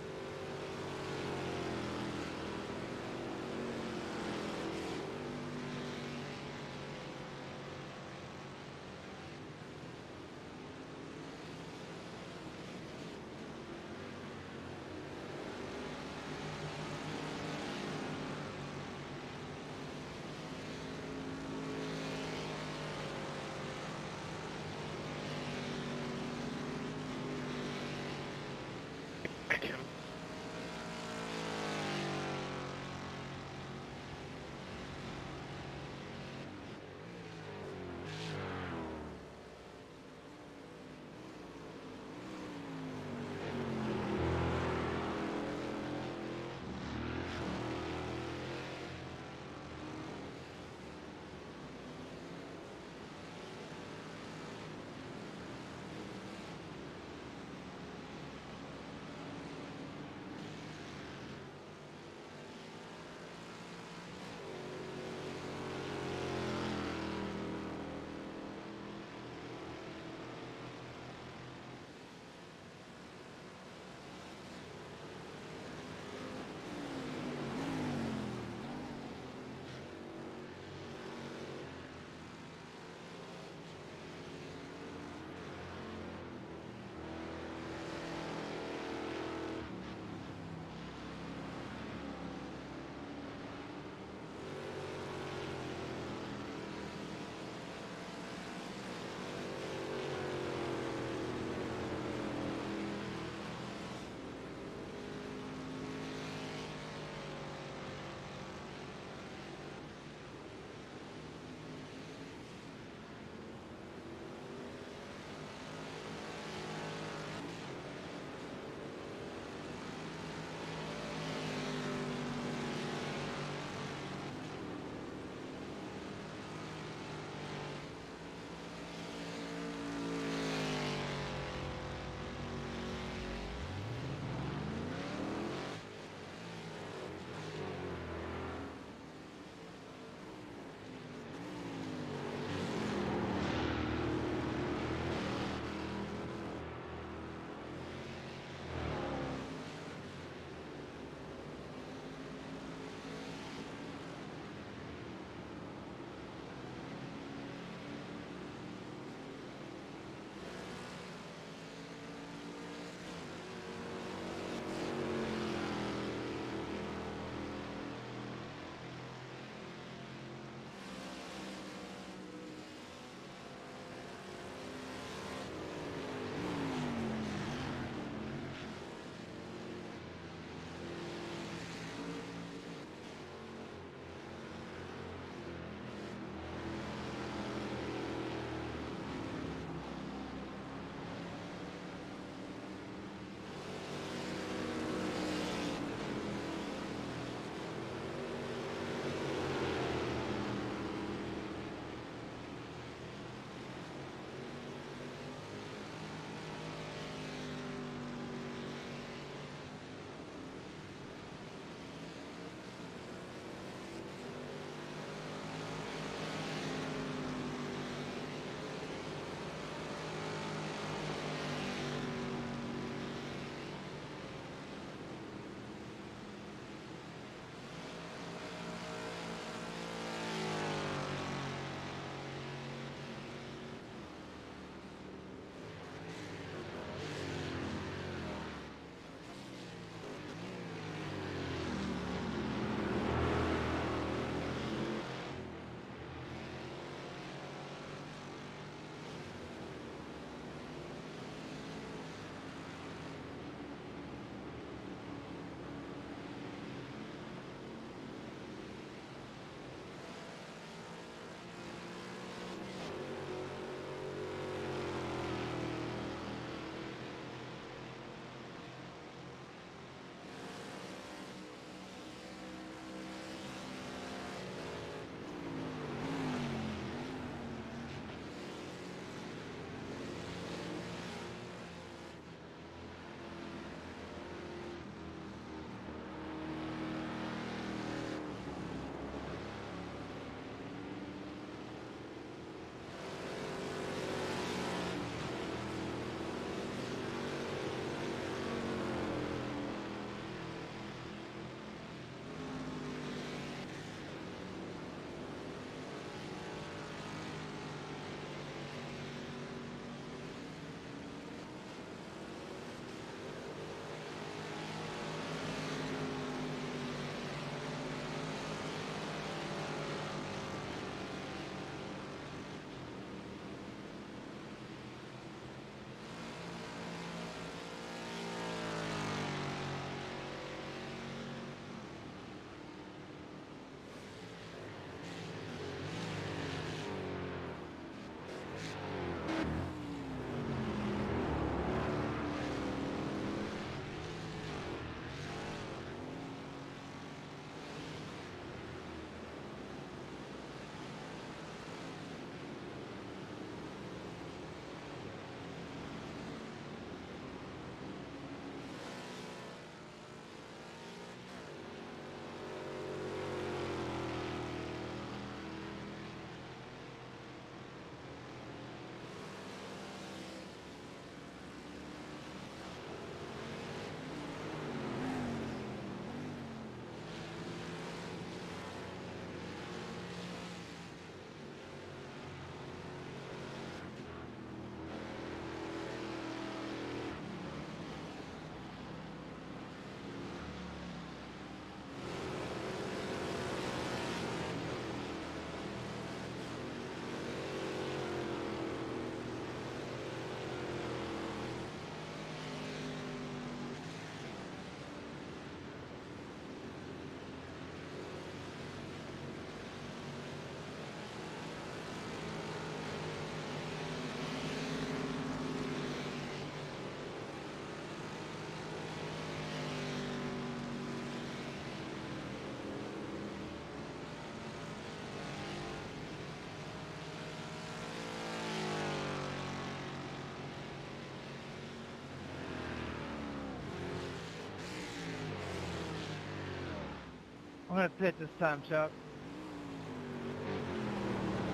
S7: I'm gonna pit this time, Chuck.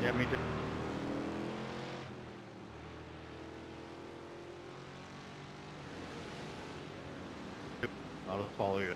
S16: Yeah, me too. I'll just follow you.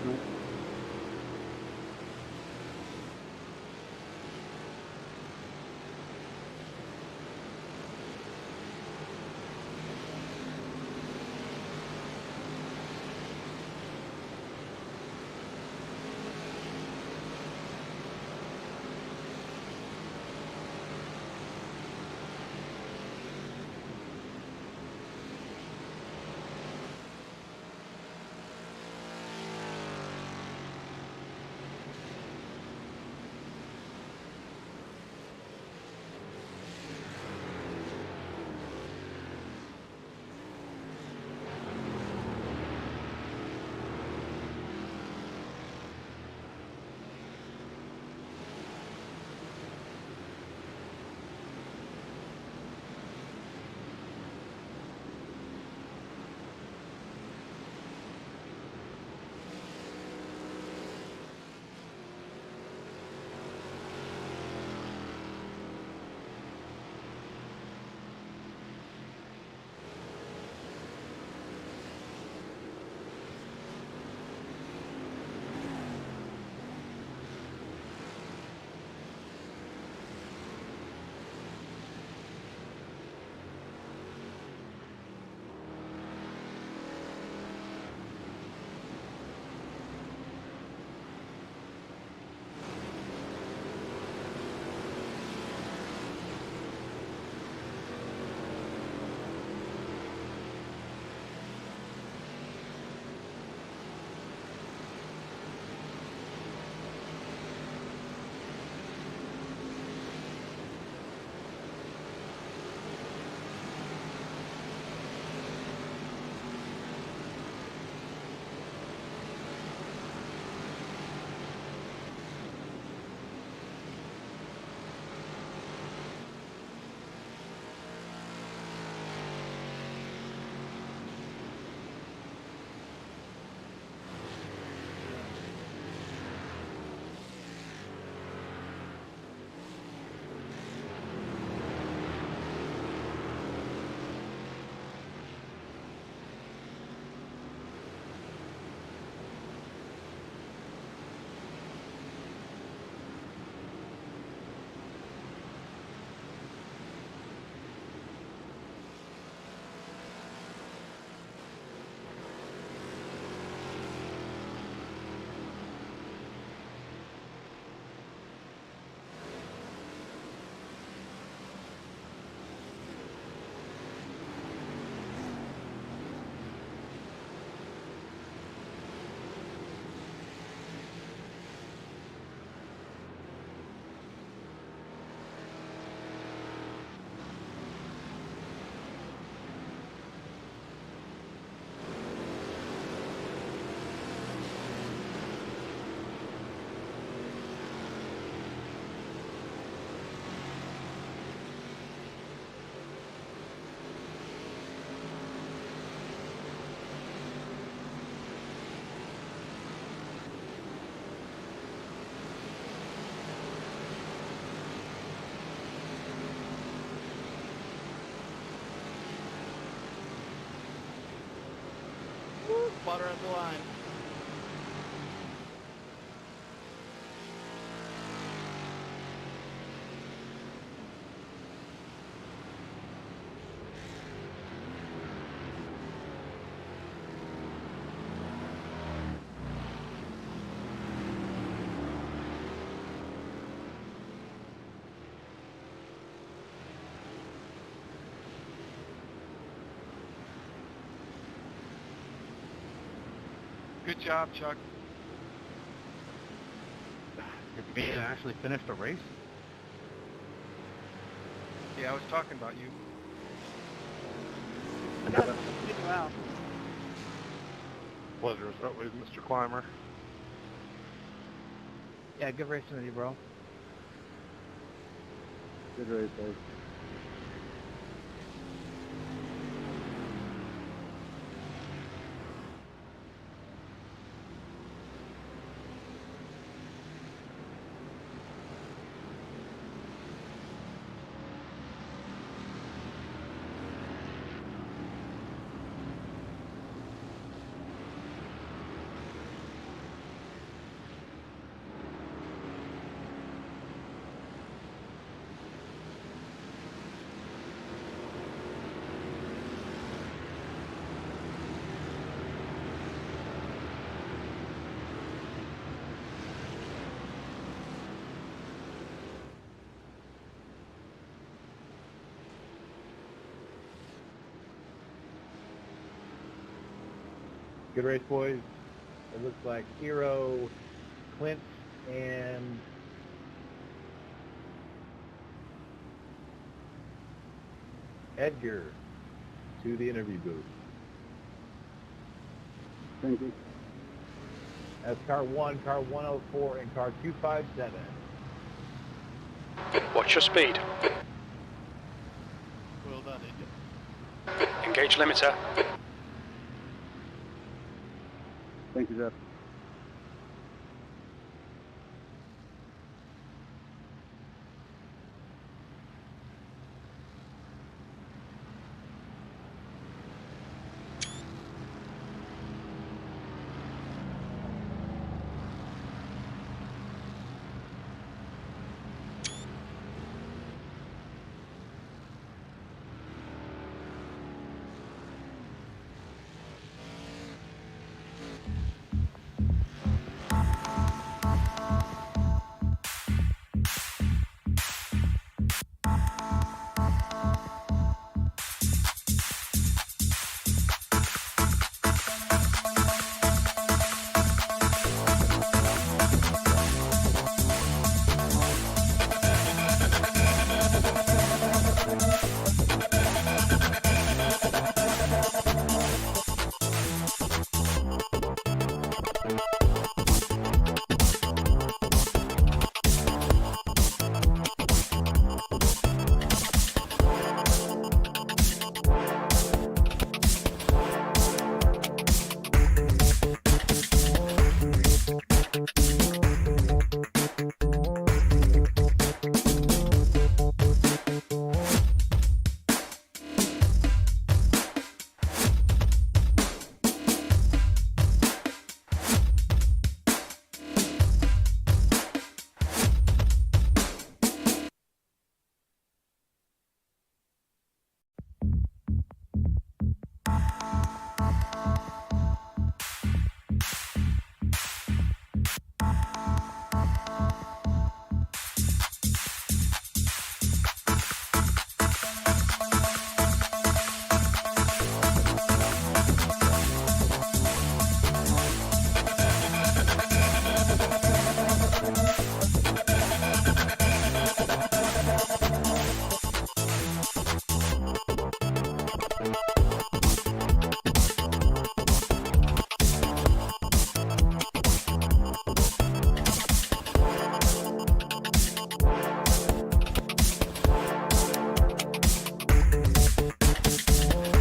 S1: Mike.
S9: Water at the line. Good job, Chuck. Did you actually finish the race? Yeah, I was talking about you.
S7: Wow.
S11: Pleasure is always Mr. Climber.
S7: Yeah, good racing with you, bro.
S1: Good race, guys.
S16: Good race, boys. It looks like Hero, Clint, and Edgar to the interview booth.
S1: Thank you.
S16: That's car 1, car 104, and car 257.
S3: Watch your speed.
S12: Well done, Edgar.
S3: Engage limiter.
S1: Thank you, Jeff.